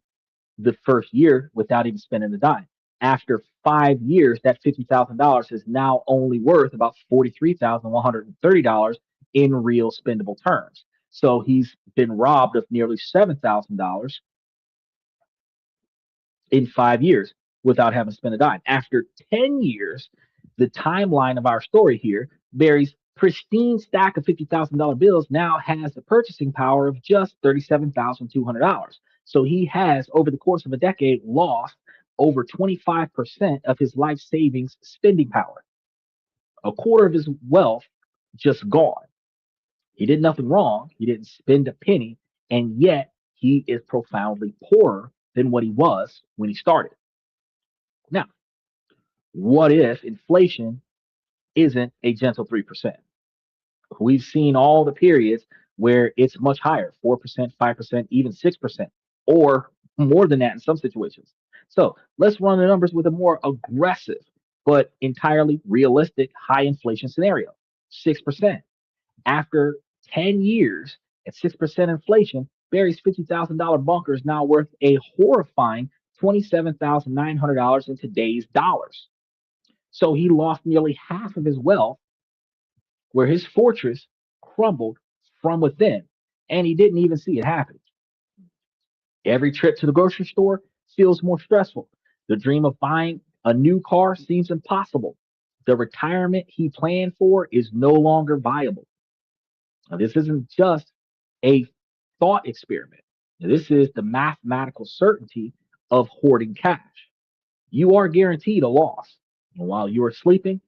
the first year without even spending a dime. After 5 years, that $50,000 is now only worth about $43,130 in real spendable terms. So he's been robbed of nearly $7,000 in 5 years without having spent a dime. After 10 years, the timeline of our story here, Barry's pristine stack of $50,000 bills now has the purchasing power of just $37,200. So he has, over the course of a decade, lost over 25% of his life savings spending power. A quarter of his wealth just gone. He did nothing wrong. He didn't spend a penny. And yet he is profoundly poorer than what he was when he started. Now, what if inflation isn't a gentle 3%? We've seen all the periods where it's much higher, 4%, 5%, even 6%, or more than that in some situations. So let's run the numbers with a more aggressive but entirely realistic high inflation scenario, 6%. After 10 years at 6% inflation, Barry's $50,000 bunker is now worth a horrifying $27,900 in today's dollars. So he lost nearly half of his wealth, where his fortress crumbled from within, and he didn't even see it happen. Every trip to the grocery store feels more stressful. The dream of buying a new car seems impossible. The retirement he planned for is no longer viable. Now, this isn't just a thought experiment. This is the mathematical certainty of hoarding cash. You are guaranteed a loss. And while you are sleeping,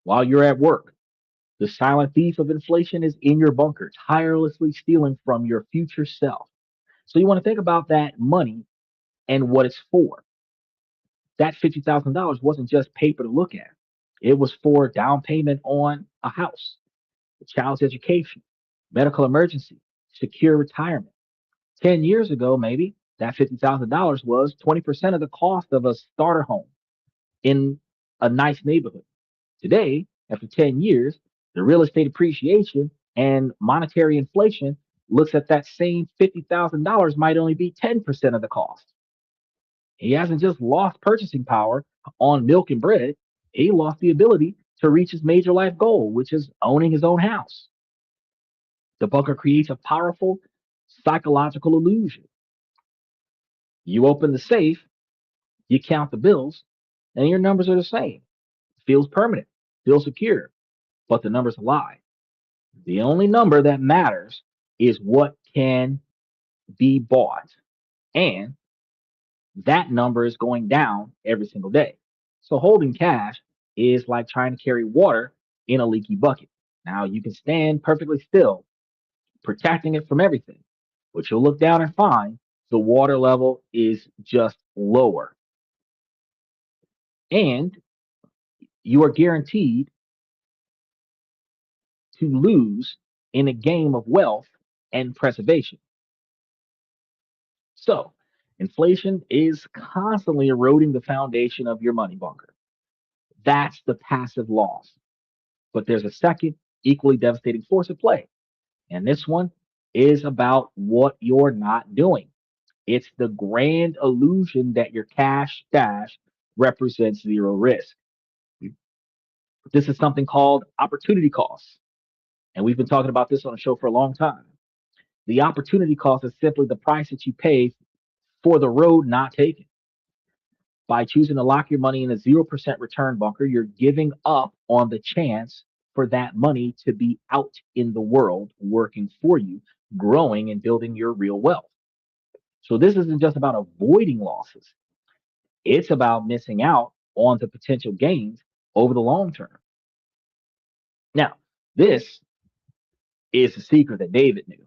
while you're at work, the silent thief of inflation is in your bunker, tirelessly stealing from your future self. So you want to think about that money and what it's for. That $50,000 wasn't just paper to look at. It was for down payment on a house, a child's education, medical emergency, secure retirement. 10 years ago, maybe that $50,000 was 20% of the cost of a starter home in a nice neighborhood. Today, after 10 years, the real estate appreciation and monetary inflation looks at that same $50,000 might only be 10% of the cost. He hasn't just lost purchasing power on milk and bread, he lost the ability to reach his major life goal, which is owning his own house. The bunker creates a powerful psychological illusion. You open the safe, you count the bills, and your numbers are the same. Feels permanent, feels secure, but the numbers lie. The only number that matters is what can be bought. And that number is going down every single day. So holding cash is like trying to carry water in a leaky bucket. Now you can stand perfectly still, protecting it from everything, but you'll look down and find the water level is just lower. And you are guaranteed to lose in a game of wealth and preservation. So, inflation is constantly eroding the foundation of your money bunker. That's the passive loss. But there's a second, equally devastating force at play. And this one is about what you're not doing. It's the grand illusion that your cash stash represents zero risk. This is something called opportunity costs. And we've been talking about this on the show for a long time. The opportunity cost is simply the price that you pay for the road not taken. By choosing to lock your money in a 0% return bunker, you're giving up on the chance for that money to be out in the world working for you, growing and building your real wealth. So this isn't just about avoiding losses. It's about missing out on the potential gains over the long term. Now, This is the secret that David knew.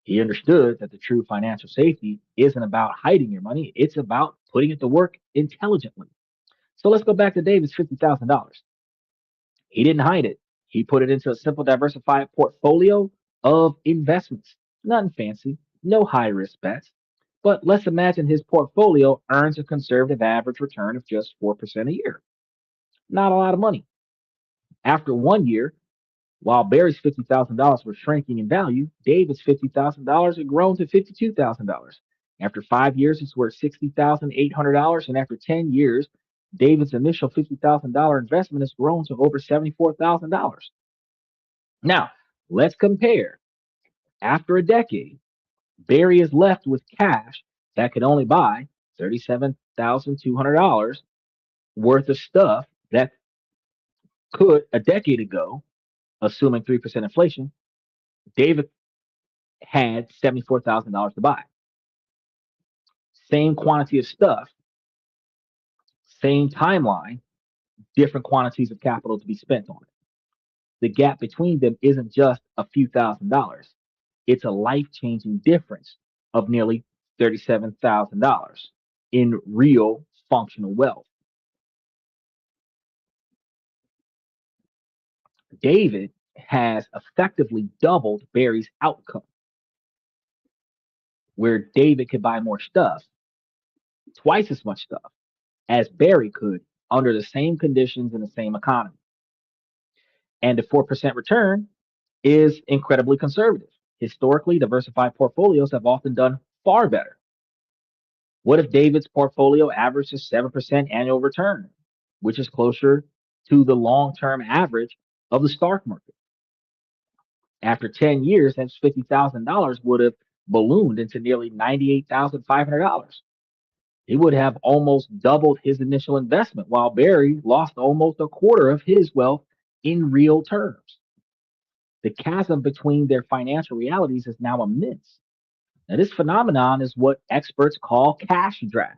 He understood that the true financial safety isn't about hiding your money, it's about putting it to work intelligently. So let's go back to David's $50,000. He didn't hide it. He put it into a simple diversified portfolio of investments. Nothing fancy, no high risk bets. But let's imagine his portfolio earns a conservative average return of just 4% a year. Not a lot of money. After 1 year, while Barry's $50,000 was shrinking in value, David's $50,000 had grown to $52,000. After 5 years, it's worth $60,800. And after 10 years, David's initial $50,000 investment has grown to over $74,000. Now, let's compare. After a decade, Barry is left with cash that could only buy $37,200 worth of stuff that could, a decade ago, assuming 3% inflation, David had $74,000 to buy. Same quantity of stuff, same timeline, different quantities of capital to be spent on it. The gap between them isn't just a few $1,000s, it's a life changing difference of nearly $37,000 in real functional wealth. David has effectively doubled Barry's outcome, where David could buy more stuff, twice as much stuff, as Barry could under the same conditions in the same economy. And the 4% return is incredibly conservative. Historically, diversified portfolios have often done far better. What if David's portfolio averages 7% annual return, which is closer to the long term average of the stock market? After 10 years, that's $50,000 would have ballooned into nearly $98,500. He would have almost doubled his initial investment, while Barry lost almost a quarter of his wealth in real terms. The chasm between their financial realities is now immense. Now, this phenomenon is what experts call cash drag.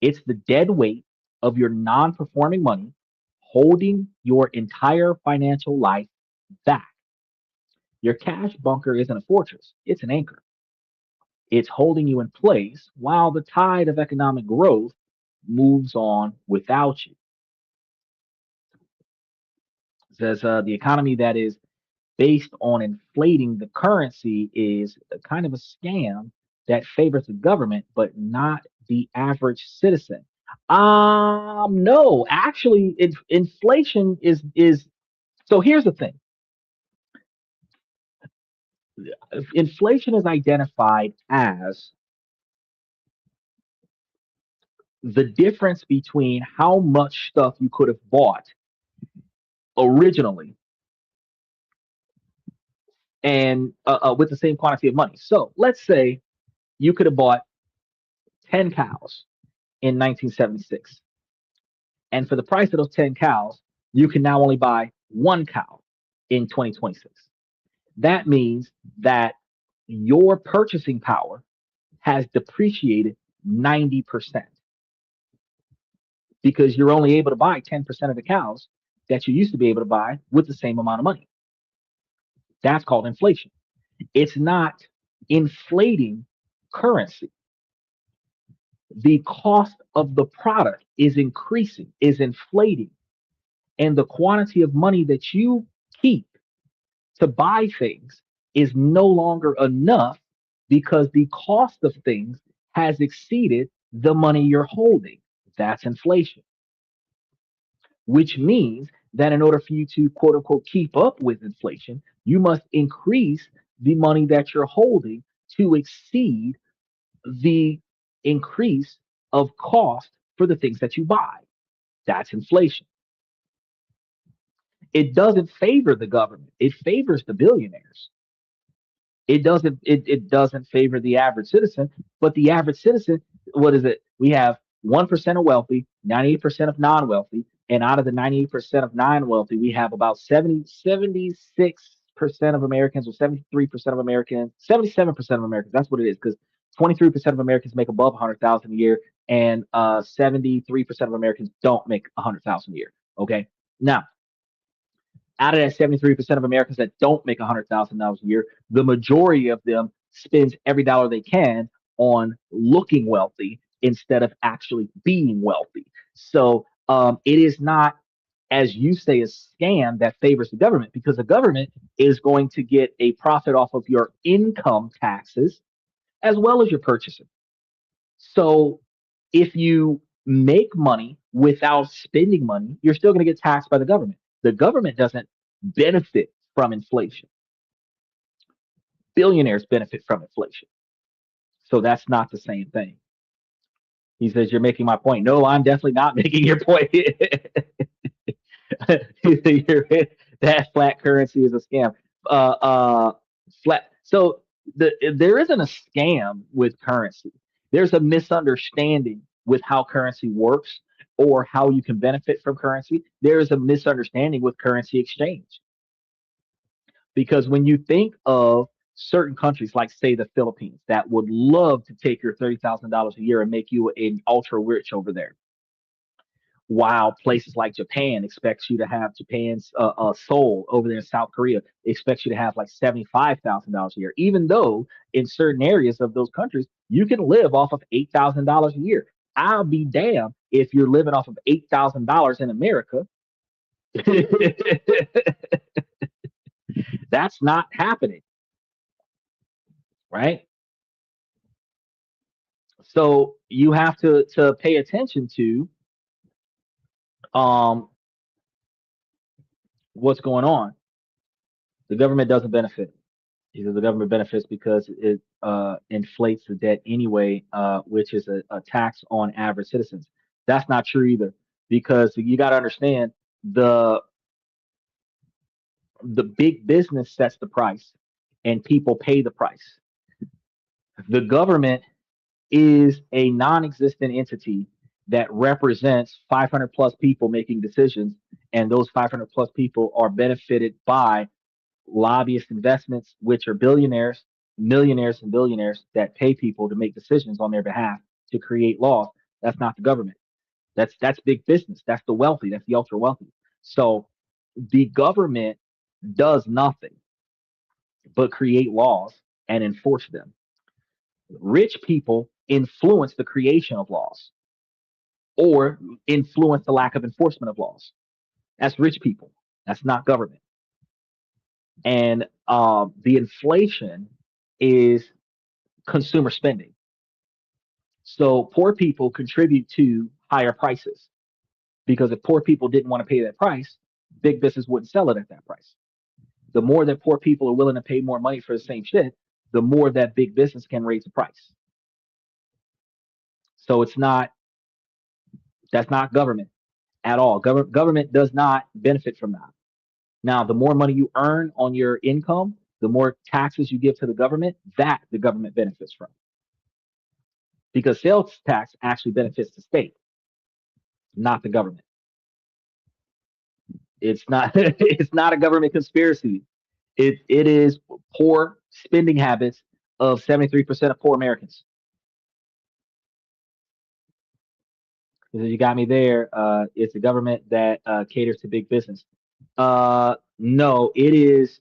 It's the dead weight of your non performing money holding your entire financial life back. Your cash bunker isn't a fortress, it's an anchor. It's holding you in place while the tide of economic growth moves on without you. It says the economy that is based on inflating the currency is a kind of a scam that favors the government, but not the average citizen. No, actually, inflation is. So here's the thing: inflation is identified as the difference between how much stuff you could have bought originally and with the same quantity of money. So let's say you could have bought 10 cows in 1976. And for the price of those 10 cows, you can now only buy one cow in 2026. That means that your purchasing power has depreciated 90% because you're only able to buy 10% of the cows that you used to be able to buy with the same amount of money. That's called inflation. It's not inflating currency. The cost of the product is increasing, is inflating, and the quantity of money that you keep to buy things is no longer enough because the cost of things has exceeded the money you're holding. That's inflation, which means that in order for you to quote unquote keep up with inflation, you must increase the money that you're holding to exceed the increase of cost for the things that you buy. That's inflation. It doesn't favor the government. It favors the billionaires. It doesn't favor the average citizen, but the average citizen, what is it? We have 1% of wealthy, 98% of non-wealthy, and out of the 98% of non-wealthy, we have about 76% of Americans, or 73% of Americans, 77% of Americans. That's what it is, because 23% of Americans make above 100,000 a year, and 73% of Americans don't make 100,000 a year. Okay, now Out of that 73% of Americans that don't make $100,000 a year, the majority of them spends every dollar they can on looking wealthy instead of actually being wealthy. So it is not, as you say, a scam that favors the government, because the government is going to get a profit off of your income taxes as well as your purchasing. So if you make money without spending money, you're still going to get taxed by the government. The government doesn't benefit from inflation. Billionaires benefit from inflation. So that's not the same thing. He says, you're making my point. No, I'm definitely not making your point. That flat currency is a scam. Flat. So there isn't a scam with currency. There's a misunderstanding with how currency works or how you can benefit from currency. There is a misunderstanding with currency exchange, because when you think of certain countries, like say the Philippines, that would love to take your $30,000 a year and make you an ultra rich over there, while places like Japan expects you to have Japan's Seoul over there in South Korea expects you to have like $75,000 a year, even though in certain areas of those countries you can live off of $8,000 a year. I'll be damned if you're living off of $8,000 in America. That's not happening, right? So you have to pay attention to um, what's going on. The government doesn't benefit. Because the government benefits because it inflates the debt anyway, which is a tax on average citizens. That's not true either, because you got to understand the the big business sets the price, and people pay the price. The government is a non-existent entity that represents 500 plus people making decisions, and those 500 plus people are benefited by lobbyist investments, which are billionaires, millionaires, and billionaires that pay people to make decisions on their behalf to create laws. That's not the government. That's big business. That's the wealthy. That's the ultra wealthy. So the government does nothing but create laws and enforce them. Rich people influence the creation of laws or influence the lack of enforcement of laws. That's rich people. That's not government. And the inflation is consumer spending. So poor people contribute to higher prices, because if poor people didn't want to pay that price, big business wouldn't sell it at that price. The more that poor people are willing to pay more money for the same shit, the more that big business can raise the price. So that's not government at all. Government does not benefit from that. Now, the more money you earn on your income, the more taxes you give to the government, that the government benefits from. Because sales tax actually benefits the state, not the government. It's not it's not a government conspiracy. It is poor spending habits of 73% of poor Americans. You got me there. It's a government that caters to big business. No, it is.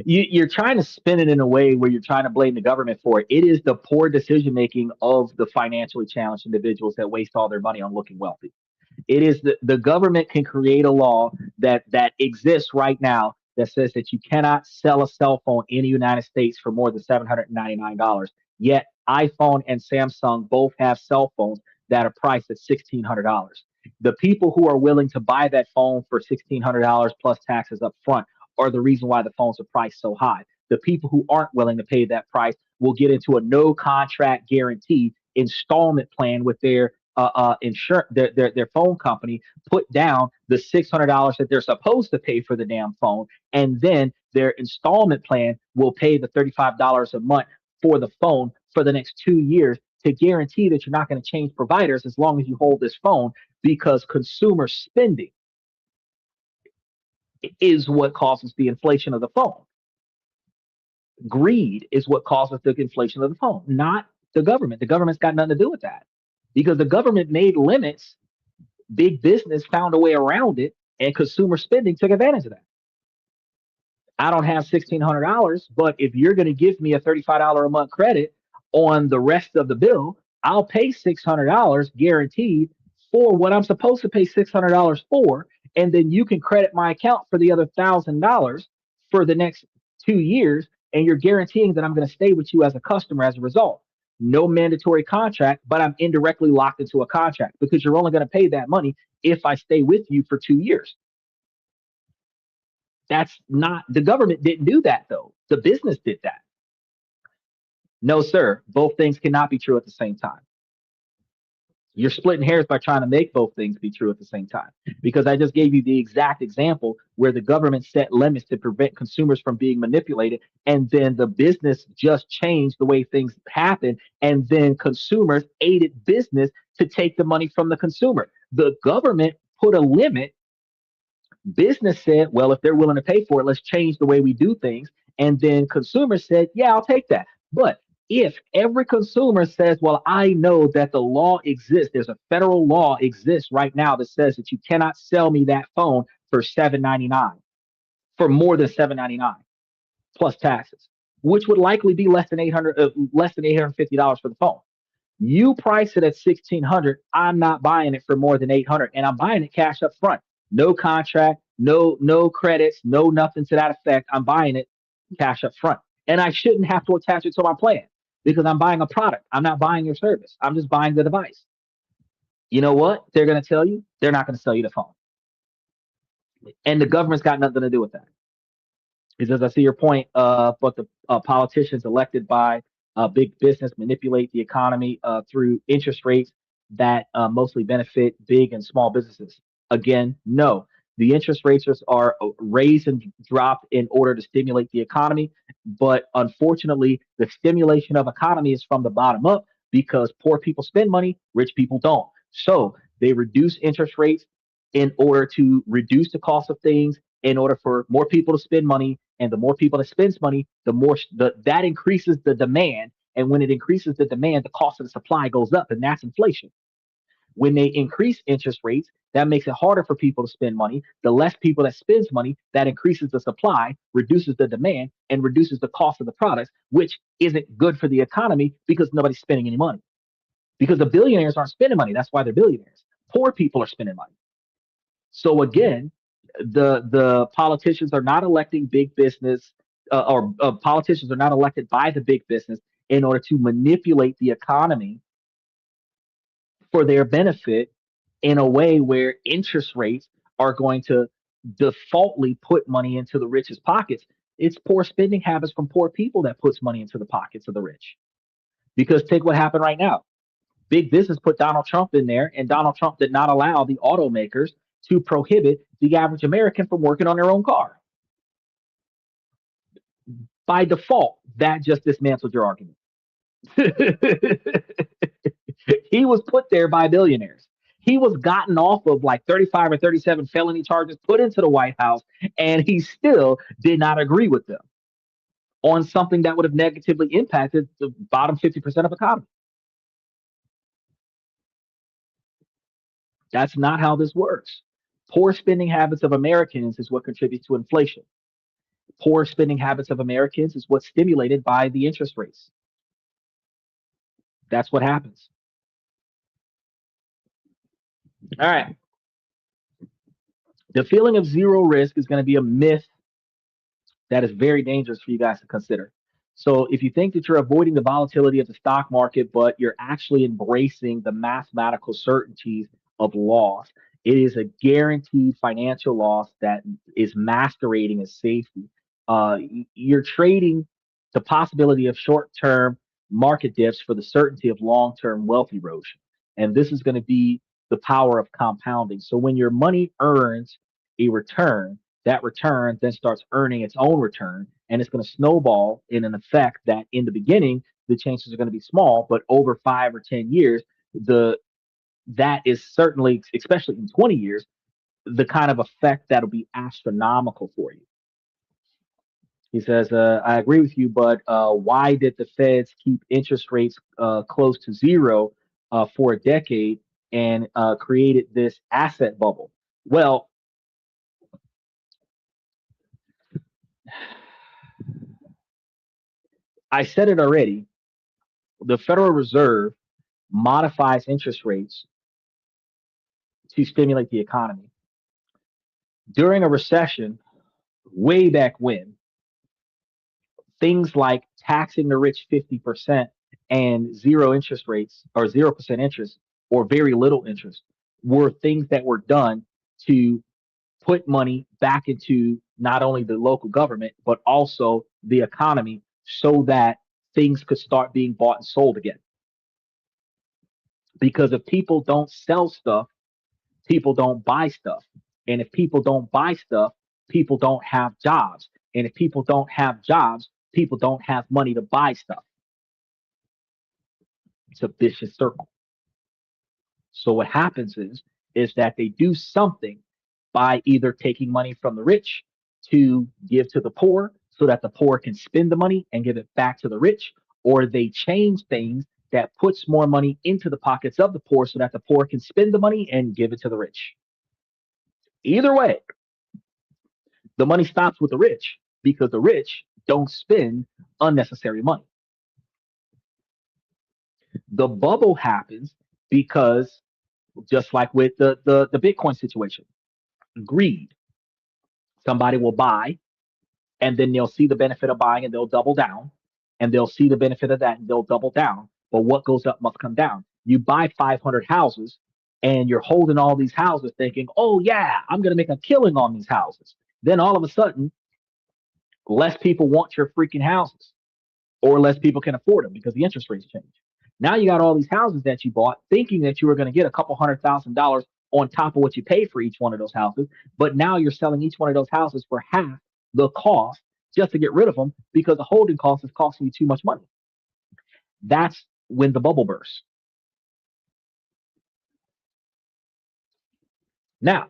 You're trying to spin it in a way where you're trying to blame the government for it. It is the poor decision making of the financially challenged individuals that waste all their money on looking wealthy. It is the government can create a law that exists right now that says that you cannot sell a cell phone in the United States for more than $799. Yet iPhone and Samsung both have cell phones that are priced at $1,600. The people who are willing to buy that phone for $1,600 plus taxes up front are the reason why the phones are priced so high. The people who aren't willing to pay that price will get into a no contract guarantee installment plan with their insurance, their phone company, put down the $600 that they're supposed to pay for the damn phone, and then their installment plan will pay the $35 a month for the phone for the next 2 years to guarantee that you're not going to change providers as long as you hold this phone, because consumer spending is what causes the inflation of the phone. Greed is what causes the inflation of the phone, not the government. The government's got nothing to do with that, because the government made limits. Big business found a way around it and consumer spending took advantage of that. I don't have $1,600, but if you're going to give me a $35 a month credit on the rest of the bill, I'll pay $600 guaranteed for what I'm supposed to pay $600 for, and then you can credit my account for the other $1,000 for the next 2 years, and you're guaranteeing that I'm going to stay with you as a customer as a result. No mandatory contract, but I'm indirectly locked into a contract because you're only going to pay that money if I stay with you for 2 years. That's not, the government didn't do that though. The business did that. No, sir. Both things cannot be true at the same time. You're splitting hairs by trying to make both things be true at the same time. Because I just gave you the exact example where the government set limits to prevent consumers from being manipulated. And then the business just changed the way things happen. And then consumers aided business to take the money from the consumer. The government put a limit. Business said, well, if they're willing to pay for it, let's change the way we do things. And then consumers said, yeah, I'll take that. But if every consumer says, well, I know that the law exists, there's a federal law exists right now that says that you cannot sell me that phone for $7.99, for more than $7.99 plus taxes, which would likely be less than $850 for the phone. You price it at 1,600. I'm not buying it for more than 800, and I'm buying it cash up front. No contract, no credits, no nothing to that effect. I'm buying it cash up front, and I shouldn't have to attach it to my plan because I'm buying a product. I'm not buying your service. I'm just buying the device. You know what? They're going to tell you they're not going to sell you the phone, and the government's got nothing to do with that. Because I see your point, but the politicians elected by big business manipulate the economy through interest rates that mostly benefit big and small businesses. Again, no. The interest rates are raised and dropped in order to stimulate the economy, but unfortunately, the stimulation of economy is from the bottom up because poor people spend money, rich people don't. So they reduce interest rates in order to reduce the cost of things, in order for more people to spend money, and the more people that spends money, the more that increases the demand. And when it increases the demand, the cost of the supply goes up, and that's inflation. When they increase interest rates, that makes it harder for people to spend money. The less people that spends money, that increases the supply, reduces the demand, and reduces the cost of the products, which isn't good for the economy because nobody's spending any money. Because the billionaires aren't spending money. That's why they're billionaires. Poor people are spending money. So again, the politicians are not electing big business, or politicians are not elected by the big business in order to manipulate the economy for their benefit in a way where interest rates are going to defaultly put money into the rich's pockets. It's poor spending habits from poor people that puts money into the pockets of the rich. Because take what happened right now. Big business put Donald Trump in there, and Donald Trump did not allow the automakers to prohibit the average American from working on their own car. By default, that just dismantled your argument. He was put there by billionaires. He was gotten off of like 35 or 37 felony charges, put into the White House, and he still did not agree with them on something that would have negatively impacted the bottom 50% of the economy. That's not how this works. Poor spending habits of Americans is what contributes to inflation. Poor spending habits of Americans is what's stimulated by the interest rates. That's what happens. All right. The feeling of zero risk is going to be a myth that is very dangerous for you guys to consider. So if you think that you're avoiding the volatility of the stock market, but you're actually embracing the mathematical certainties of loss, it is a guaranteed financial loss that is masquerading as safety. You're trading the possibility of short-term market dips for the certainty of long-term wealth erosion. And this is going to be the power of compounding. So when your money earns a return, that return then starts earning its own return, and it's going to snowball in an effect that in the beginning the chances are going to be small, but over 5 or 10 years, that is certainly, especially in 20 years, the kind of effect that'll be astronomical for you. He says, I agree with you, but why did the feds keep interest rates close to zero for a decade and created this asset bubble? Well, I said it already. The Federal Reserve modifies interest rates to stimulate the economy. During a recession, way back when, things like taxing the rich 50% and zero interest rates or 0% interest or very little interest were things that were done to put money back into not only the local government, but also the economy so that things could start being bought and sold again. Because if people don't sell stuff, people don't buy stuff. And if people don't buy stuff, people don't have jobs. And if people don't have jobs, people don't have money to buy stuff. It's a vicious circle. So what happens is that they do something by either taking money from the rich to give to the poor so that the poor can spend the money and give it back to the rich, or they change things that puts more money into the pockets of the poor so that the poor can spend the money and give it to the rich. Either way, the money stops with the rich because the rich don't spend unnecessary money. The bubble happens because just like with the Bitcoin situation, greed. Somebody will buy and then they'll see the benefit of buying and they'll double down, and they'll see the benefit of that and they'll double down. But what goes up must come down. You buy 500 houses and you're holding all these houses thinking, oh yeah, I'm going to make a killing on these houses. Then all of a sudden, less people want your freaking houses, or less people can afford them because the interest rates change. Now you got all these houses that you bought thinking that you were going to get a couple $100,000 on top of what you paid for each one of those houses. But now you're selling each one of those houses for half the cost just to get rid of them because the holding cost is costing you too much money. That's when the bubble bursts. Now,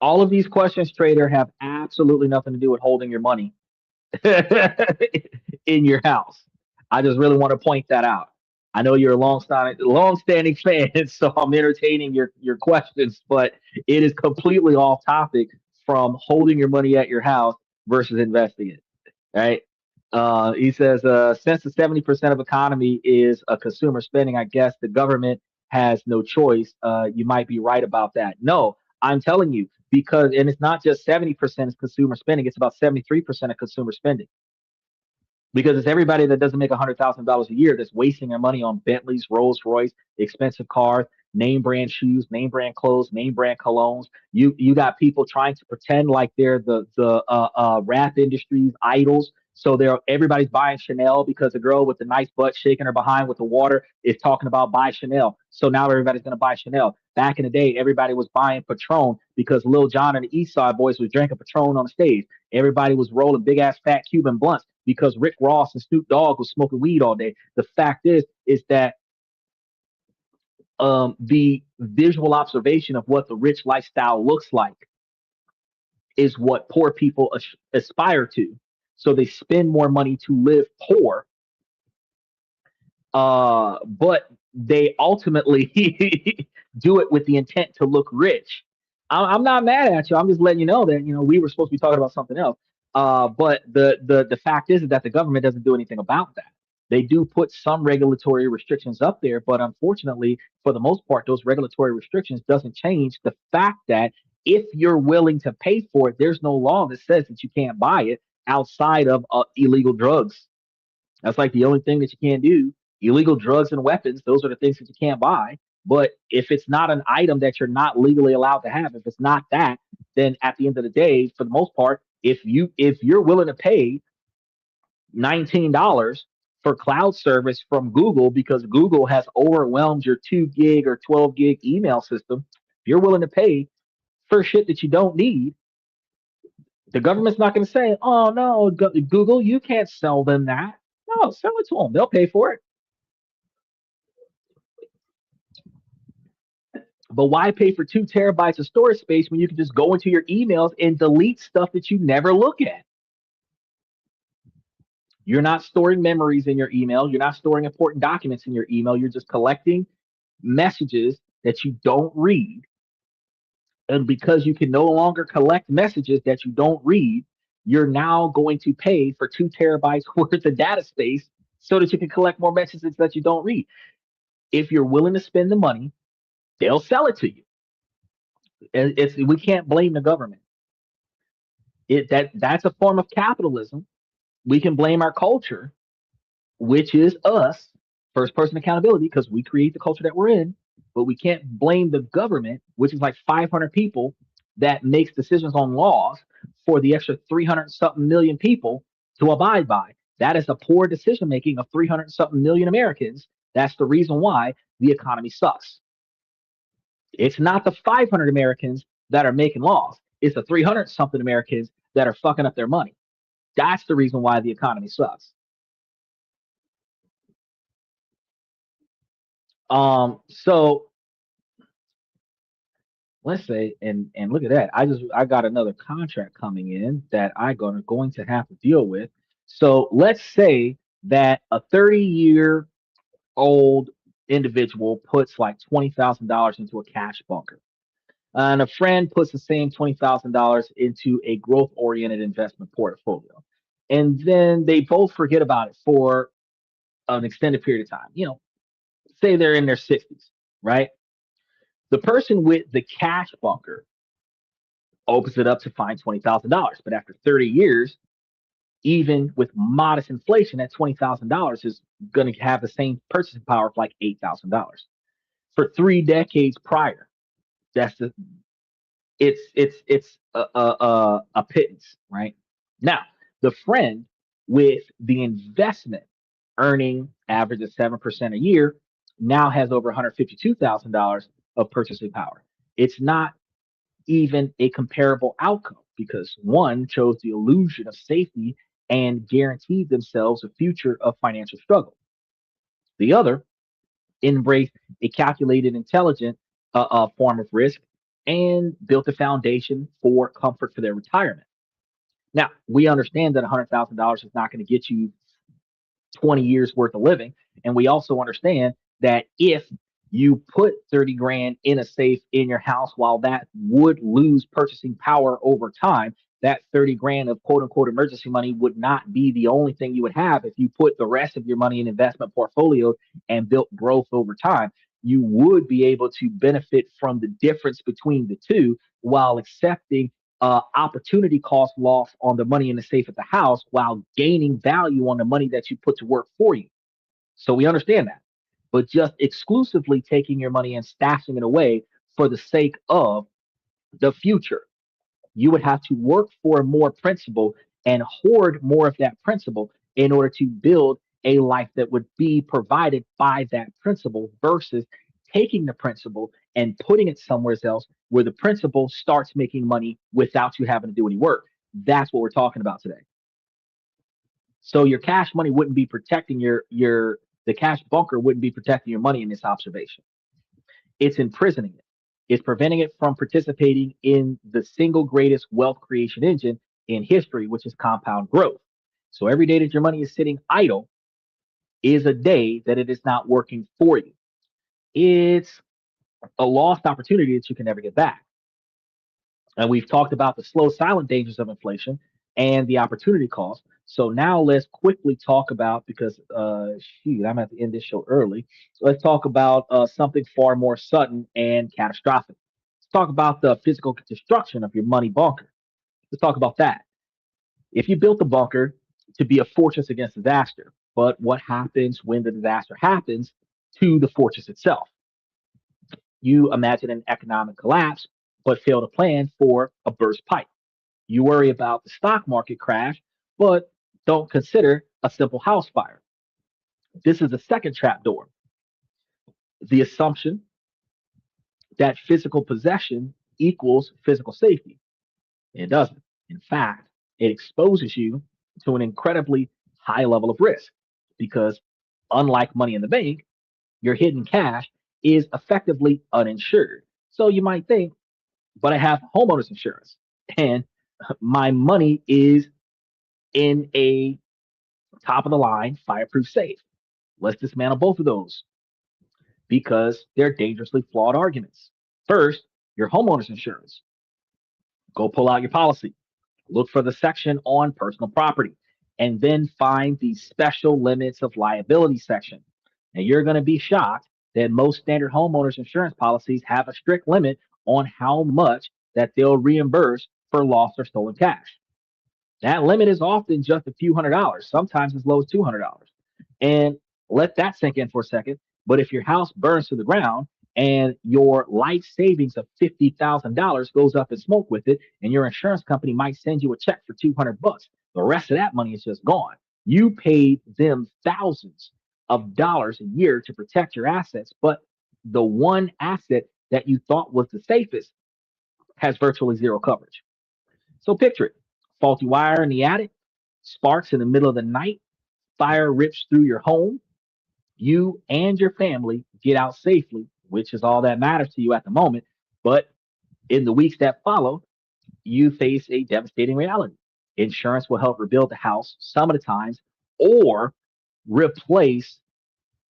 all of these questions, trader, have absolutely nothing to do with holding your money in your house. I just really want to point that out. I know you're a long-standing fan, so I'm entertaining your questions, but it is completely off topic from holding your money at your house versus investing it. Right? He says, since the 70% of economy is a consumer spending, I guess the government has no choice. You might be right about that. No, I'm telling you, because, and it's not just 70% is consumer spending, it's about 73% of consumer spending. Because it's everybody that doesn't make $100,000 a year that's wasting their money on Bentleys, Rolls Royce, expensive cars, name brand shoes, name brand clothes, name brand colognes. You got people trying to pretend like they're the rap industry's idols. So everybody's buying Chanel because the girl with the nice butt shaking her behind with the water is talking about buy Chanel. So now everybody's going to buy Chanel. Back in the day, everybody was buying Patron because Lil Jon and the East Side Boys was drinking Patron on the stage. Everybody was rolling big ass fat Cuban blunts because Rick Ross and Snoop Dogg was smoking weed all day. The fact is that the visual observation of what the rich lifestyle looks like is what poor people aspire to. So they spend more money to live poor, but they ultimately do it with the intent to look rich. I'm not mad at you. I'm just letting you know that we were supposed to be talking about something else. But the fact is that the government doesn't do anything about that. They do put some regulatory restrictions up there, but unfortunately, for the most part, those regulatory restrictions doesn't change the fact that if you're willing to pay for it, there's no law that says that you can't buy it outside of illegal drugs. That's like the only thing that you can't do. Illegal drugs and weapons, those are the things that you can't buy. But if it's not an item that you're not legally allowed to have, if it's not that, then at the end of the day, for the most part, if you're willing to pay $19 for cloud service from Google because Google has overwhelmed your 2 gig or 12 gig email system, if you're willing to pay for shit that you don't need, the government's not going to say, oh no, Google, you can't sell them that. No, sell it to them. They'll pay for it. But why pay for 2 terabytes of storage space when you can just go into your emails and delete stuff that you never look at? You're not storing memories in your email. You're not storing important documents in your email. You're just collecting messages that you don't read And because you can no longer collect messages that you don't read, you're now going to pay for 2 terabytes worth of data space so that you can collect more messages that you don't read. If you're willing to spend the money, they'll sell it to you. We can't blame the government. That's a form of capitalism. We can blame our culture, which is us, first person accountability, because we create the culture that we're in. But we can't blame the government, which is like 500 people that makes decisions on laws for the extra 300 something million people to abide by. That is a poor decision making of 300 something million Americans. That's the reason why the economy sucks. It's not the 500 Americans that are making laws. It's the 300 something Americans that are fucking up their money. That's the reason why the economy sucks. So let's say, and look at that. I got another contract coming in that I going to have to deal with. So let's say that a 30-year-old individual puts like $20,000 into a cash bunker, and a friend puts the same $20,000 into a growth oriented investment portfolio, and then they both forget about it for an extended period of time. Say they're in their 60s, right? The person with the cash bunker opens it up to find $20,000. But after 30 years, even with modest inflation, that $20,000 is going to have the same purchasing power of like $8,000. For 3 decades prior, that's the it's a pittance, right? Now, the friend with the investment earning average of 7% a year now has over $152,000 of purchasing power. It's not even a comparable outcome because one chose the illusion of safety and guaranteed themselves a future of financial struggle. The other embraced a calculated, intelligent form of risk and built a foundation for comfort for their retirement. Now, we understand that $100,000 is not going to get you 20 years worth of living. And we also understand that if you put 30 grand in a safe in your house, while that would lose purchasing power over time, that 30 grand of quote unquote emergency money would not be the only thing you would have if you put the rest of your money in investment portfolios and built growth over time. You would be able to benefit from the difference between the two while accepting opportunity cost loss on the money in the safe at the house while gaining value on the money that you put to work for you. So we understand that. But just exclusively taking your money and stashing it away for the sake of the future, you would have to work for more principal and hoard more of that principal in order to build a life that would be provided by that principal versus taking the principal and putting it somewhere else where the principal starts making money without you having to do any work. That's what we're talking about today. So your cash money wouldn't be protecting your the cash bunker wouldn't be protecting your money in this observation. It's imprisoning it. It's preventing it from participating in the single greatest wealth creation engine in history, which is compound growth. So every day that your money is sitting idle is a day that it is not working for you. It's a lost opportunity that you can never get back. And we've talked about the slow, silent dangers of inflation and the opportunity cost. So now let's quickly talk about, because shoot, I'm at the end of this show early. So let's talk about something far more sudden and catastrophic. Let's talk about the physical destruction of your money bunker. Let's talk about that. If you built the bunker to be a fortress against disaster, but what happens when the disaster happens to the fortress itself? You imagine an economic collapse, but fail to plan for a burst pipe. You worry about the stock market crash, but don't consider a simple house fire. This is the second trapdoor, the assumption that physical possession equals physical safety. It doesn't. In fact, it exposes you to an incredibly high level of risk because, unlike money in the bank, your hidden cash is effectively uninsured. So you might think, but I have homeowners insurance and my money is in a top of the line fireproof safe. Let's dismantle both of those because they're dangerously flawed arguments. First, your homeowner's insurance. Go pull out your policy. Look for the section on personal property, and then find the special limits of liability section. And you're going to be shocked that most standard homeowners insurance policies have a strict limit on how much that they'll reimburse for lost or stolen cash. That limit is often just a few $100s, sometimes as low as $200. And let that sink in for a second. But if your house burns to the ground and your life savings of $50,000 goes up in smoke with it, and your insurance company might send you a check for $200, the rest of that money is just gone. You paid them thousands of dollars a year to protect your assets, but the one asset that you thought was the safest has virtually zero coverage. So picture it: faulty wire in the attic, sparks in the middle of the night, fire rips through your home. You and your family get out safely, which is all that matters to you at the moment. But in the weeks that follow, you face a devastating reality. Insurance will help rebuild the house some of the times, or replace,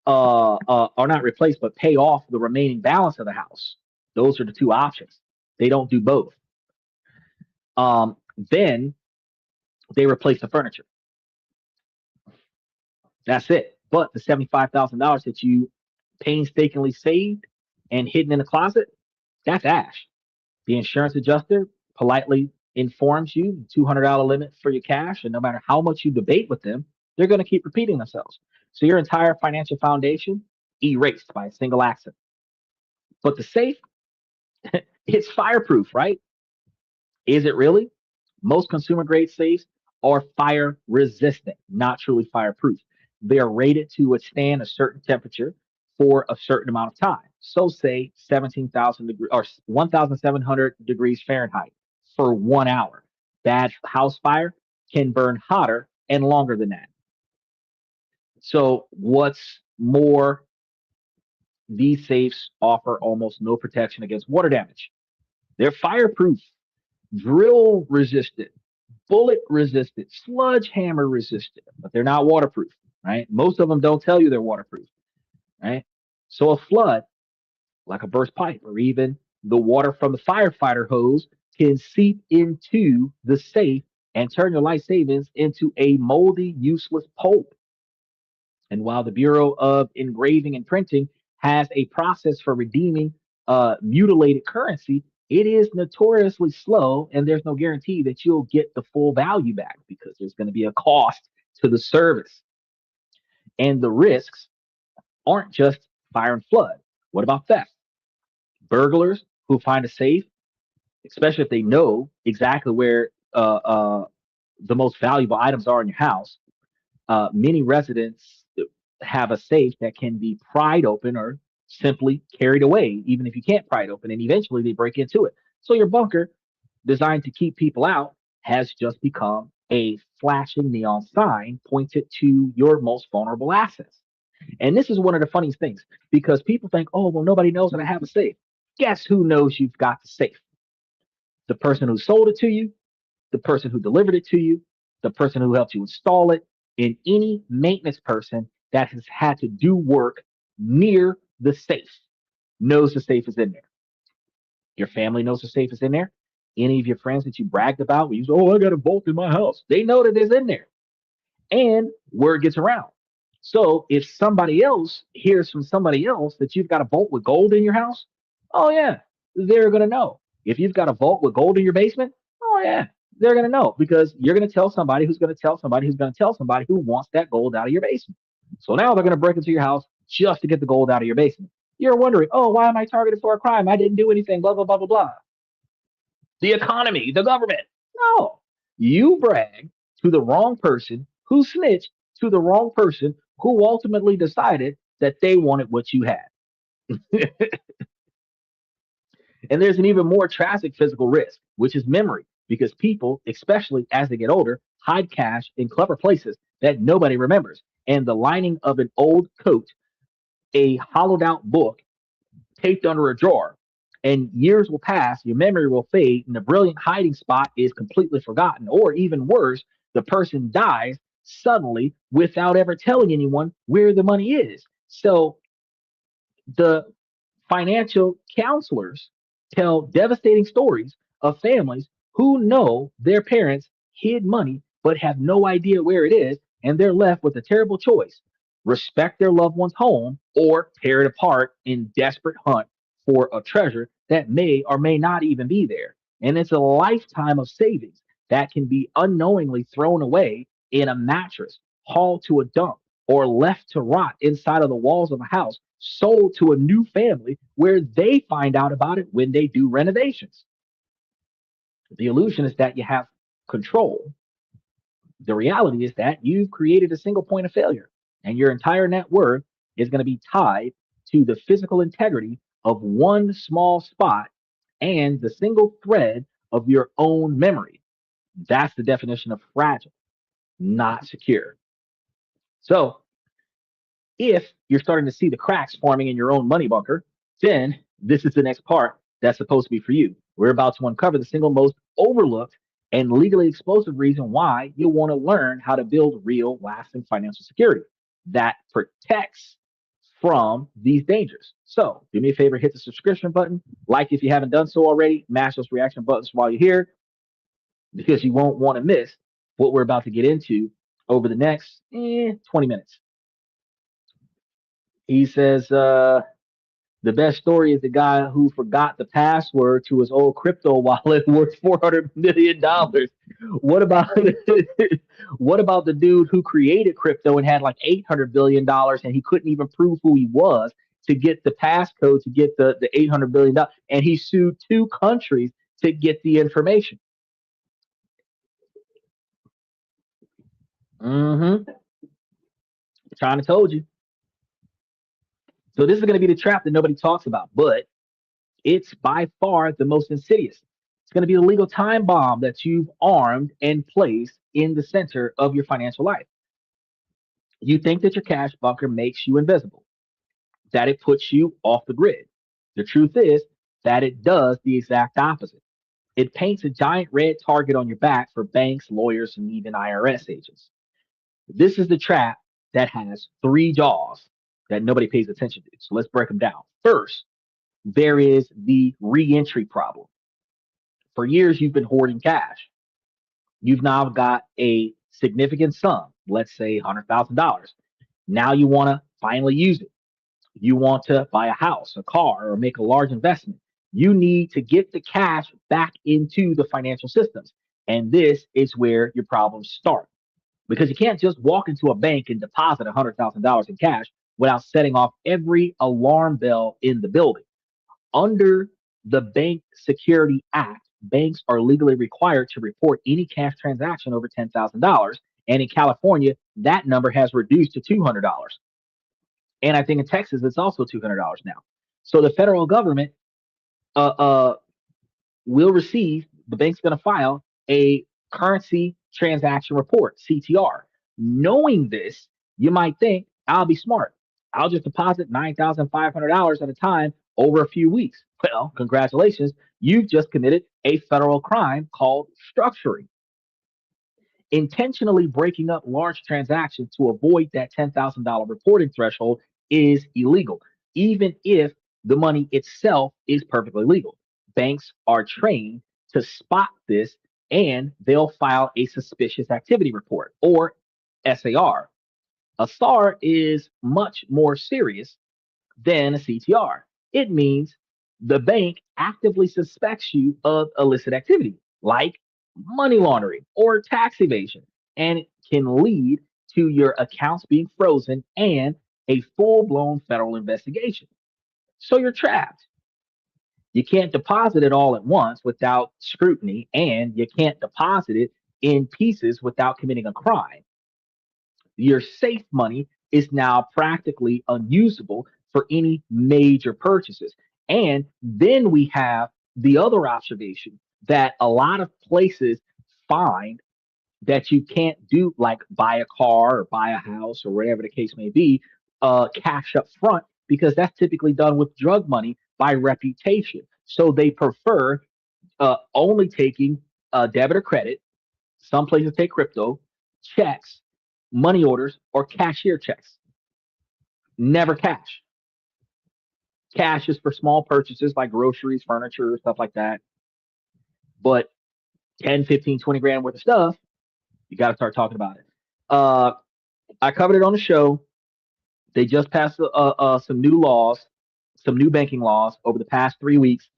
or not replace, but pay off the remaining balance of the house. Those are the two options. They don't do both. Then they replace the furniture. That's it. But the $75,000 that you painstakingly saved and hidden in the closet, that's ash. The insurance adjuster politely informs you the $200 limit for your cash, and no matter how much you debate with them, they're going to keep repeating themselves. So your entire financial foundation erased by a single accident. But the safe, it's fireproof, right? Is it really? Most consumer grade safes are fire resistant, not truly fireproof. They are rated to withstand a certain temperature for a certain amount of time. So say 17,000 degrees or 1,700 degrees Fahrenheit for 1 hour. Bad house fire can burn hotter and longer than that. So what's more, these safes offer almost no protection against water damage. They're fireproof, drill resistant, bullet resistant, sludge hammer resistant, but they're not waterproof, right? Most of them don't tell you they're waterproof, right? So a flood, like a burst pipe or even the water from the firefighter hose, can seep into the safe and turn your life savings into a moldy, useless pulp. And while the Bureau of Engraving and Printing has a process for redeeming mutilated currency, it is notoriously slow, and there's no guarantee that you'll get the full value back because there's going to be a cost to the service. And the risks aren't just fire and flood. What about theft? Burglars who find a safe, especially if they know exactly where the most valuable items are in your house. Many residents have a safe that can be pried open or simply carried away, even if you can't pry it open, and eventually they break into it. So your bunker, designed to keep people out, has just become a flashing neon sign pointed to your most vulnerable assets. And this is one of the funniest things because people think, oh, well, nobody knows that I have a safe. Guess who knows you've got the safe? The person who sold it to you, the person who delivered it to you, the person who helped you install it, and any maintenance person that has had to do work near the safe knows the safe is in there. Your family knows the safe is in there. Any of your friends that you bragged about, you say, oh, I got a vault in my house. They know that it's in there. And word gets around. So if somebody else hears from somebody else that you've got a vault with gold in your house, oh yeah, they're gonna know. If you've got a vault with gold in your basement, oh yeah, they're gonna know because you're gonna tell somebody who's gonna tell somebody who's gonna tell somebody who wants that gold out of your basement. So now they're gonna break into your house just to get the gold out of your basement. You're wondering, oh, why am I targeted for a crime? I didn't do anything, blah, blah, blah, blah, blah. The economy, the government. No, you bragged to the wrong person who snitched to the wrong person who ultimately decided that they wanted what you had. And there's an even more tragic physical risk, which is memory, because people, especially as they get older, hide cash in clever places that nobody remembers. And the lining of an old coat, a hollowed out book taped under a drawer, and years will pass, your memory will fade, and the brilliant hiding spot is completely forgotten. Or even worse, the person dies suddenly without ever telling anyone where the money is. So the financial counselors tell devastating stories of families who know their parents hid money but have no idea where it is, and they're left with a terrible choice: respect their loved one's home or tear it apart in desperate hunt for a treasure that may or may not even be there. And it's a lifetime of savings that can be unknowingly thrown away in a mattress, hauled to a dump, or left to rot inside of the walls of a house, sold to a new family where they find out about it when they do renovations. The illusion is that you have control. The reality is that you've created a single point of failure, and your entire net worth is going to be tied to the physical integrity of one small spot and the single thread of your own memory. That's the definition of fragile, not secure. So, if you're starting to see the cracks forming in your own money bunker, then this is the next part that's supposed to be for you. We're about to uncover the single most overlooked and legally explosive reason why you'll want to learn how to build real, lasting financial security that protects from these dangers. So, do me a favor, hit the subscription button, like if you haven't done so already, mash those reaction buttons while you're here, because you won't want to miss what we're about to get into over the next 20 minutes. He says, the best story is the guy who forgot the password to his old crypto wallet worth $400 million. What about what about the dude who created crypto and had like $800 billion and he couldn't even prove who he was to get the passcode to get the $800 billion, and he sued two countries to get the information? Mm-hmm. Trying to told you. So this is going to be the trap that nobody talks about, but it's by far the most insidious. It's going to be the legal time bomb that you've armed and placed in the center of your financial life. You think that your cash bunker makes you invisible, that it puts you off the grid. The truth is that it does the exact opposite. It paints a giant red target on your back for banks, lawyers, and even IRS agents. This is the trap that has three jaws that nobody pays attention to. So let's break them down. First, there is the reentry problem. For years, you've been hoarding cash. You've now got a significant sum, let's say $100,000. Now you want to finally use it. You want to buy a house, a car, or make a large investment. You need to get the cash back into the financial systems. And this is where your problems start, because you can't just walk into a bank and deposit $100,000 in cash without setting off every alarm bell in the building. Under the Bank Security Act, banks are legally required to report any cash transaction over $10,000. And in California, that number has reduced to $200. And I think in Texas, it's also $200 now. So the federal government uh, uh, will receive, the bank's going to file a currency transaction report, CTR. Knowing this, you might think, I'll be smart. I'll just deposit $9,500 at a time over a few weeks. Well, congratulations, you've just committed a federal crime called structuring. Intentionally breaking up large transactions to avoid that $10,000 reporting threshold is illegal, even if the money itself is perfectly legal. Banks are trained to spot this, and they'll file a suspicious activity report, or SAR. A SAR is much more serious than a CTR. It means the bank actively suspects you of illicit activity like money laundering or tax evasion, and it can lead to your accounts being frozen and a full blown federal investigation. So you're trapped. You can't deposit it all at once without scrutiny, and you can't deposit it in pieces without committing a crime. Your safe money is now practically unusable for any major purchases. And then we have the other observation that a lot of places find that you can't do, like buy a car or buy a house or whatever the case may be, cash up front, because that's typically done with drug money by reputation. So they prefer only taking debit or credit. Some places take crypto, checks, money orders, or cashier checks. Never cash. Cash is for small purchases like groceries, furniture, stuff like that. But 10, 15, 20 grand worth of stuff, you got to start talking about it. Uh, I covered it on the show. They just passed some new laws, some new banking laws over the past 3 weeks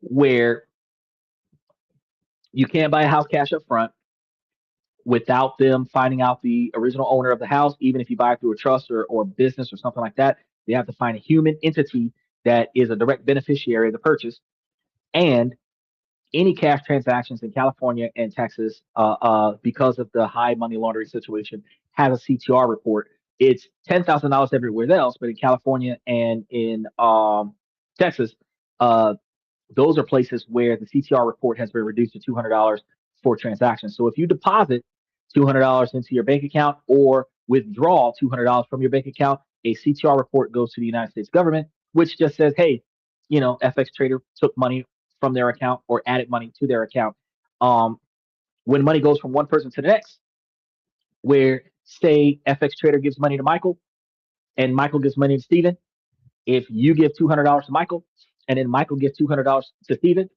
where you can't buy a house cash up front without them finding out the original owner of the house, even if you buy it through a trust or business or something like that. They have to find a human entity that is a direct beneficiary of the purchase. And any cash transactions in California and Texas, because of the high money laundering situation, has a CTR report. It's $10,000 everywhere else, but in California and in Texas, uh, those are places where the CTR report has been reduced to $200 for transactions. So if you deposit $200 into your bank account or withdraw $200 from your bank account, a CTR report goes to the United States government, which just says, hey, FX Trader took money from their account or added money to their account. When money goes from one person to the next, where say FX Trader gives money to Michael and Michael gives money to Steven, if you give $200 to Michael and then Michael gives $200 to Steven,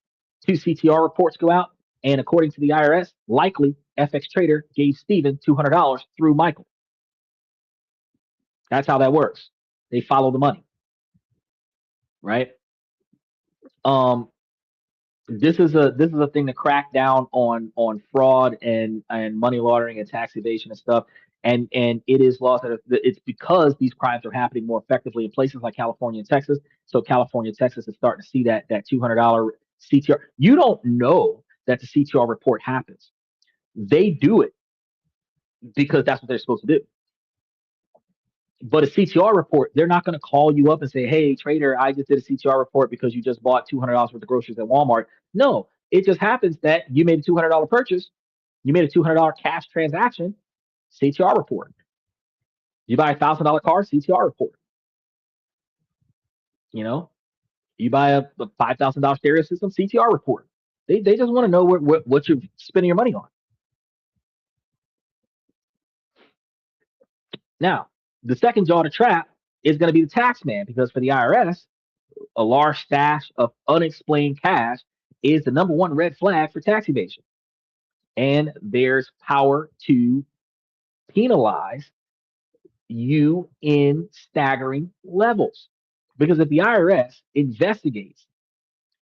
two CTR reports go out. And according to the IRS, likely FX Trader gave Steven $200 through Michael. That's how that works. They follow the money, right? This is a thing to crack down on fraud and money laundering and tax evasion and stuff. And it is laws that it's because these crimes are happening more effectively in places like California and Texas. So California and Texas is starting to see that $200 CTR. You don't know that the CTR report happens. They do it because that's what they're supposed to do. But a CTR report, they're not going to call you up and say, hey, trader, I just did a CTR report because you just bought $200 worth of groceries at Walmart. No, it just happens that you made a $200 purchase. You made a $200 cash transaction, CTR report. You buy a $1,000 car, CTR report. You buy a $5,000 stereo system, CTR report. They just want to know what you're spending your money on. Now, the second jaw to trap is going to be the tax man, because for the IRS, a large stash of unexplained cash is the number one red flag for tax evasion. And there's power to penalize you in staggering levels. Because if the IRS investigates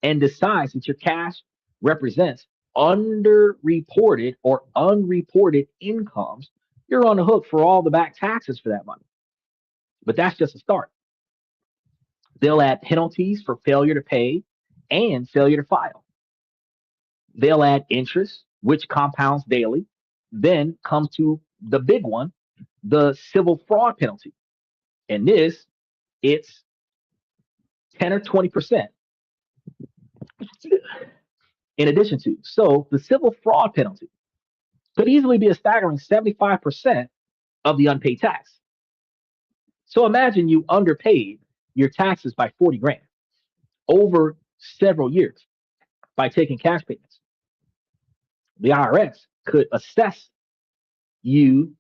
and decides that your cash represents underreported or unreported incomes, you're on the hook for all the back taxes for that money. But that's just a start. They'll add penalties for failure to pay and failure to file. They'll add interest, which compounds daily. Then comes to the big one, the civil fraud penalty. And this, it's 10 or 20% in addition to. So the civil fraud penalty could easily be a staggering 75% of the unpaid tax. So imagine you underpaid your taxes by 40 grand over several years by taking cash payments. The IRS could assess you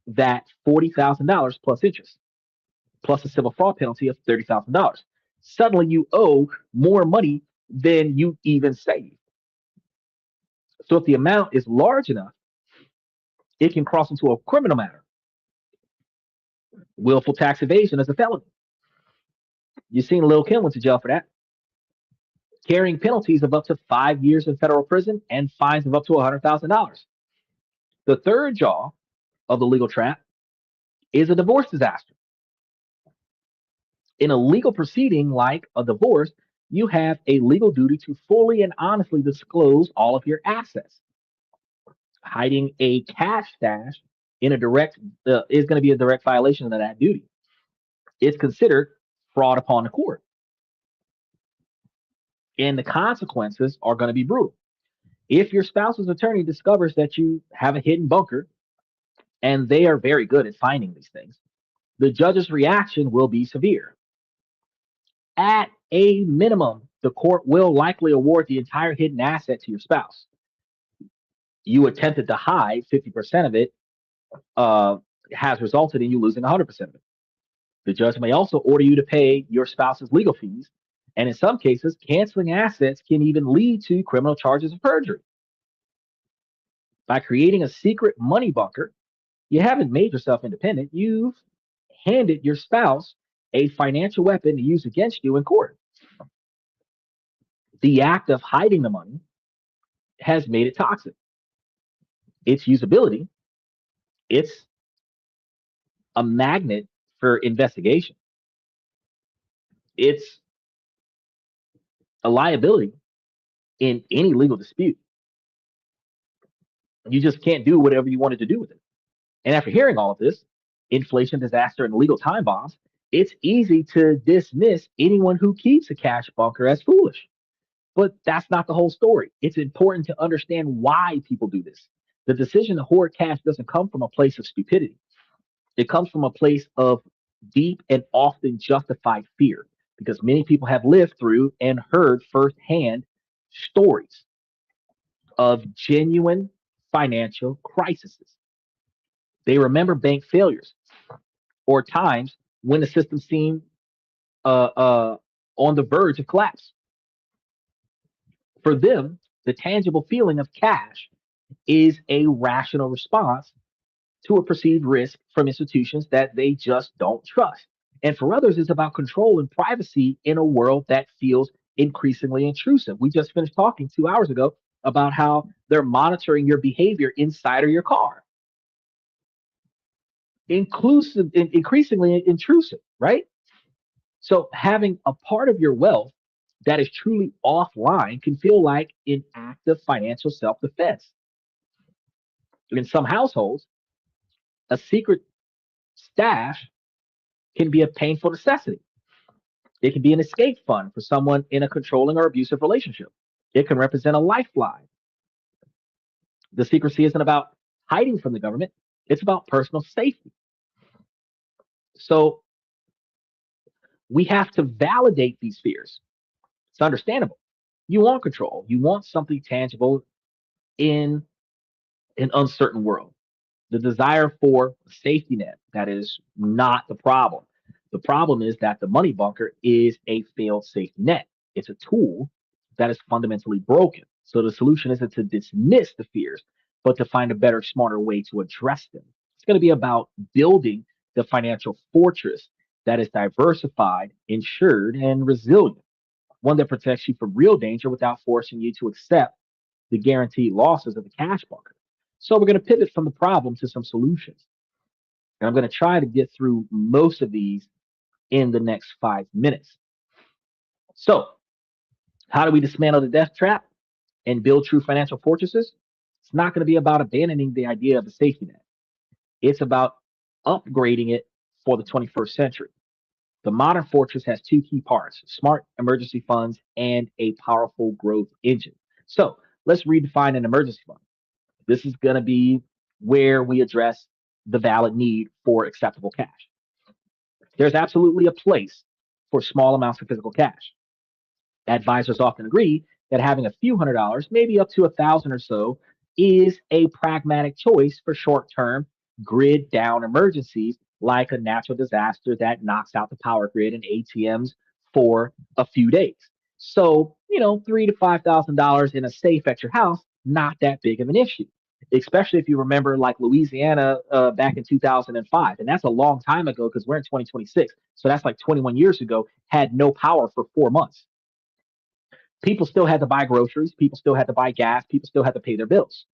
that $40,000 plus interest, plus a civil fraud penalty of $30,000. Suddenly you owe more money than you even saved. So if the amount is large enough, it can cross into a criminal matter. Willful tax evasion is a felony. You've seen Lil Kim went to jail for that, carrying penalties of up to 5 years in federal prison and fines of up to $100,000. The third jaw of the legal trap is a divorce disaster. In a legal proceeding like a divorce, you have a legal duty to fully and honestly disclose all of your assets. Hiding a cash stash in a direct is going to be a direct violation of that duty. It's considered fraud upon the court. And the consequences are going to be brutal. If your spouse's attorney discovers that you have a hidden bunker, and they are very good at finding these things, the judge's reaction will be severe. At a minimum, the court will likely award the entire hidden asset to your spouse. You attempted to hide 50% of it, has resulted in you losing 100% of it. The judge may also order you to pay your spouse's legal fees. And in some cases, canceling assets can even lead to criminal charges of perjury. By creating a secret money bunker, you haven't made yourself independent. You've handed your spouse a financial weapon to use against you in court. The act of hiding the money has made it toxic. Its usability, it's a magnet for investigation. It's a liability in any legal dispute. You just can't do whatever you wanted to do with it. And after hearing all of this, inflation, disaster, and legal time bombs, it's easy to dismiss anyone who keeps a cash bunker as foolish. But that's not the whole story. It's important to understand why people do this. The decision to hoard cash doesn't come from a place of stupidity. It comes from a place of deep and often justified fear, because many people have lived through and heard firsthand stories of genuine financial crises. They remember bank failures or times when the system seemed uh, uh, on the verge of collapse. For them, the tangible feeling of cash is a rational response to a perceived risk from institutions that they just don't trust. And for others, it's about control and privacy in a world that feels increasingly intrusive. We just finished talking 2 hours ago about how they're monitoring your behavior inside of your car. Inclusive, increasingly intrusive, right? So having a part of your wealth that is truly offline can feel like an act of financial self-defense. In some households, a secret stash can be a painful necessity. It can be an escape fund for someone in a controlling or abusive relationship. It can represent a lifeline. The secrecy isn't about hiding from the government, it's about personal safety. So we have to validate these fears. It's understandable. You want control, you want something tangible in an uncertain world. The desire for a safety net, that is not the problem. The problem is that the money bunker is a failed safety net. It's a tool that is fundamentally broken. So the solution isn't to dismiss the fears, but to find a better, smarter way to address them. It's going to be about building the financial fortress that is diversified, insured, and resilient, one that protects you from real danger without forcing you to accept the guaranteed losses of the cash bunker. So we're going to pivot from the problem to some solutions. And I'm going to try to get through most of these in the next 5 minutes. So, how do we dismantle the death trap and build true financial fortresses? It's not going to be about abandoning the idea of a safety net. It's about upgrading it for the 21st century. The modern fortress has two key parts: smart emergency funds and a powerful growth engine. So, let's redefine an emergency fund. This is going to be where we address the valid need for acceptable cash. There's absolutely a place for small amounts of physical cash. Advisors often agree that having a few $100s, maybe up to 1,000 or so, is a pragmatic choice for short-term grid down emergencies like a natural disaster that knocks out the power grid and ATMs for a few days. So, $3,000 to $5,000 in a safe at your house, not that big of an issue, especially if you remember like Louisiana back in 2005. And that's a long time ago because we're in 2026. So that's like 21 years ago, had no power for 4 months. People still had to buy groceries. People still had to buy gas. People still had to pay their bills.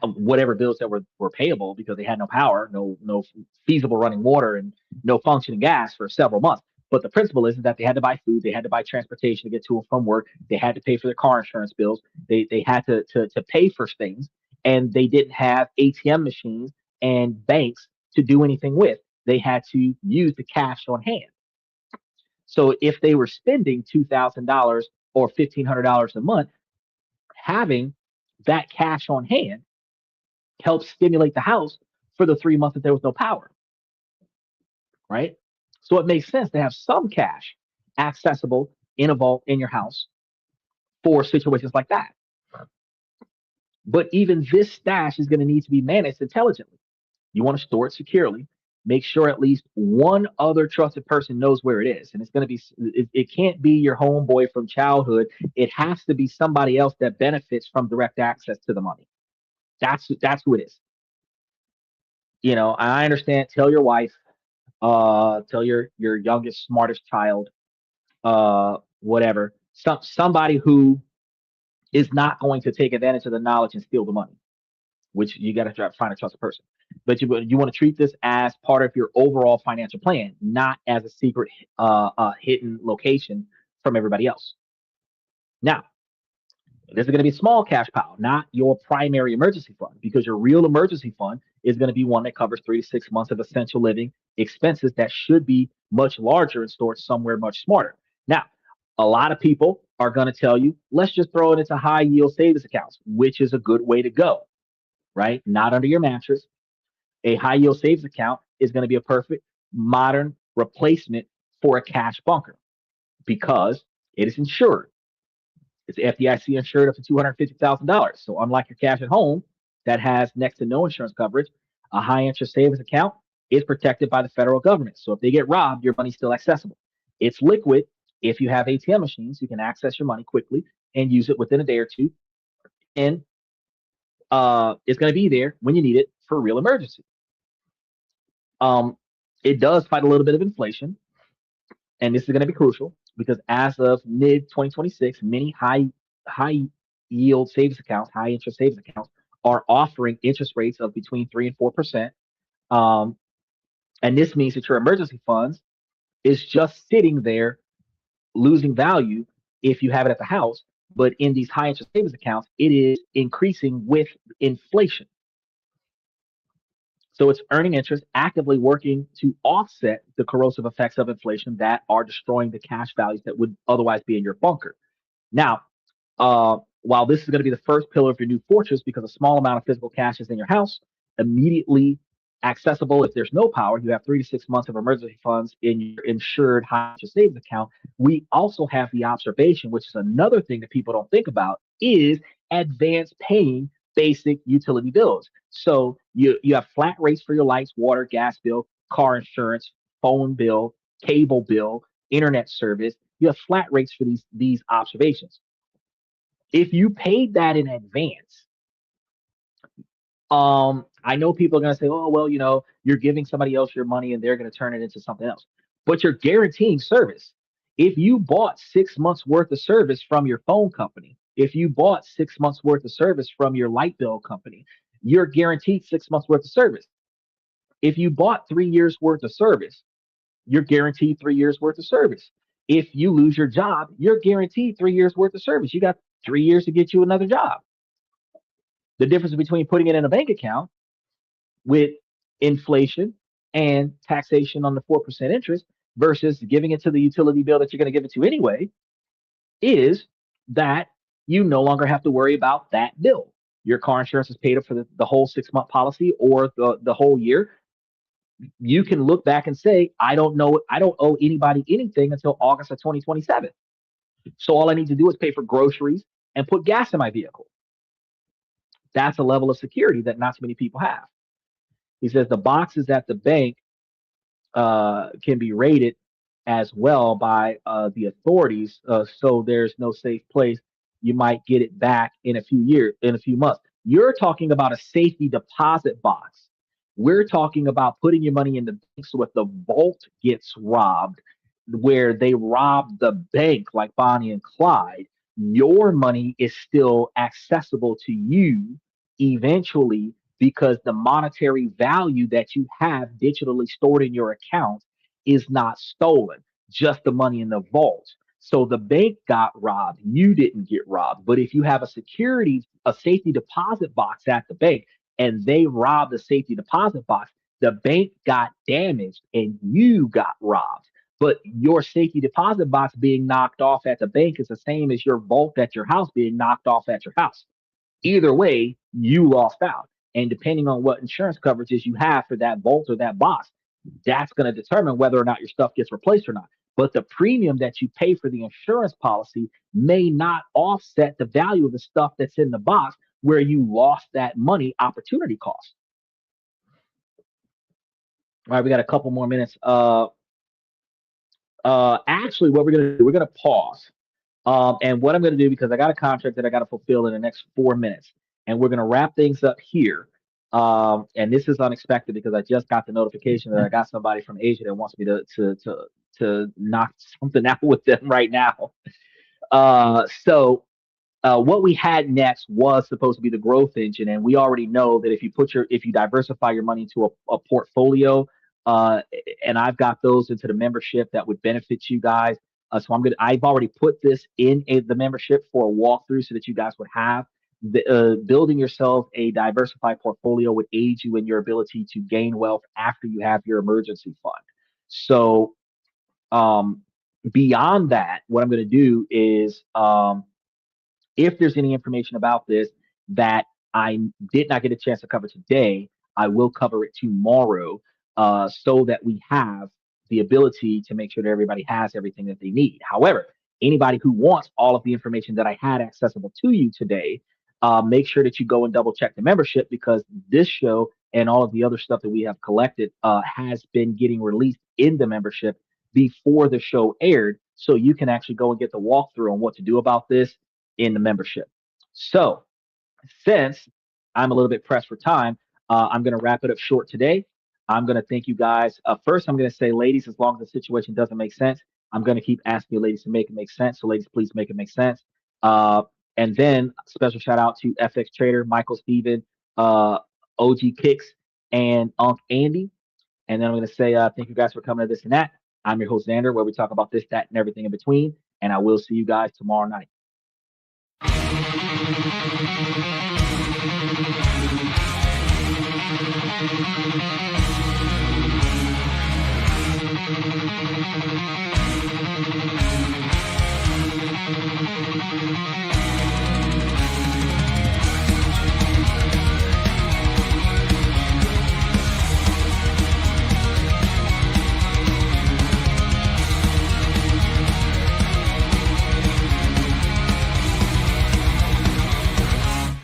Whatever bills that were payable because they had no power, no feasible running water, and no functioning gas for several months. But the principle is that they had to buy food, they had to buy transportation to get to and from work, they had to pay for their car insurance bills, they had to pay for things, and they didn't have ATM machines and banks to do anything with. They had to use the cash on hand. So if they were spending $2,000 or $1,500 a month, having that cash on hand helps stimulate the house for the 3 months that there was no power, right? So it makes sense to have some cash accessible in a vault in your house for situations like that. But even this stash is going to need to be managed intelligently. You want to store it securely make sure at least one other trusted person knows where it is. And it's going to be, it can't be your homeboy from childhood. It has to be somebody else that benefits from direct access to the money. That's who it is. You know, I understand. Tell your wife, tell your youngest, smartest child, whatever, somebody who is not going to take advantage of the knowledge and steal the money, which you got to find a trusted person. But you want to treat this as part of your overall financial plan, not as a secret hidden location from everybody else. Now, this is going to be a small cash pile, not your primary emergency fund, because your real emergency fund is going to be one that covers 3 to 6 months of essential living expenses that should be much larger and stored somewhere much smarter. Now, a lot of people are going to tell you, let's just throw it into high yield savings accounts, which is a good way to go, right? Not under your mattress. A high yield savings account is going to be a perfect modern replacement for a cash bunker because it is insured. It's FDIC insured up to $250,000. So unlike your cash at home that has next to no insurance coverage, a high interest savings account is protected by the federal government. So if they get robbed, your money's still accessible. It's liquid. If you have ATM machines, you can access your money quickly and use it within a day or two. And it's going to be there when you need it for a real emergency. It does fight a little bit of inflation. And this is going to be crucial because as of mid 2026, many high yield savings accounts, high interest savings accounts are offering interest rates of between 3 and 4%. And this means that your emergency funds is just sitting there losing value if you have it at the house. But in these high interest savings accounts, it is increasing with inflation. So it's earning interest, actively working to offset the corrosive effects of inflation that are destroying the cash values that would otherwise be in your bunker. Now, while this is going to be the first pillar of your new fortress because a small amount of physical cash is in your house, immediately accessible if there's no power, you have 3 to 6 months of emergency funds in your insured high interest savings account. We also have the observation, which is another thing that people don't think about, is advance paying basic utility bills. So you have flat rates for your lights, water, gas bill, car insurance, phone bill, cable bill, internet service. You have flat rates for these observations. If you paid that in advance, I know people are going to say, oh, well, you're giving somebody else your money and they're going to turn it into something else. But you're guaranteeing service. If you bought 6 months worth of service from your phone company, if you bought 6 months worth of service from your light bill company, you're guaranteed 6 months worth of service. If you bought 3 years worth of service, you're guaranteed 3 years worth of service. If you lose your job, you're guaranteed 3 years worth of service. You got 3 years to get you another job. The difference between putting it in a bank account with inflation and taxation on the 4% interest versus giving it to the utility bill that you're going to give it to anyway is that you no longer have to worry about that bill. Your car insurance is paid up for the whole 6 month policy or the whole year. You can look back and say, I don't owe anybody anything until August of 2027. So all I need to do is pay for groceries and put gas in my vehicle. That's a level of security that not too many people have. He says the boxes at the bank can be raided as well by the authorities. So there's no safe place. You might get it back in a few months. You're talking about a safety deposit box. We're talking about putting your money in the bank so if the vault gets robbed, where they robbed the bank like Bonnie and Clyde, your money is still accessible to you eventually because the monetary value that you have digitally stored in your account is not stolen, just the money in the vault. So the bank got robbed, you didn't get robbed. But if you have a safety deposit box at the bank and they robbed the safety deposit box, the bank got damaged and you got robbed. But your safety deposit box being knocked off at the bank is the same as your vault at your house being knocked off at your house. Either way, you lost out. And depending on what insurance coverages you have for that vault or that box, that's going to determine whether or not your stuff gets replaced or not. But the premium that you pay for the insurance policy may not offset the value of the stuff that's in the box where you lost that money opportunity cost. All right, we got a couple more minutes. Actually, what we're gonna do, we're gonna pause. And what I'm gonna do, because I got a contract that I gotta fulfill in the next 4 minutes, and we're gonna wrap things up here. And this is unexpected because I just got the notification that I got somebody from Asia that wants me to knock something out with them right now. So what we had next was supposed to be the growth engine, and we already know that if you diversify your money into a portfolio, uh, and I've got those into the membership that would benefit you guys. I've already put this in the membership for a walkthrough so that you guys would have building yourself a diversified portfolio would aid you in your ability to gain wealth after you have your emergency fund. So um, beyond that, what I'm going to do is if there's any information about this that I did not get a chance to cover today, I will cover it tomorrow, so that we have the ability to make sure that everybody has everything that they need. However, anybody who wants all of the information that I had accessible to you today, make sure that you go and double check the membership, because this show and all of the other stuff that we have collected has been getting released in the membership before the show aired. So you can actually go and get the walkthrough on what to do about this in the membership. So, since I'm a little bit pressed for time, I'm going to wrap it up short today. I'm going to thank you guys. First, I'm going to say, ladies, as long as the situation doesn't make sense, I'm going to keep asking you ladies to make it make sense. So, ladies, please make it make sense. Uh, and then, special shout out to FX Trader, Michael Steven, OG Kicks, and Unc Andy. And then I'm going to say thank you guys for coming to This and That. I'm your host, Xander, where we talk about this, that, and everything in between. And I will see you guys tomorrow night.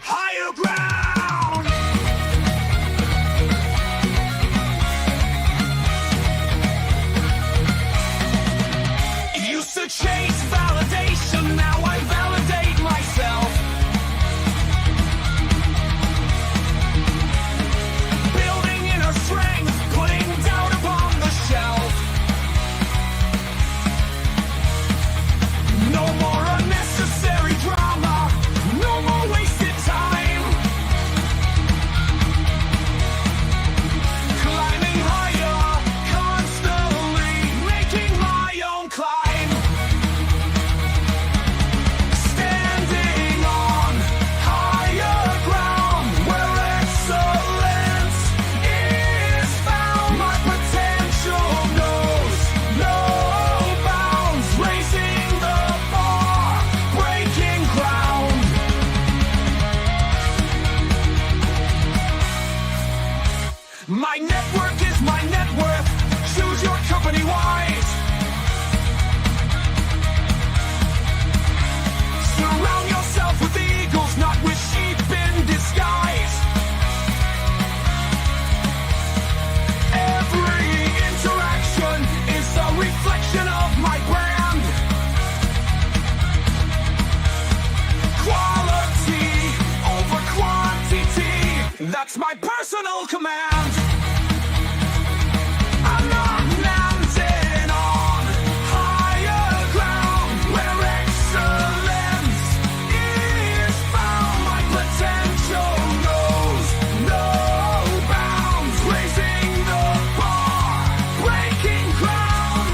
Higher ground. Used to chase validation, now I validate myself. Building inner strength, putting doubt upon the shelf. No more unnecessary drama, no more wasted time. Climbing higher, constantly making my own climb. Standing on higher ground where excellence is found. My potential knows no bounds, raising the bar, breaking ground. My network is my net worth. Choose your company wise. Surround yourself with eagles, not with sheep in disguise. Every interaction is a reflection of my brand. Quality over quantity, that's my personal command. I'm not landing on higher ground where excellence is found. My potential knows no bounds, raising the bar, breaking ground.